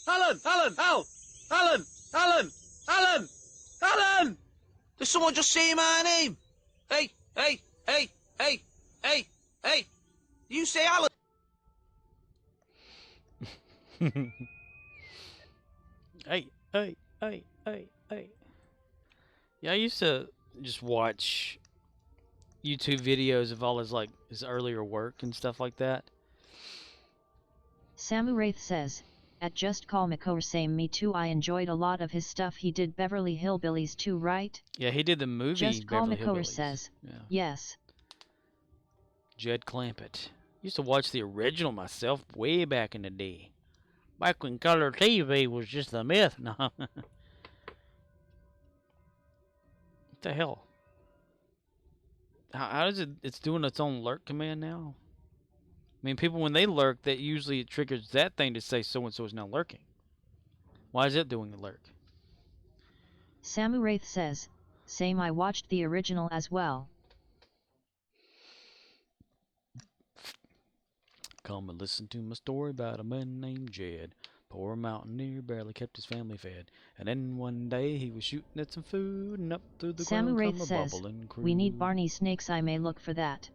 Alan! Alan! Al! Alan! Alan! Alan! Alan! Did someone just say my name? Hey! Hey! Hey! Hey! Hey! Hey! You say Alan? Hey, hey, hey, hey, hey. Yeah, I used to just watch YouTube videos of all his earlier work and stuff like that. Samuraith says, at Just Call Makor same me too, I enjoyed a lot of his stuff. He did Beverly Hillbillies too, right? Yeah, he did the movie Just Call Beverly Makor Hillbillies. says, Yeah. yes. Jed Clampett. Used to watch the original myself way back in the day. Back when color TV was just a myth. No. What the hell? How does it's doing its own lurk command now? I mean, people, when they lurk, that usually it triggers that thing to say so-and-so is now lurking. Why is it doing the lurk? Samuraith says, same, I watched the original as well. Come and listen to my story about a man named Jed. Poor mountaineer, barely kept his family fed. And then one day he was shooting at some food, and up through the ground Samuraith come a says, bubbling crew. we need Barney snakes, I may look for that.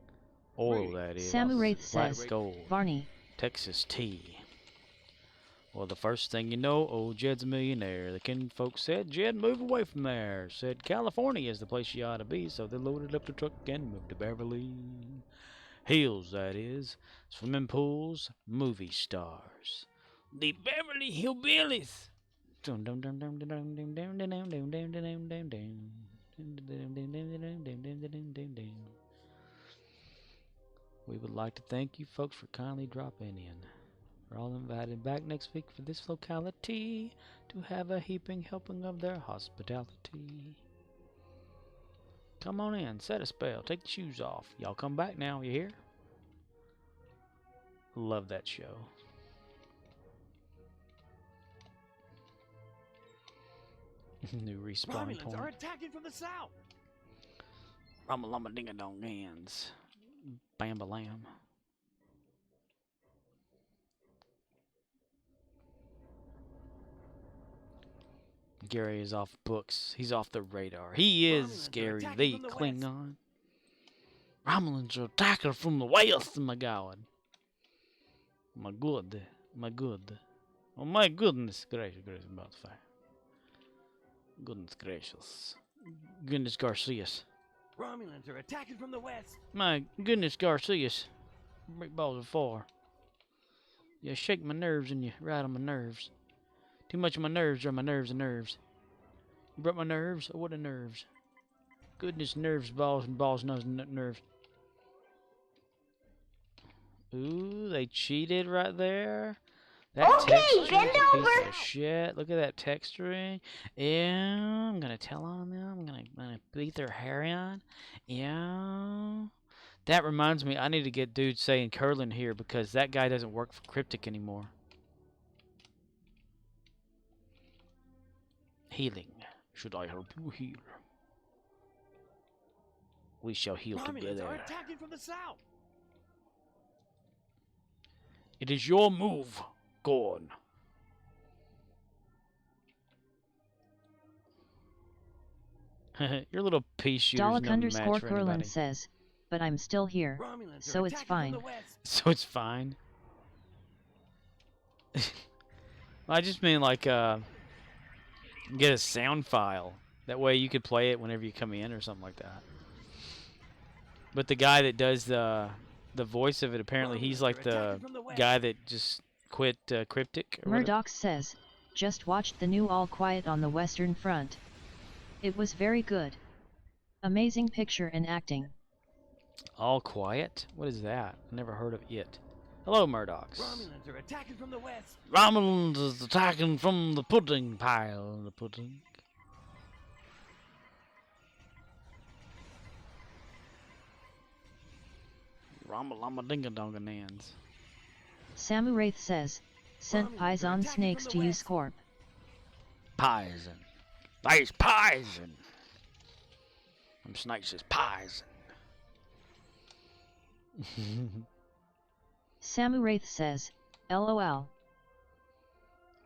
Oil, that is. Samuraith Black says, gold. Barney. Texas tea. Well, the first thing you know, old Jed's a millionaire. The kinfolk said, Jed, move away from there. Said, California is the place you ought to be. So they loaded up the truck and moved to Beverly Hills, that is. Swimming pools, movie stars. The Beverly Hillbillies. We would like to thank you folks for kindly dropping in. We're all invited back next week for this locality to have a heaping helping of their hospitality. Come on in, set a spell, take the shoes off. Y'all come back now, you hear? Love that show. New respawn Romulans are point. attacking from the south. Ramalama ding a dong hands. Bam lamb. Gary is off books. He's off the radar. He is Gary the Klingon. Romulans are attacking from the west, my God. My good. My good. Oh my goodness gracious, about the fire. Goodness gracious. Goodness Garcias. Romulans are attacking from the west. My goodness Garcias. Break balls of 4. You shake my nerves and you ride on my nerves. Too much of my nerves are my nerves and nerves. You broke my nerves? Oh, what are nerves? Goodness, nerves, balls, and balls, nose, nerves. Ooh, they cheated right there. That texturing is a piece of shit. Look at that texturing. Yeah, I'm gonna tell on them. I'm gonna beat their hair in. Yeah. That reminds me, I need to get dude saying Curlin here because that guy doesn't work for Cryptic anymore. Healing. Should I help you heal? We shall heal Romulans together. are attacking from the south. It is your move. Go on. Your little pea shooter's no Dalek match underscore for Curlin anybody. says, but I'm still here, Romulans so are it's attacking from fine. the west. So it's fine. I just mean like get a sound file. That way you could play it whenever you come in or something like that. But the guy that does the voice of it, apparently he's like the guy that just quit Cryptic. Or Murdoch says, just watched the new All Quiet on the Western Front. It was very good. Amazing picture and acting. All Quiet? What is that? I never heard of it. Hello, Murdochs. Romulans are attacking from the west. Romulans is attacking from the pudding pile. The pudding. Romulammadingadonganans. Samu Wraith says, sent Pison snakes to you Scorp. Poison. There's poison. Them snakes is poison. Samu Wraith says, LOL.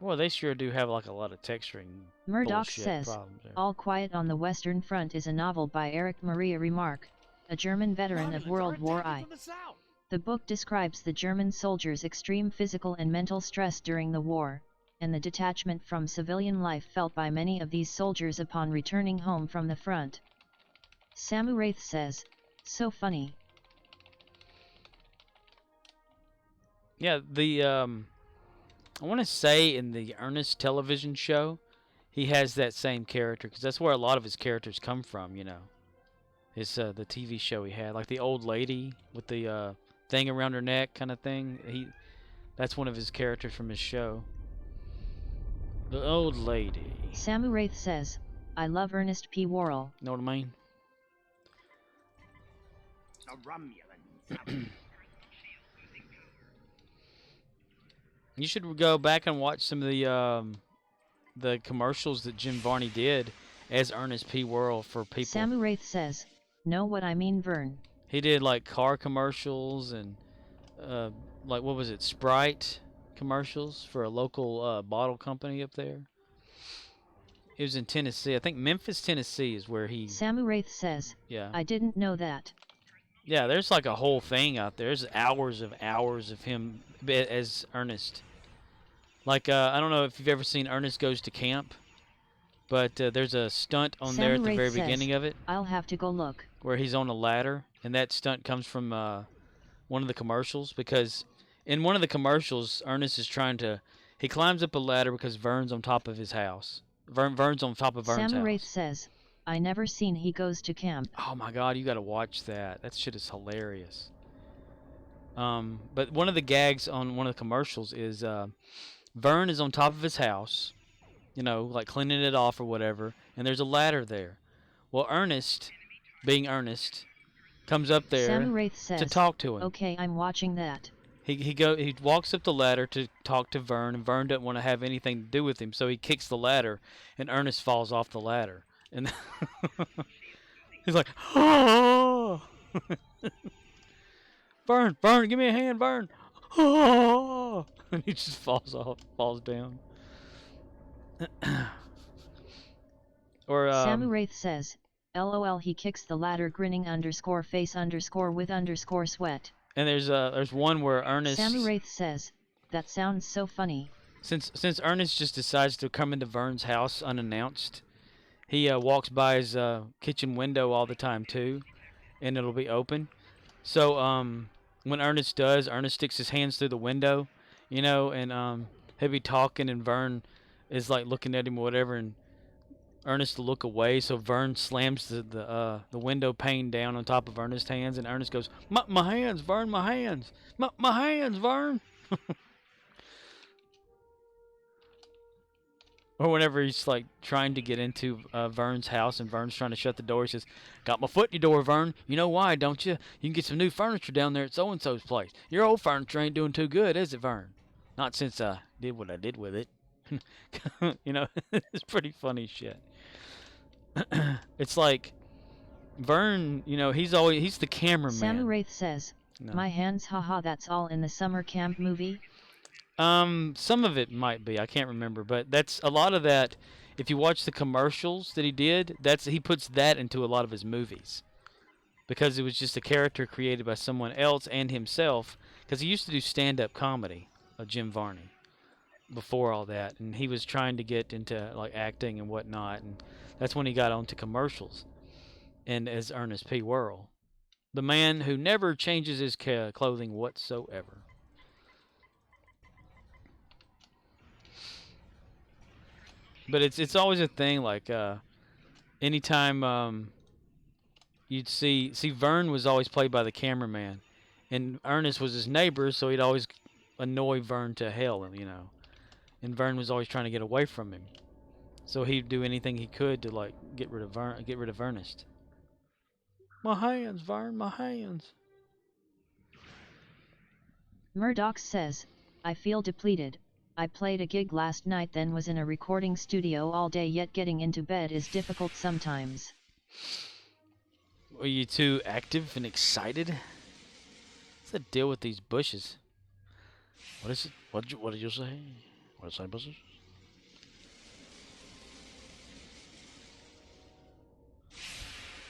Well, they sure do have like a lot of texturing Murdoch bullshit says, problems there. All Quiet on the Western Front is a novel by Erich Maria Remarque, a German veteran of World War I. The book describes the German soldiers' extreme physical and mental stress during the war, and the detachment from civilian life felt by many of these soldiers upon returning home from the front. Samu Wraith says, so funny. Yeah, the I want to say in the Ernest television show, he has that same character because that's where a lot of his characters come from. You know, it's the TV show he had, like the old lady with the thing around her neck, kind of thing. That's one of his characters from his show. The old lady. Samu Wraith says, I love Ernest P. Worrell. Know what I mean? A Romulan. You should go back and watch some of the commercials that Jim Varney did as Ernest P. Worrell for people. Samu Wraith says, know what I mean, Vern. He did like car commercials and like what was it, Sprite commercials for a local bottle company up there. It was in Tennessee. I think Memphis, Tennessee is where he... Samu Wraith says, yeah. I didn't know that. Yeah, there's like a whole thing out there. There's hours of him as Ernest. Like, I don't know if you've ever seen Ernest Goes to Camp, but there's a stunt on there at the very beginning of it. I'll have to go look. Where he's on a ladder, and that stunt comes from one of the commercials, because in one of the commercials, Ernest is trying to... He climbs up a ladder because Vern's on top of his house. Vern's on top of Vern's Samu Wraith house. says, I never seen He Goes to Camp. Oh my god, you gotta watch that. That shit is hilarious. But one of the gags on one of the commercials is Vern is on top of his house, you know, like cleaning it off or whatever, and there's a ladder there. Well, Ernest, being Ernest, comes up there Samu Wraith says, to talk to him. Okay, I'm watching that. He walks up the ladder to talk to Vern, and Vern doesn't want to have anything to do with him, so he kicks the ladder, and Ernest falls off the ladder. And he's like, oh! Vern, give me a hand, Vern. Oh! And he just falls down. Or Samu Wraith says, LOL, he kicks the ladder grinning _face _with _sweat. And there's one where Ernest... Samu Wraith says, that sounds so funny. Since Ernest just decides to come into Vern's house unannounced, he walks by his kitchen window all the time too, and it'll be open. So when Ernest does, Ernest sticks his hands through the window, you know, and he'll be talking, and Vern is like looking at him or whatever, and Ernest will look away, so Vern slams the window pane down on top of Ernest's hands, and Ernest goes, my hands, Vern, my hands, my hands, Vern. Or whenever he's like trying to get into Vern's house, and Vern's trying to shut the door, he says, got my foot in your door, Vern. You know why, don't you? You can get some new furniture down there at so-and-so's place. Your old furniture ain't doing too good, is it, Vern? Not since I did what I did with it. You know, it's pretty funny shit. It's like Vern, you know, he's the cameraman. Samu Wraith says, No. my hands, haha, that's all in the summer camp movie? Some of it might be, I can't remember, but that's a lot of that. If you watch the commercials that he did, he puts that into a lot of his movies, because it was just a character created by someone else and himself, because he used to do stand-up comedy, Jim Varney. before all that, and he was trying to get into like acting and whatnot, and that's when he got onto commercials. And as Ernest P. Worrell, the man who never changes his clothing whatsoever. But it's always a thing, like anytime you'd see Vern was always played by the cameraman, and Ernest was his neighbor, so he'd always annoy Vern to hell, you know. And Vern was always trying to get away from him, so he'd do anything he could to like get rid of Ernest. My hands, Vern, my hands. Murdoch says, I feel depleted. I played a gig last night, then was in a recording studio all day, yet getting into bed is difficult sometimes. Are you too active and excited? What's the deal with these bushes? What is it? What did you say? What did you say, bushes?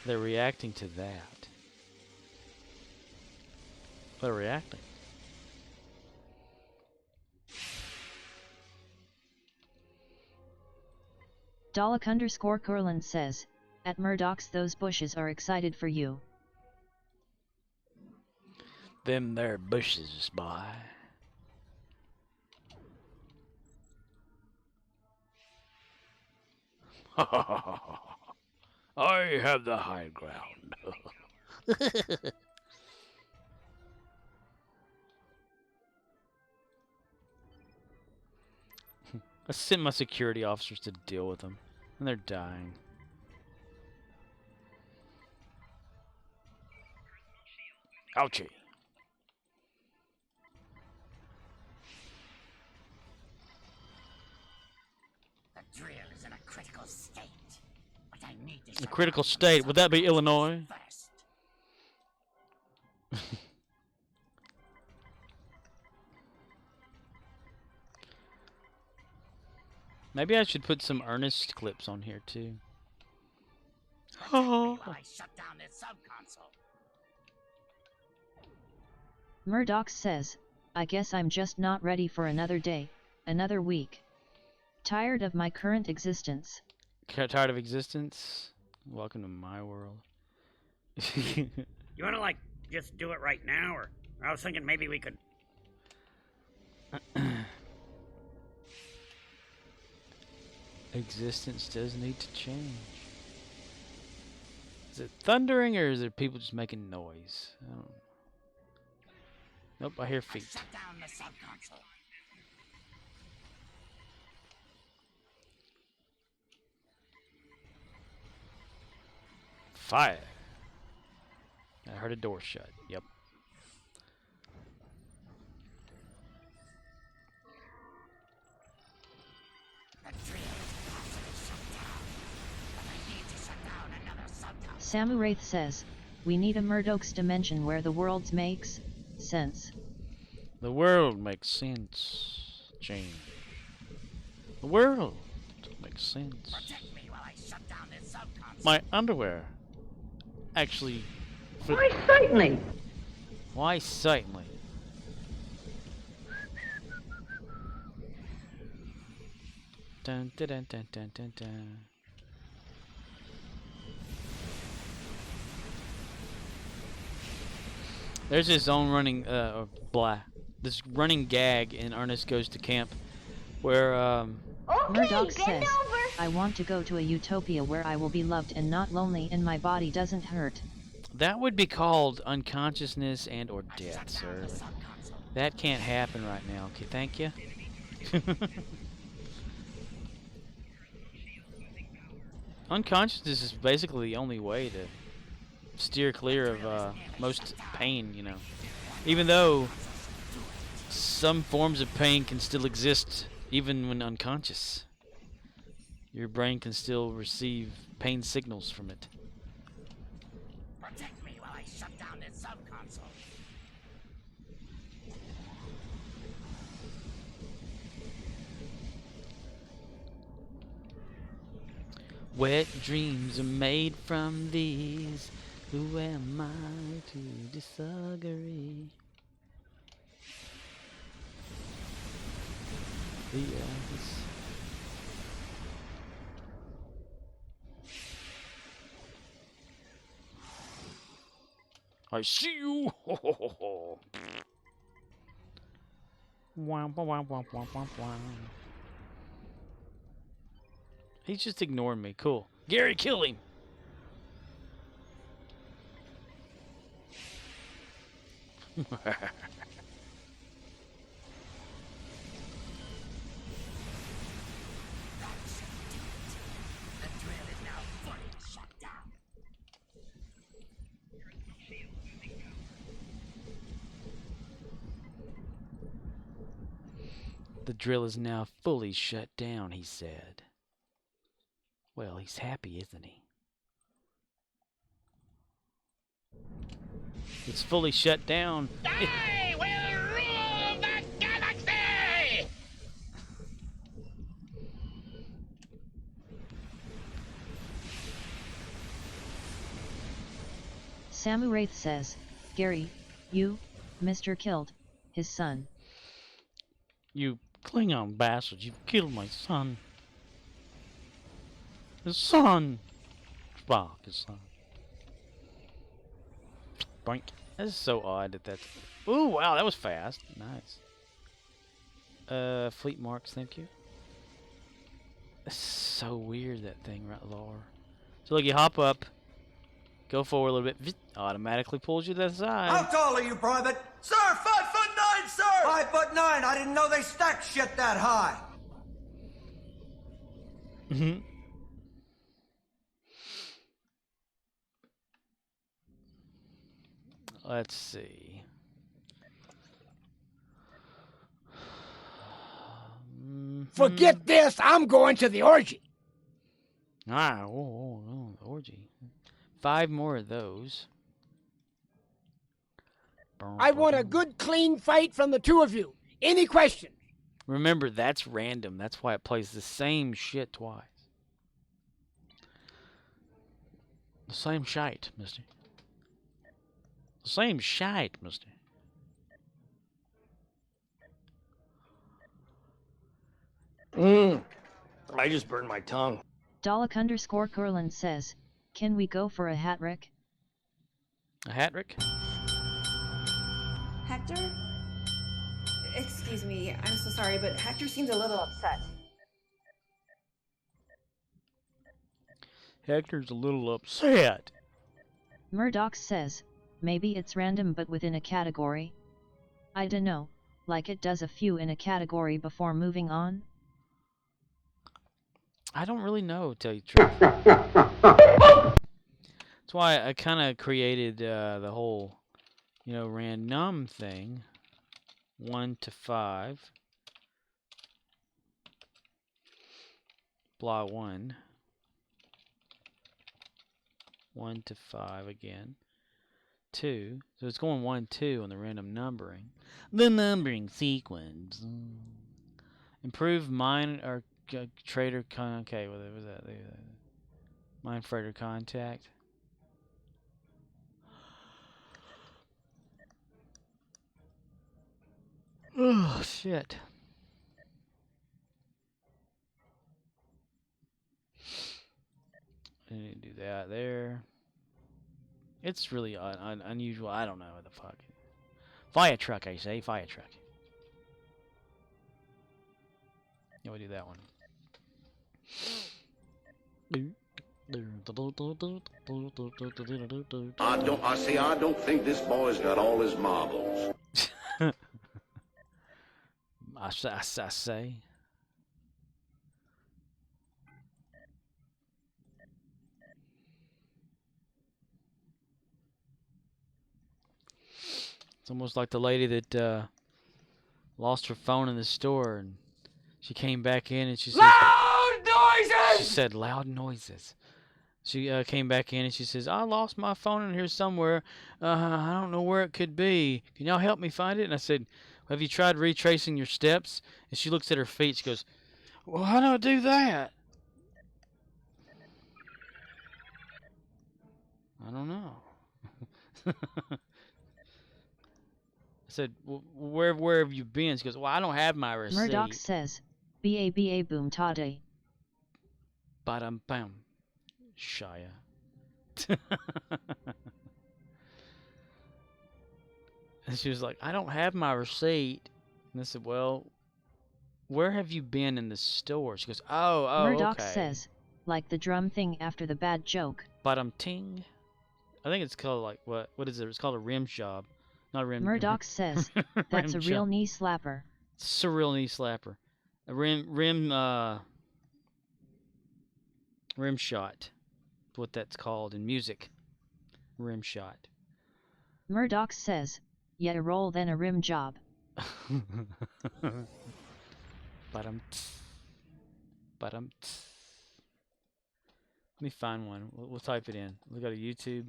They're reacting to that. They're reacting. Dalek_Curlin says, at Murdoch's those bushes are excited for you. Them there bushes, boy. I have the high ground. I sent my security officers to deal with them, and they're dying. Ouchie. The drill is in a critical state. But I need to A critical state? Would that be Illinois? Maybe I should put some Ernest clips on here too. Oh. I shut down this sub-console. Murdoch says, I guess I'm just not ready for another day, another week. Tired of my current existence. Tired of existence? Welcome to my world. You wanna like just do it right now, or I was thinking maybe we could. Existence does need to change. Is it thundering, or is it people just making noise? I don't know. Nope, I hear feet. Shut down the sub-console. Fire. I heard a door shut. Yep. Samu Wraith says, we need a Murdoch's dimension where the world makes sense. The world makes sense, Jane. The world makes sense. Protect me while I shut down this sub-console. My underwear actually... Why certainly? Why certainly? Dun dun dun dun dun dun dun. There's this own running this running gag in Ernest Goes to Camp where Murdoch says, I want to go to a utopia where I will be loved and not lonely and my body doesn't hurt. that would be called unconsciousness and or death, sir. That can't happen right now. Okay, thank you. Unconsciousness is basically the only way to steer clear of most pain, you know. Even though some forms of pain can still exist even when unconscious. Your brain can still receive pain signals from it. Protect me while I shut down this sub-console. Wet dreams are made from these. Who am I to disagree? I see you. Wah, wah, wah, wah, wah, wah, wah. He's just ignoring me. Cool. Gary, kill him. The drill is now fully shut down, he said. Well, he's happy, isn't he? It's fully shut down. I will rule the galaxy! Samu Wraith says, Gary, you, Mr. killed his son. You Klingon bastards, you've killed my son. His son! Spock, his son. Boink. That is so odd that that's... Ooh, wow, that was fast. Nice. Fleet marks, thank you. That's so weird, that thing, right, Laura. So look, you hop up, go forward a little bit, automatically pulls you to the side. How tall are you, Private? Sir, 5'9", sir! 5'9". I didn't know they stacked shit that high. Mm-hmm. Let's see. Forget this. I'm going to the orgy. Ah, oh, the orgy. 5 more of those. I want a good, clean fight from the two of you. Any questions? Remember, that's random. That's why it plays the same shit twice. The same shite, mister. The same shite, mister. I just burned my tongue. Dalek_Curlin says, can we go for a hat-rick? A hat-rick? Hector? Excuse me, I'm so sorry, but Hector seems a little upset. Hector's a little upset. Murdoch says, maybe it's random but within a category. I dunno, like it does a few in a category before moving on? I don't really know, to tell you the truth. That's why I kind of created the whole, random thing. 1 to 5. Blah 1. 1 to 5 again. 2. So it's going 1, 2 on the random numbering. The numbering sequence. Improve mine or trader okay, what was that? Mine freighter contact. Oh shit. I need to do that there. It's really unusual. I don't know what the fuck. Fire truck, I say. Fire truck. Yeah, we do that one. I don't think this boy's got all his marbles. I say. It's almost like the lady that lost her phone in the store, and she came back in and she said, "Loud noises!" She said, "Loud noises." She came back in and she says, "I lost my phone in here somewhere. I don't know where it could be. Can y'all help me find it?" And I said, "Have you tried retracing your steps?" And she looks at her feet. She goes, "Well, how do I do that?" I don't know. I said, well, where have you been? She goes, "Well, I don't have my receipt." Murdoch says, ba boom toddy. Bottom bam. Shia. And she was like, I don't have my receipt. And I said, well, where have you been in the store? She goes, oh, Murdoch okay. says, like the drum thing after the bad joke. Bottom ting. I think it's called like what is it? It's called a rim job. Not a rim. Murdoch says, that's a real knee slapper. It's a real knee slapper. A rim shot. What that's called in music. Rim shot. Murdoch says, yeah, a roll then a rim job. Bottom. Bottom. Let me find one. We'll type it in. We'll go to YouTube.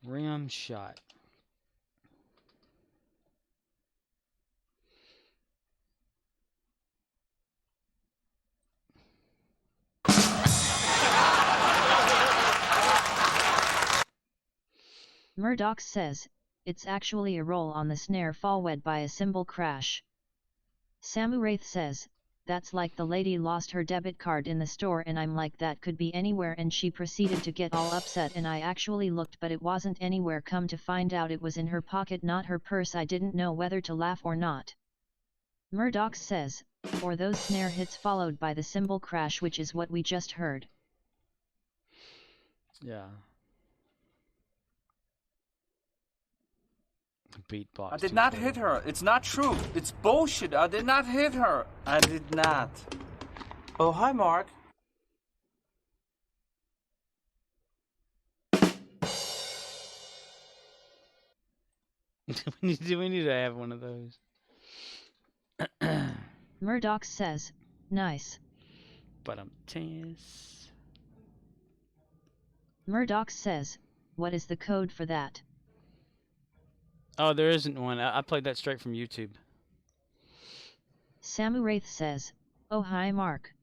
Rim shot. Murdoch says, it's actually a roll on the snare followed by a cymbal crash. Samu Wraith says, that's like the lady lost her debit card in the store and I'm like that could be anywhere and she proceeded to get all upset and I actually looked but it wasn't anywhere, come to find out it was in her pocket not her purse. I didn't know whether to laugh or not. Murdoch says, or those snare hits followed by the cymbal crash, which is what we just heard. Yeah. Beatbox. I did not hit her. It's not true. It's bullshit. I did not hit her. I did not. Oh, hi, Mark. we need to have one of those. Murdoch says, nice. But I'm tense. Murdoch says, what is the code for that? Oh, there isn't one. I played that straight from YouTube. Samu Wraith says, oh hi Mark.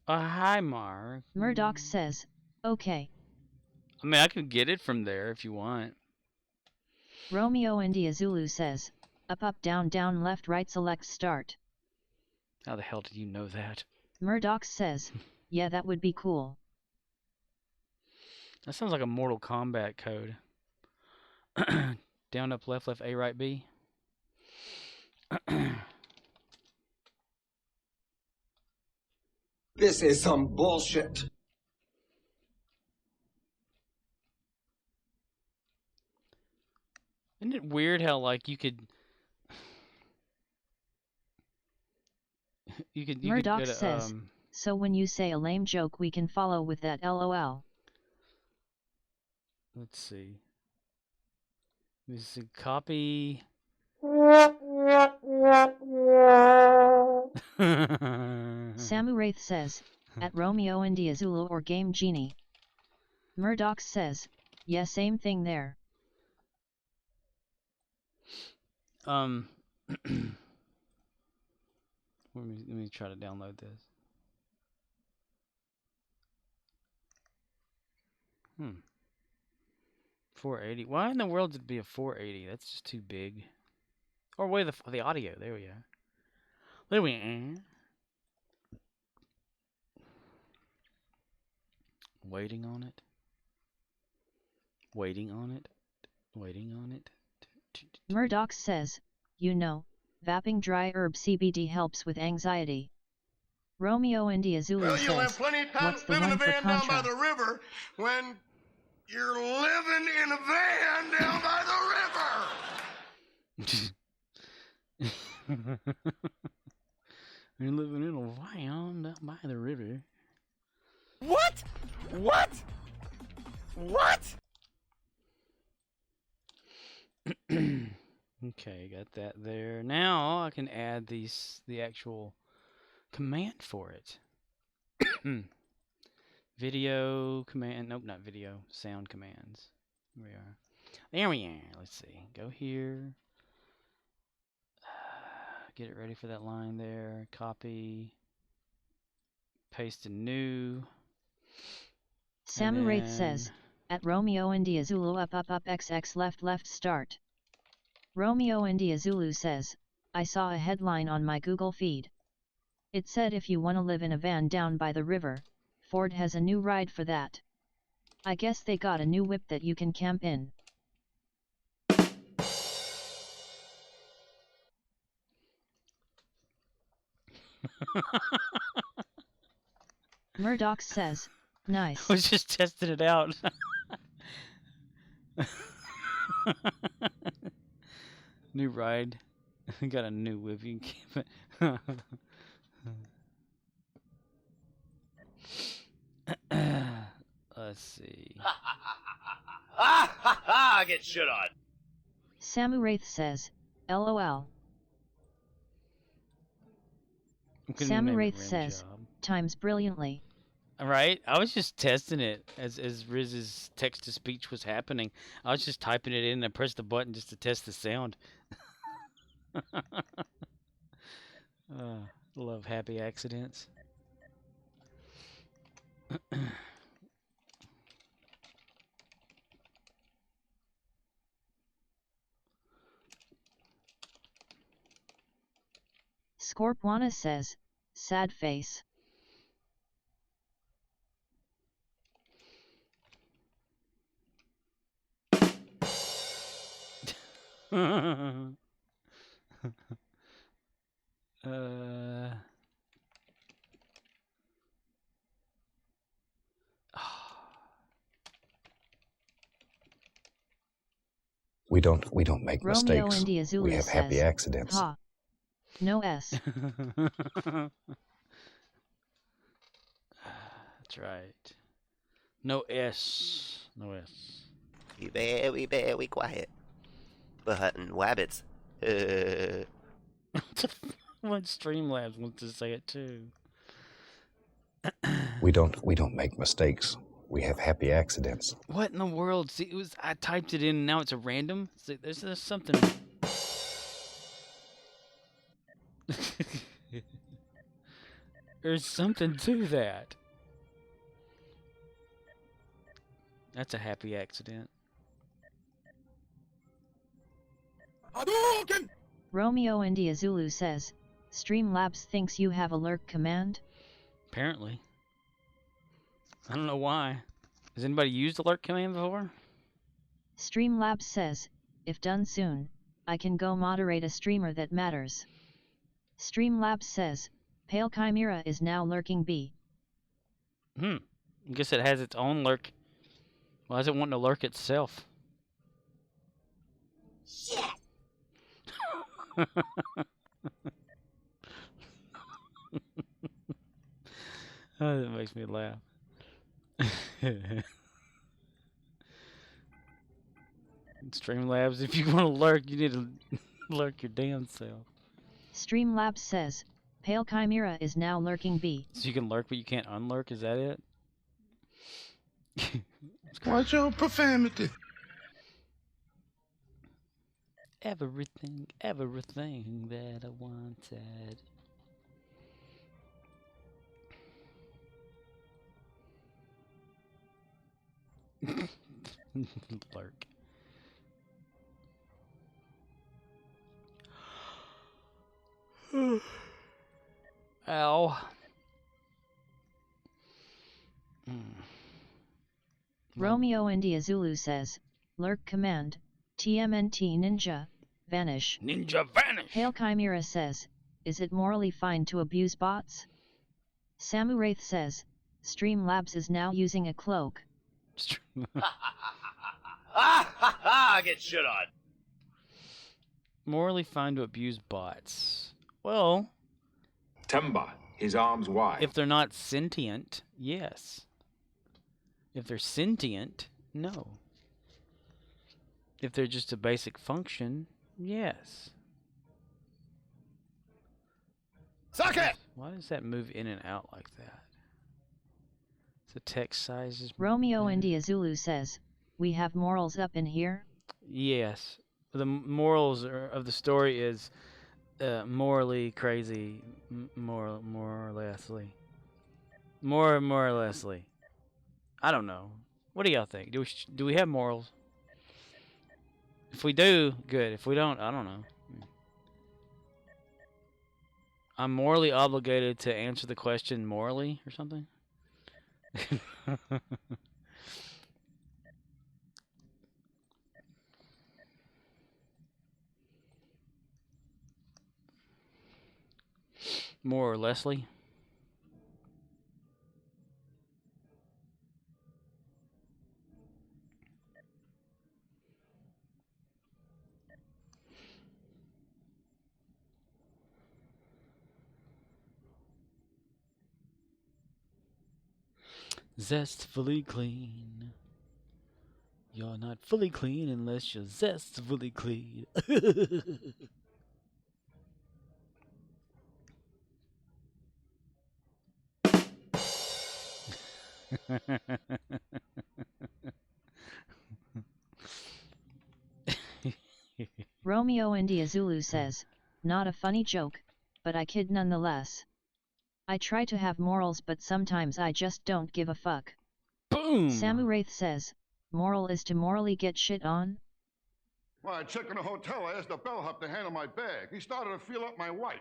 Oh hi Mark. Murdoch says, okay. I mean, I could get it from there if you want. Romeo India Zulu says, up up down down left right select start. How the hell did you know that? Murdoch says, yeah that would be cool. That sounds like a Mortal Kombat code. Down, up, left, left, A, right, B. This is some bullshit. Isn't it weird how, like, you could Murdoch says, so when you say a lame joke we can follow with that LOL. Let's see. This is a copy. Samu Wraith says, at Romeo India Zulu or Game Genie. Murdoch says, yeah same thing there. Let me try to download this. 480. Why in the world did it be a 480? That's just too big. Or wait, the audio. There we are. There we are. Waiting on it. Waiting on it. Waiting on it. Murdoch says, you know, vaping dry herb CBD helps with anxiety. Romeo India Zulu Well, says, you'll have plenty of time what's to the live in one a for van down by Contra? the river when you're living in a van down by the river. You're living in a van down by the river. What? What? What? Okay, got that there. Now I can add the actual command for it. Video command. Nope, not video. Sound commands. Here we are. There we are. Let's see. Go here. Get it ready for that line there. Copy. Paste a new. Samuraith says, at Romeo India Zulu up XX left start. Romeo India Zulu says, I saw a headline on my Google feed. It said if you wanna live in a van down by the river, Ford has a new ride for that. I guess they got a new whip that you can camp in. Murdoch says, nice. I was just testing it out. New ride. Got a new whip. You can keep it. Let's see. I get shit on. Samuraith says, LOL. Samuraith says, times brilliantly. Right? I was just testing it as Riz's text-to-speech was happening. I was just typing it in and I pressed the button just to test the sound. Love happy accidents. Scorpwana says, sad face. We don't make Romeo mistakes. India Zulu We have happy says, accidents. Ha. No S. That's right. No S. No S. Be very quiet. We're hunting wabbits. What Streamlabs wants to say it too. We don't make mistakes. We have happy accidents. What in the world? See, I typed it in and now it's a random. See, there's something. There's something to that. That's a happy accident. Romeo India Zulu says, Streamlabs thinks you have a lurk command? Apparently. I don't know why. Has anybody used alert command before? Streamlabs says, if done soon, I can go moderate a streamer that matters. Streamlabs says, Pale Chimera is now lurking B. I guess it has its own lurk. Why does it want to lurk itself? Shit! Oh, that makes me laugh. Streamlabs, if you want to lurk, you need to lurk your damn self. Streamlabs says, Pale Chimera is now lurking B. So you can lurk, but you can't unlurk, is that it? Watch your profanity. Everything that I wanted. Lurk. Ow. Romeo India Zulu says, lurk command, TMNT Ninja, vanish. Ninja vanish! Pale Chimera says, is it morally fine to abuse bots? Samuraith says, Streamlabs is now using a cloak. I get shit on. Morally fine to abuse bots. Well, Timber, his arms wide. If they're not sentient, yes. If they're sentient, no. If they're just a basic function, yes. Suck it! Why does that move in and out like that? The text size is... Romeo India Zulu says, we have morals up in here? Yes. The morals of the story is morally crazy, more or lessly. More or lessly. I don't know. What do y'all think? Do we have morals? If we do, good. If we don't, I don't know. I'm morally obligated to answer the question morally or something. More or lessly. Zestfully clean. You're not fully clean unless you're zestfully clean. Romeo India Zulu says, not a funny joke, but I kid nonetheless. I try to have morals but sometimes I just don't give a fuck. Boom! Samu Wraith says, moral is to morally get shit on? Well, I checked in a hotel. I asked the bellhop to handle my bag. He started to feel up my wife.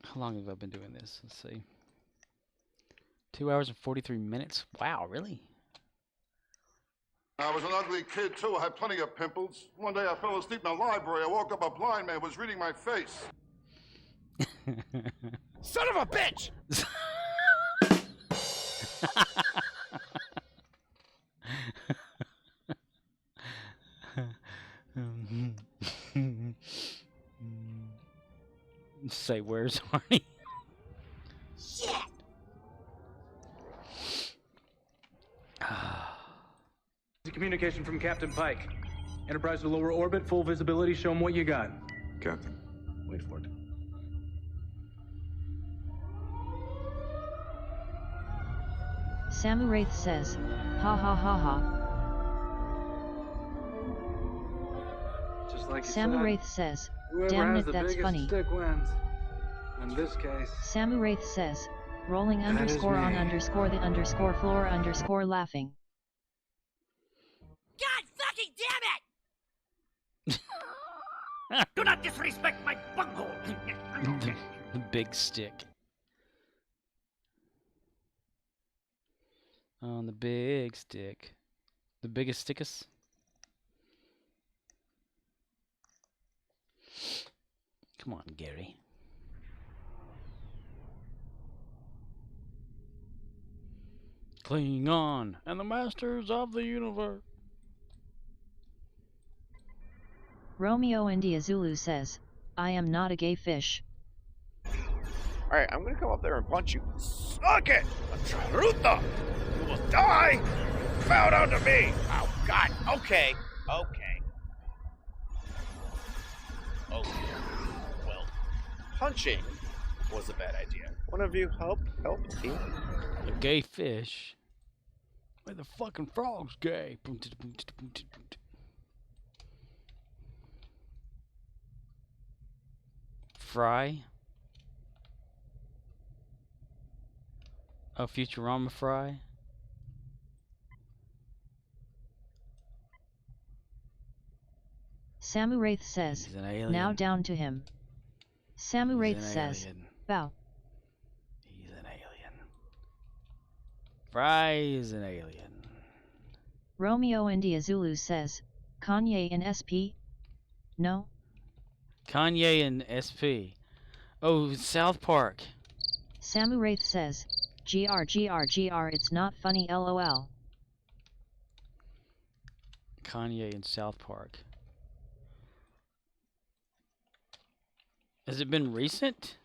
How long have I been doing this? Let's see. 2 hours and 43 minutes. Wow, really? I was an ugly kid, too. I had plenty of pimples. One day I fell asleep in the library. I woke up, a blind man was reading my face. Son of a bitch! Say, where's Arnie? Shit! Communication from Captain Pike. Enterprise to lower orbit, full visibility. Show him what you got. Captain. Wait for it. Samu Wraith says, ha ha ha ha. Just like Samu Wraith says, whoever damn has it, the that's biggest funny. stick wins. In this case, Samu Wraith says, rolling That is underscore on me. underscore the underscore floor underscore laughing. God fucking damn it! Do not disrespect my bunghole! The big stick. On the big stick. The biggest stickus. Come on, Gary. Klingon and the masters of the universe. Romeo India Zulu says, I am not a gay fish. Alright, I'm gonna come up there and punch you. Suck it! Charuto! You will die! Bow down to me! Oh, God. Okay. Okay. Okay. Well, punching was a bad idea. One of you help me? A gay fish. Why the fucking frog's gay? Fry. Oh, Futurama Fry. Samu Wraith says, He's an alien. now down to him. Samu Wraith an says, alien. bow. He's an alien. Fry is an alien. Romeo India Zulu says, Kanye in SP? No? Kanye and SP. Oh, South Park. Samu Wraith says, GR, it's not funny LOL. Kanye and South Park. Has it been recent?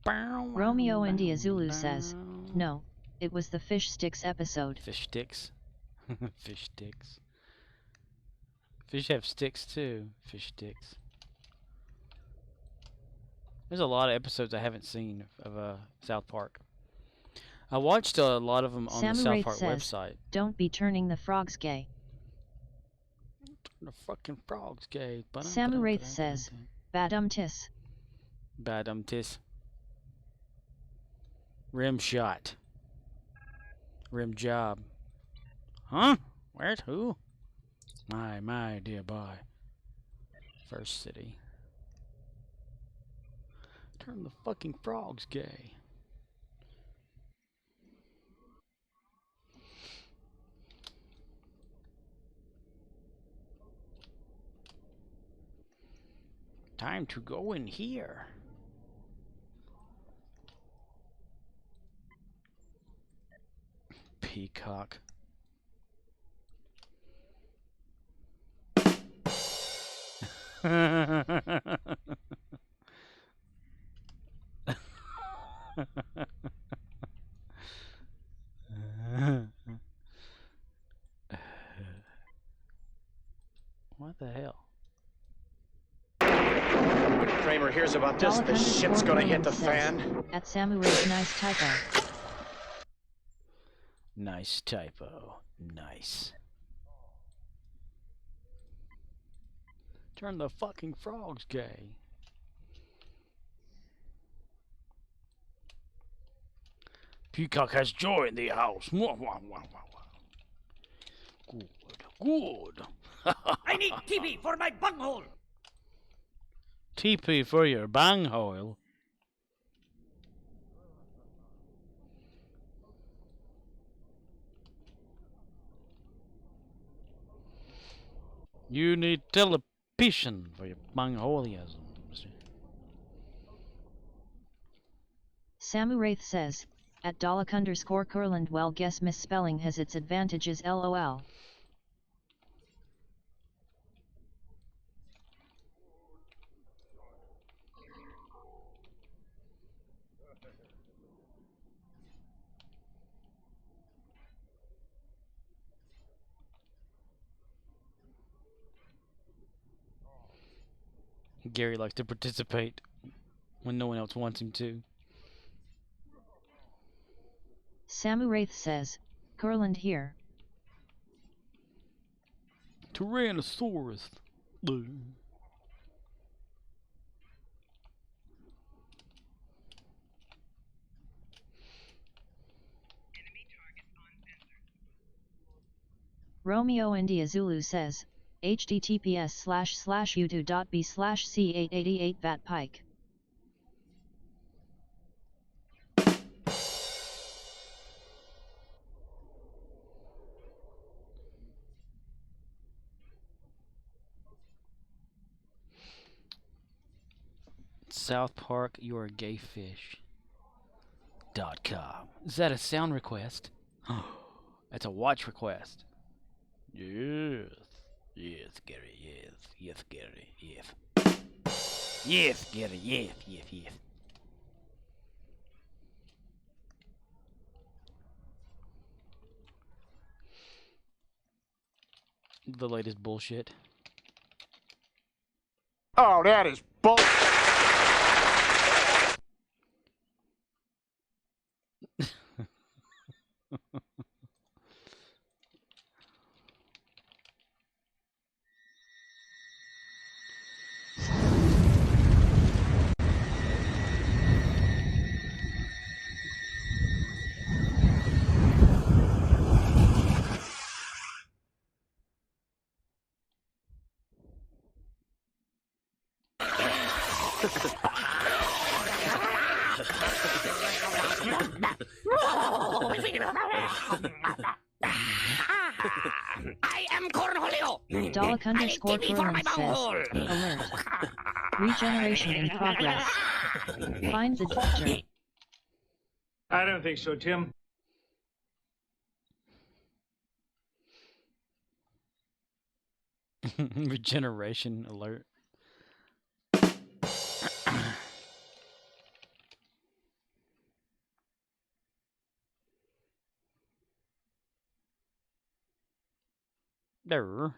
Romeo India Zulu says, no, it was the fish sticks episode. Fish sticks? Fish sticks. Fish have sticks too. Fish sticks. There's a lot of episodes I haven't seen of South Park. I watched a lot of them on the South Park website. Don't be turning the frogs gay. The fucking frogs gay. Samuraith says, Badumtis. Badumtis. Rim shot. Rim job. Huh? Where's who? My dear boy. First city. Turn the fucking frogs gay. Time to go in here. Peacock. What the hell? When Kramer hears about this, the shit's gonna hit the fan. At Samurai's nice typo. Nice typo. Nice. Turn the fucking frogs gay. Peacock has joy in the house. Good. Good. I need TP for my bunghole. TP for your bunghole. You need television for your bungholeism. Samuraith says, at Dalek_Kurland, well, guess misspelling has its advantages, lol. Gary likes to participate when no one else wants him to. Samuraith says, Kurland here. Tyrannosaurus. Romeo India Zulu says, https://youtube.b/c888 vatpike. South Park, you're a gay fish.com. Is that a sound request? That's a watch request. Yes. Yes, Gary, yes. Yes, Gary, yes. Yes, Gary, yes, yes, yes. The latest bullshit. Oh, that is bull. I am Cornholio. Dalek_Kurland says, alert. Regeneration in progress. Find the doctor. I don't think so, Tim. Regeneration alert. Durr.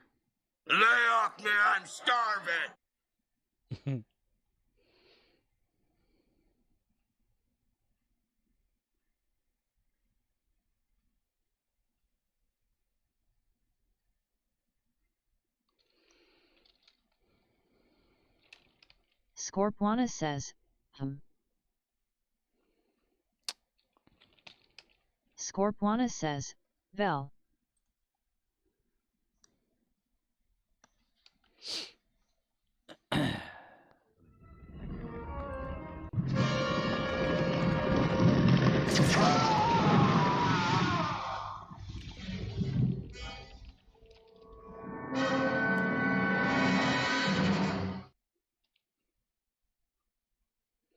Lay off me, I'm starving. Scorpwana says, Scorpwana says, Vel.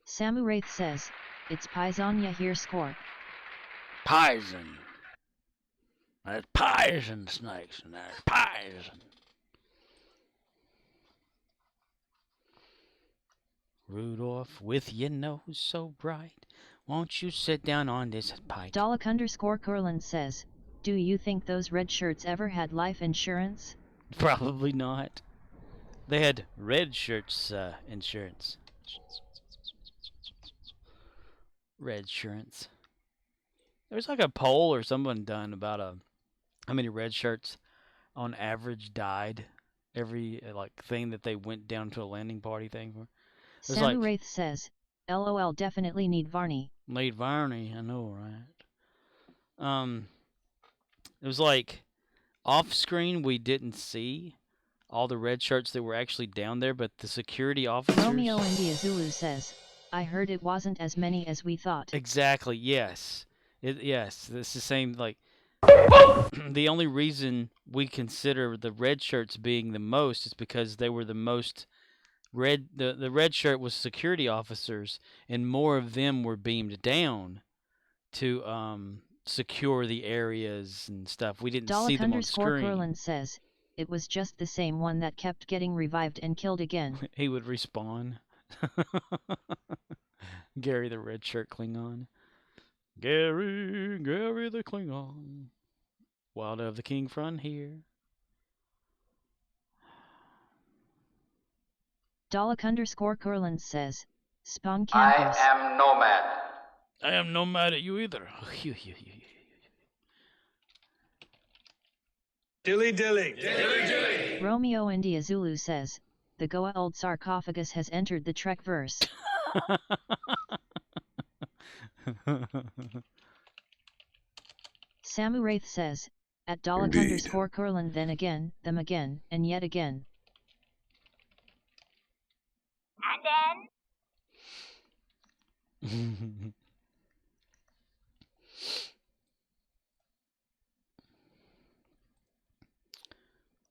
Samuraith says, it's Paisonia here, Scorp. Poison. There's poison snakes and there's poison. Rudolph, with your nose so bright, won't you sit down on this pike? Dalek_Curlin says, do you think those red shirts ever had life insurance? Probably not. They had red shirts insurance. Red insurance. There's like a poll or someone done about how many red shirts on average died every thing that they went down to a landing party thing for. Samuraith says, LOL, definitely need Varney. Need Varney, I know, right? It was like off screen we didn't see all the red shirts that were actually down there, but the security officers. Romeo India Zulu says, I heard it wasn't as many as we thought. Exactly, yes. Yes, it's the same, the only reason we consider the red shirts being the most is because they were the most the red shirt was security officers, and more of them were beamed down to secure the areas and stuff. We didn't see them on screen. Curlin says, it was just the same one that kept getting revived and killed again. He would respawn. Gary the red shirt Klingon. Gary the Klingon. Wild of the King front here. Dalek_Curlin says, Spawn campers. I am Nomad. I am no mad at you either. Dilly dilly. Dilly dilly. Romeo India Zulu says, the Goa old sarcophagus has entered the Trek verse. Samuraith says, at Dalek_Curlin then again, them again, and yet again. And then?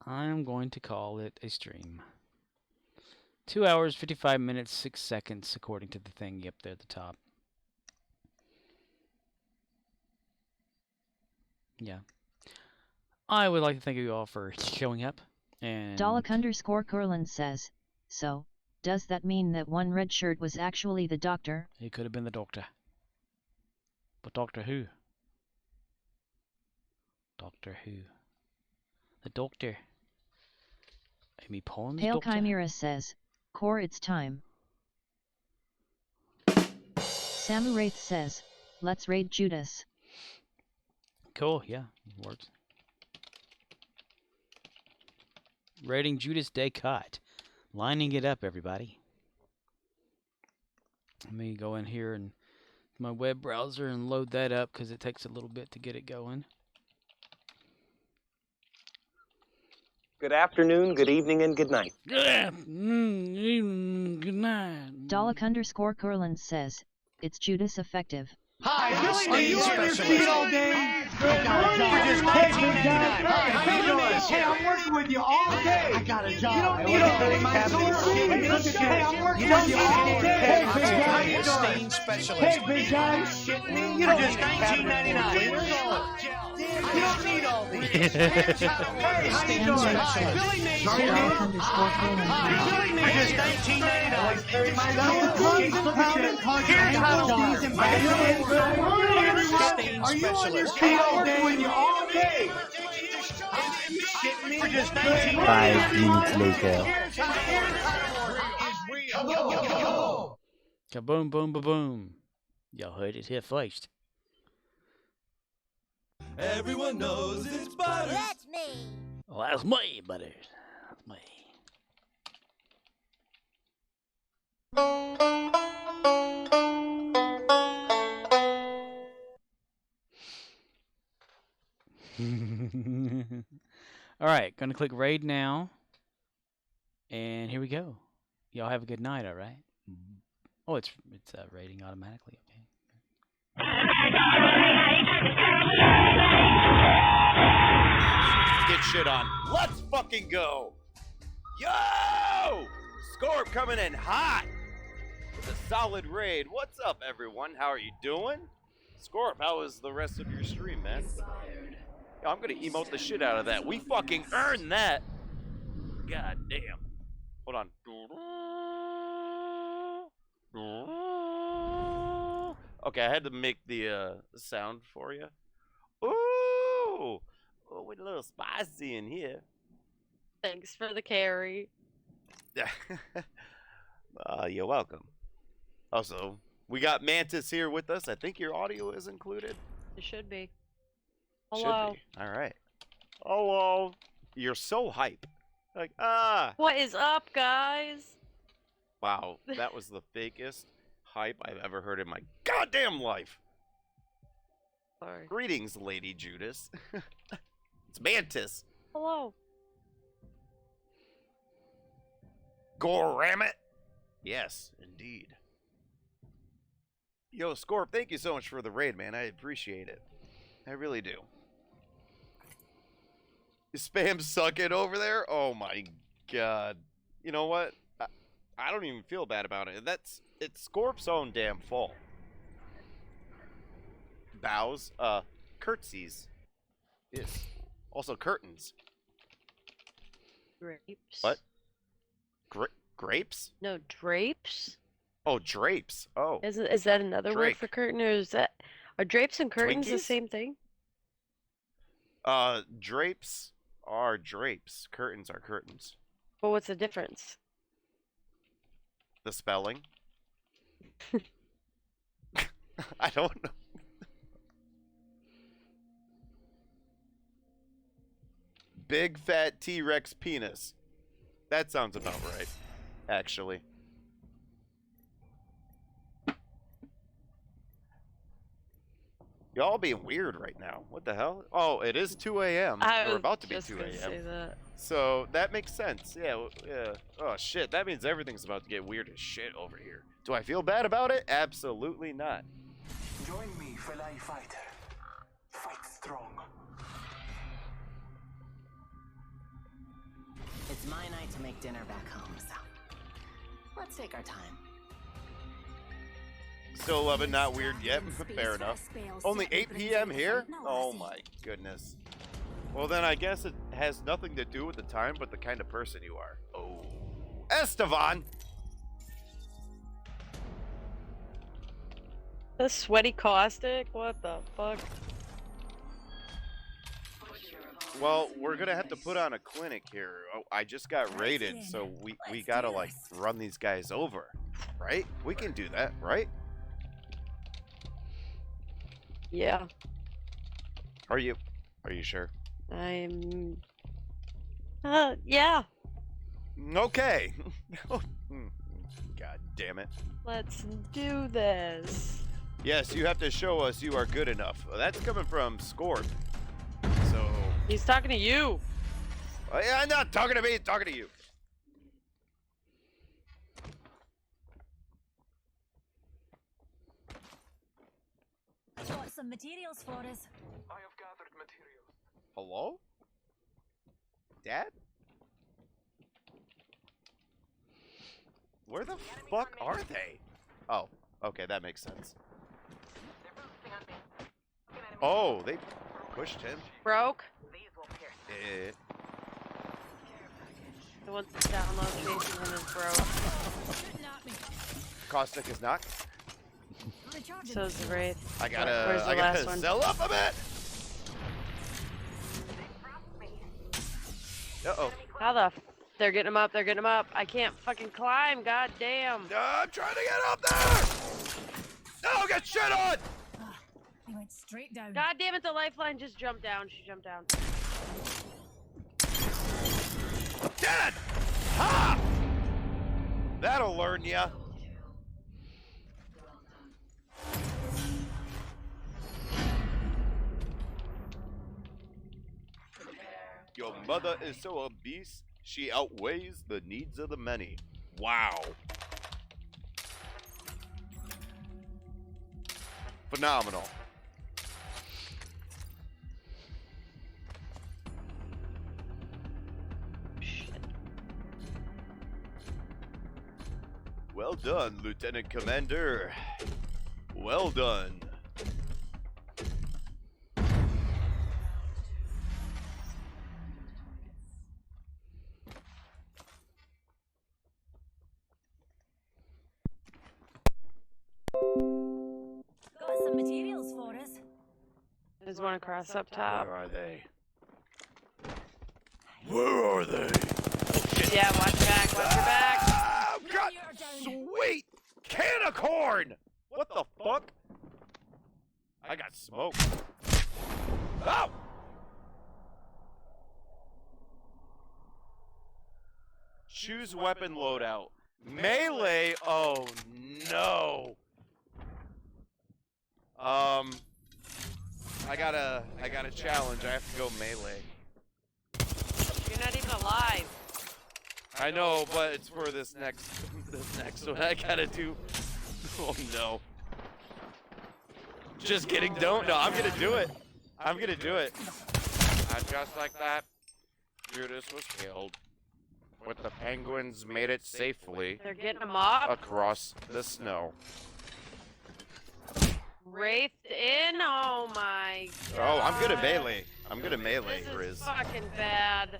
I'm going to call it a stream. 2 hours, 55 minutes, 6 seconds, according to the thing up there at the top. Yeah. I would like to thank you all for showing up. And Dalek_Curlin says, so, does that mean that one red shirt was actually the Doctor? He could have been the Doctor. But Doctor who? Doctor who? The Doctor. Amy Pond's Pale Doctor? Chimera says, Core, it's time. Samuraith says, let's raid Judas. Cool, yeah, works. Raiding Judas Descartes. Lining it up, everybody. Let me go in here and my web browser and load that up because it takes a little bit to get it going. Good afternoon, good evening, and good night. Good afternoon, evening, good night. Dalek_Curlin says, it's Judas effective. Hi, are you on your feet all day? Hey, I'm working with you all day. I got a job. You don't need all day. Hey, I'm working with you all day. Hey, big guy. Hey, big guy. You don't just $19.99. You don't need all these. Hey, how you doing? Billy Mays here. Billy Mays just $19.99. Here's how these are you on your feet all day? All day. We're just 19 5 minutes later. Kaboom, boom, ba boom. Y'all heard it here first. Everyone knows it's Butters. That's me. Well, that's me, Butters. That's me. All right, gonna click raid now, and here we go. Y'all have a good night. All right. Oh, it's raiding automatically. Okay. Get shit on. Let's fucking go. Yo! Scorp coming in hot with a solid raid. What's up, everyone? How are you doing? Scorp, how was the rest of your stream, man? Yo, I'm gonna emote the shit out of that. We fucking earned that. God damn. Hold on. Okay, I had to make the sound for you. Ooh! Oh, we're a little spicy in here. Thanks for the carry. You're welcome. Also, we got Mantis here with us. I think your audio is included. It should be. Hello. Should be. All right. Hello. You're so hype. Like, What is up, guys? Wow, that was the fakest hype I've ever heard in my goddamn life. Sorry. Greetings, Lady Judas. It's Mantis. Hello. Goramit. Yes, indeed. Yo, Scorp, thank you so much for the raid, man. I appreciate it. I really do. You spam suck it over there? Oh my god. You know what? I don't even feel bad about it. It's Scorp's own damn fault. Bows, curtsies. Yes. Also curtains. Grapes. What? Grapes? No, drapes. Oh, drapes. Oh. Is that another word for curtain, or are drapes and curtains the Twinkies? same thing? Drapes are drapes. Curtains are curtains. But what's the difference? The spelling. I don't know. Big fat T-Rex penis. That sounds about right, actually. Y'all being weird right now. What the hell? Oh, it is 2 a.m. We're about to be 2 a.m. So that makes sense. Yeah, yeah. Oh, shit. That means everything's about to get weird as shit over here. Do I feel bad about it? Absolutely not. Join me, fellow fighter. Fight strong. It's my night to make dinner back home, so let's take our time. Still loving not weird yet. Fair enough. Only 8 p.m. here? Oh my goodness. Well then I guess it has nothing to do with the time, but the kind of person you are. Oh. Estevan! The sweaty caustic? What the fuck? Well, we're gonna have to put on a clinic here. Oh, I just got raided, so we gotta like run these guys over, right? We can do that, right? Yeah. Are you sure? I'm... yeah. Okay. God damn it. Let's do this. Yes, you have to show us you are good enough. That's coming from Scorp. So... He's talking to you. I'm not talking to me, he's talking to you. Got some materials for us. I have gathered materials. Hello? Dad? Where the fuck are they? Oh, okay, that makes sense. Oh, they pushed him. Broke? Eh. The one that's download chasing him is broke. Caustic is knocked. So is the Wraith. I Where's the gotta last one? sell up a bit. Uh-oh. How the they're getting him up, they're getting him up. I can't fucking climb, god damn. I'm trying to get up there! No, get shit on! He went straight down. God damn it, the lifeline just jumped down. She jumped down. Dead! Ha! That'll learn ya. Your mother is so a beast, she outweighs the needs of the many. Wow. Phenomenal. Well done, Lieutenant Commander. Well done. Got some materials for us. There's one across up top. Where are they? Where are they? Yeah, watch back, watch your back. Oh, God, sweet can of corn! What the fuck? I got smoke. Oh! Choose weapon loadout. Melee? Oh, no. I got a challenge. I have to go melee. You're not even alive. I know, but it's for this next one. I gotta do. Oh no. Just kidding. Don't. No, I'm gonna do it. I'm gonna do it. And just like that, Judas was killed. But the penguins made it safely. They're getting him up. Across the snow. Wraithed in. Oh my god. Oh, I'm good at melee. I'm good at melee, This Grizz. is fucking bad.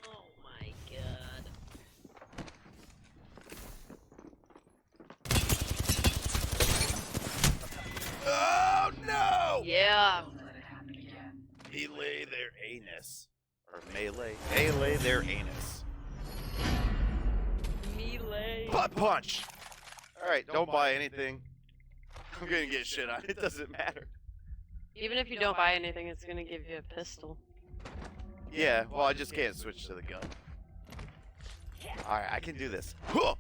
Oh my god. Oh no! Yeah. Melee their anus. Or melee. Melee their anus. Melee. Butt punch! Alright, don't buy anything. I'm gonna get shit on. It doesn't matter. Even if you don't buy anything, it's gonna give you a pistol. Yeah, well, I just can't switch to the gun. Alright, I can do this. Huh!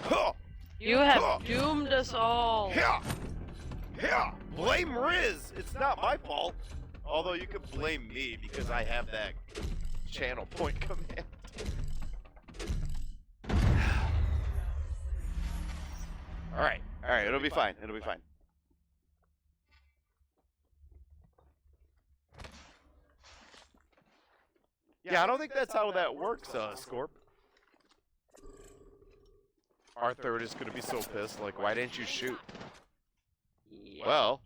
Huh! You have doomed us all. Yeah! Yeah! Blame Riz! It's not my fault. Although you could blame me because I have that channel point command. Alright, alright, it'll be fine. It'll be fine. Yeah, I don't think that's how that works, Scorp. Arthur is gonna be so pissed, like, why didn't you shoot? Yeah. Well.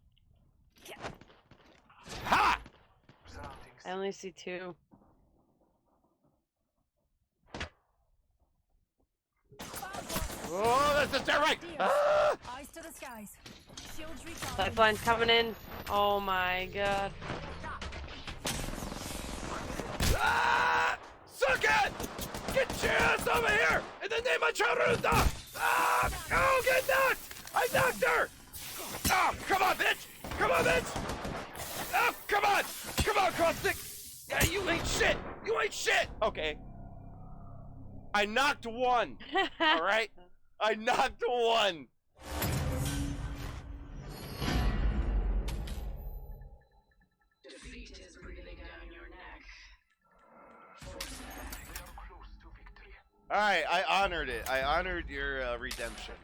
Ha! I only see two. Oh, that's a terrorite! Ah! Eyes to the skies. Shields recharging. Lifeline's coming in. Oh my god. Ah! Suck it! Get your ass over here! In the name of Charuta! Ah! Oh, get knocked! I knocked her! Oh, come on, bitch! Come on, bitch! Oh, come on! Come on, Caustic! Yeah, you ain't shit! You ain't shit! Okay. I knocked one! Alright? I knocked one! Defeat is breathing down your neck. Alright, I honored it. I honored your redemption.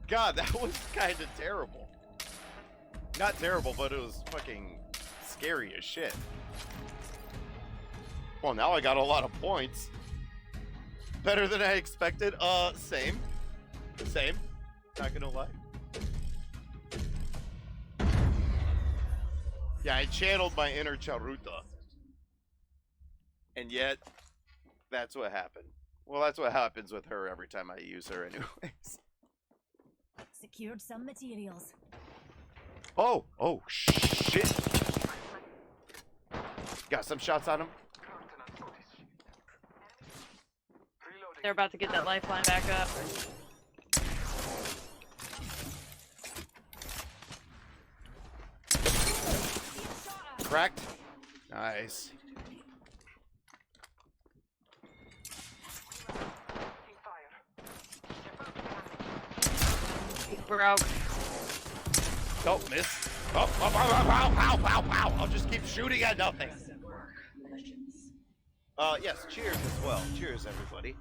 God, that was kind of terrible. Not terrible, but it was fucking scary as shit. Well, now I got a lot of points. Better than I expected. Same. Same. Not gonna lie. Yeah, I channeled my inner Charuta. And yet, that's what happened. Well, that's what happens with her every time I use her anyways. Secured some materials. Oh, oh, shit. Got some shots on him. They're about to get that lifeline back up. Cracked. Nice. Broke. Oh, miss. Oh, ow, ow, ow, ow, ow. I'll just keep shooting at nothing. Yes, cheers as well. Cheers, everybody.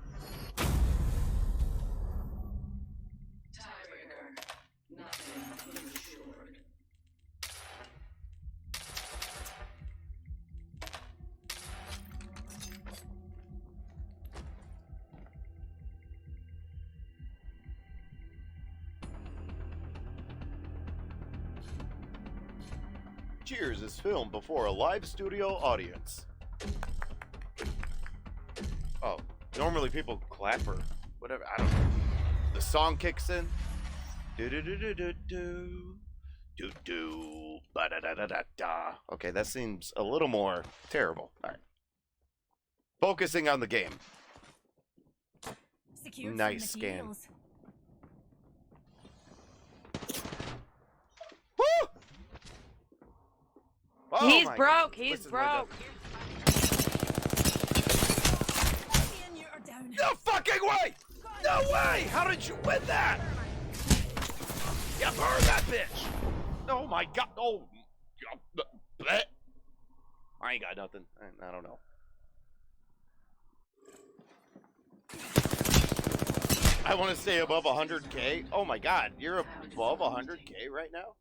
Cheers is filmed before a live studio audience. Oh, normally people clap or whatever. I don't know. The song kicks in. Do do do do do do do do ba da da da da da. Okay, that seems a little more terrible. All right. Focusing on the game. Nice scan. Woo! Oh He's my broke. God. He's Listen, broke. No fucking way! No way! How did you win that? You burned that bitch! Oh my God! Oh, bleh. I ain't got nothing. I don't know. I want to stay above 100K. Oh my God! You're above 100K right now.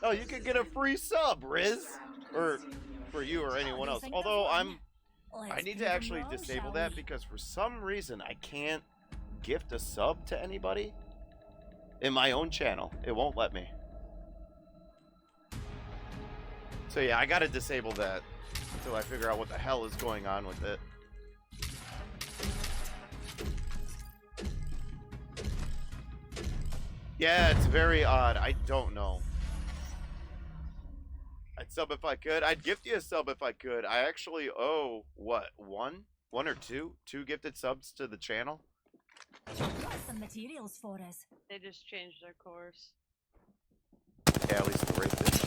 Oh, you could get a free sub, Riz, or for you or anyone else. Although I need to actually disable that because for some reason I can't gift a sub to anybody in my own channel. It won't let me. So yeah, I gotta disable that until I figure out what the hell is going on with it. Yeah, it's very odd. I don't know. I'd sub if I could. I'd gift you a sub if I could. I actually owe, what, one or two gifted subs to the channel? Some materials for us. They just changed their course. Yeah, at least the rate did.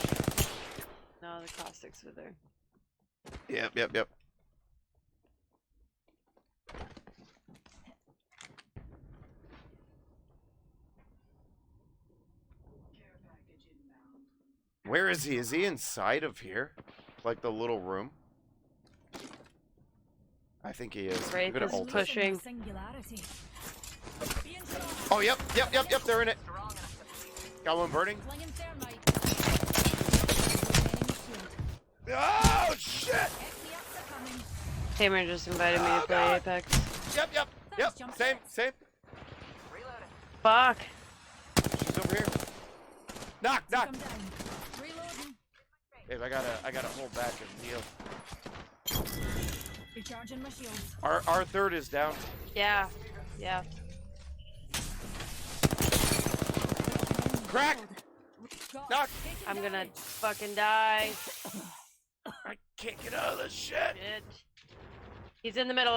No, the caustics are there. Yep. Where is he? Is he inside of here? Like the little room? I think he is. Wraith is pushing. Oh, yep. They're in it. Got one burning. Oh, shit! Tamer just invited me to play Apex. Yep. Same. Fuck. She's over here. Knock. Babe, I gotta hold back and heal. Recharging my shields. Our third is down. Yeah. Crack! Knock! I'm gonna fucking die. I can't get out of this shit. He's in the middle.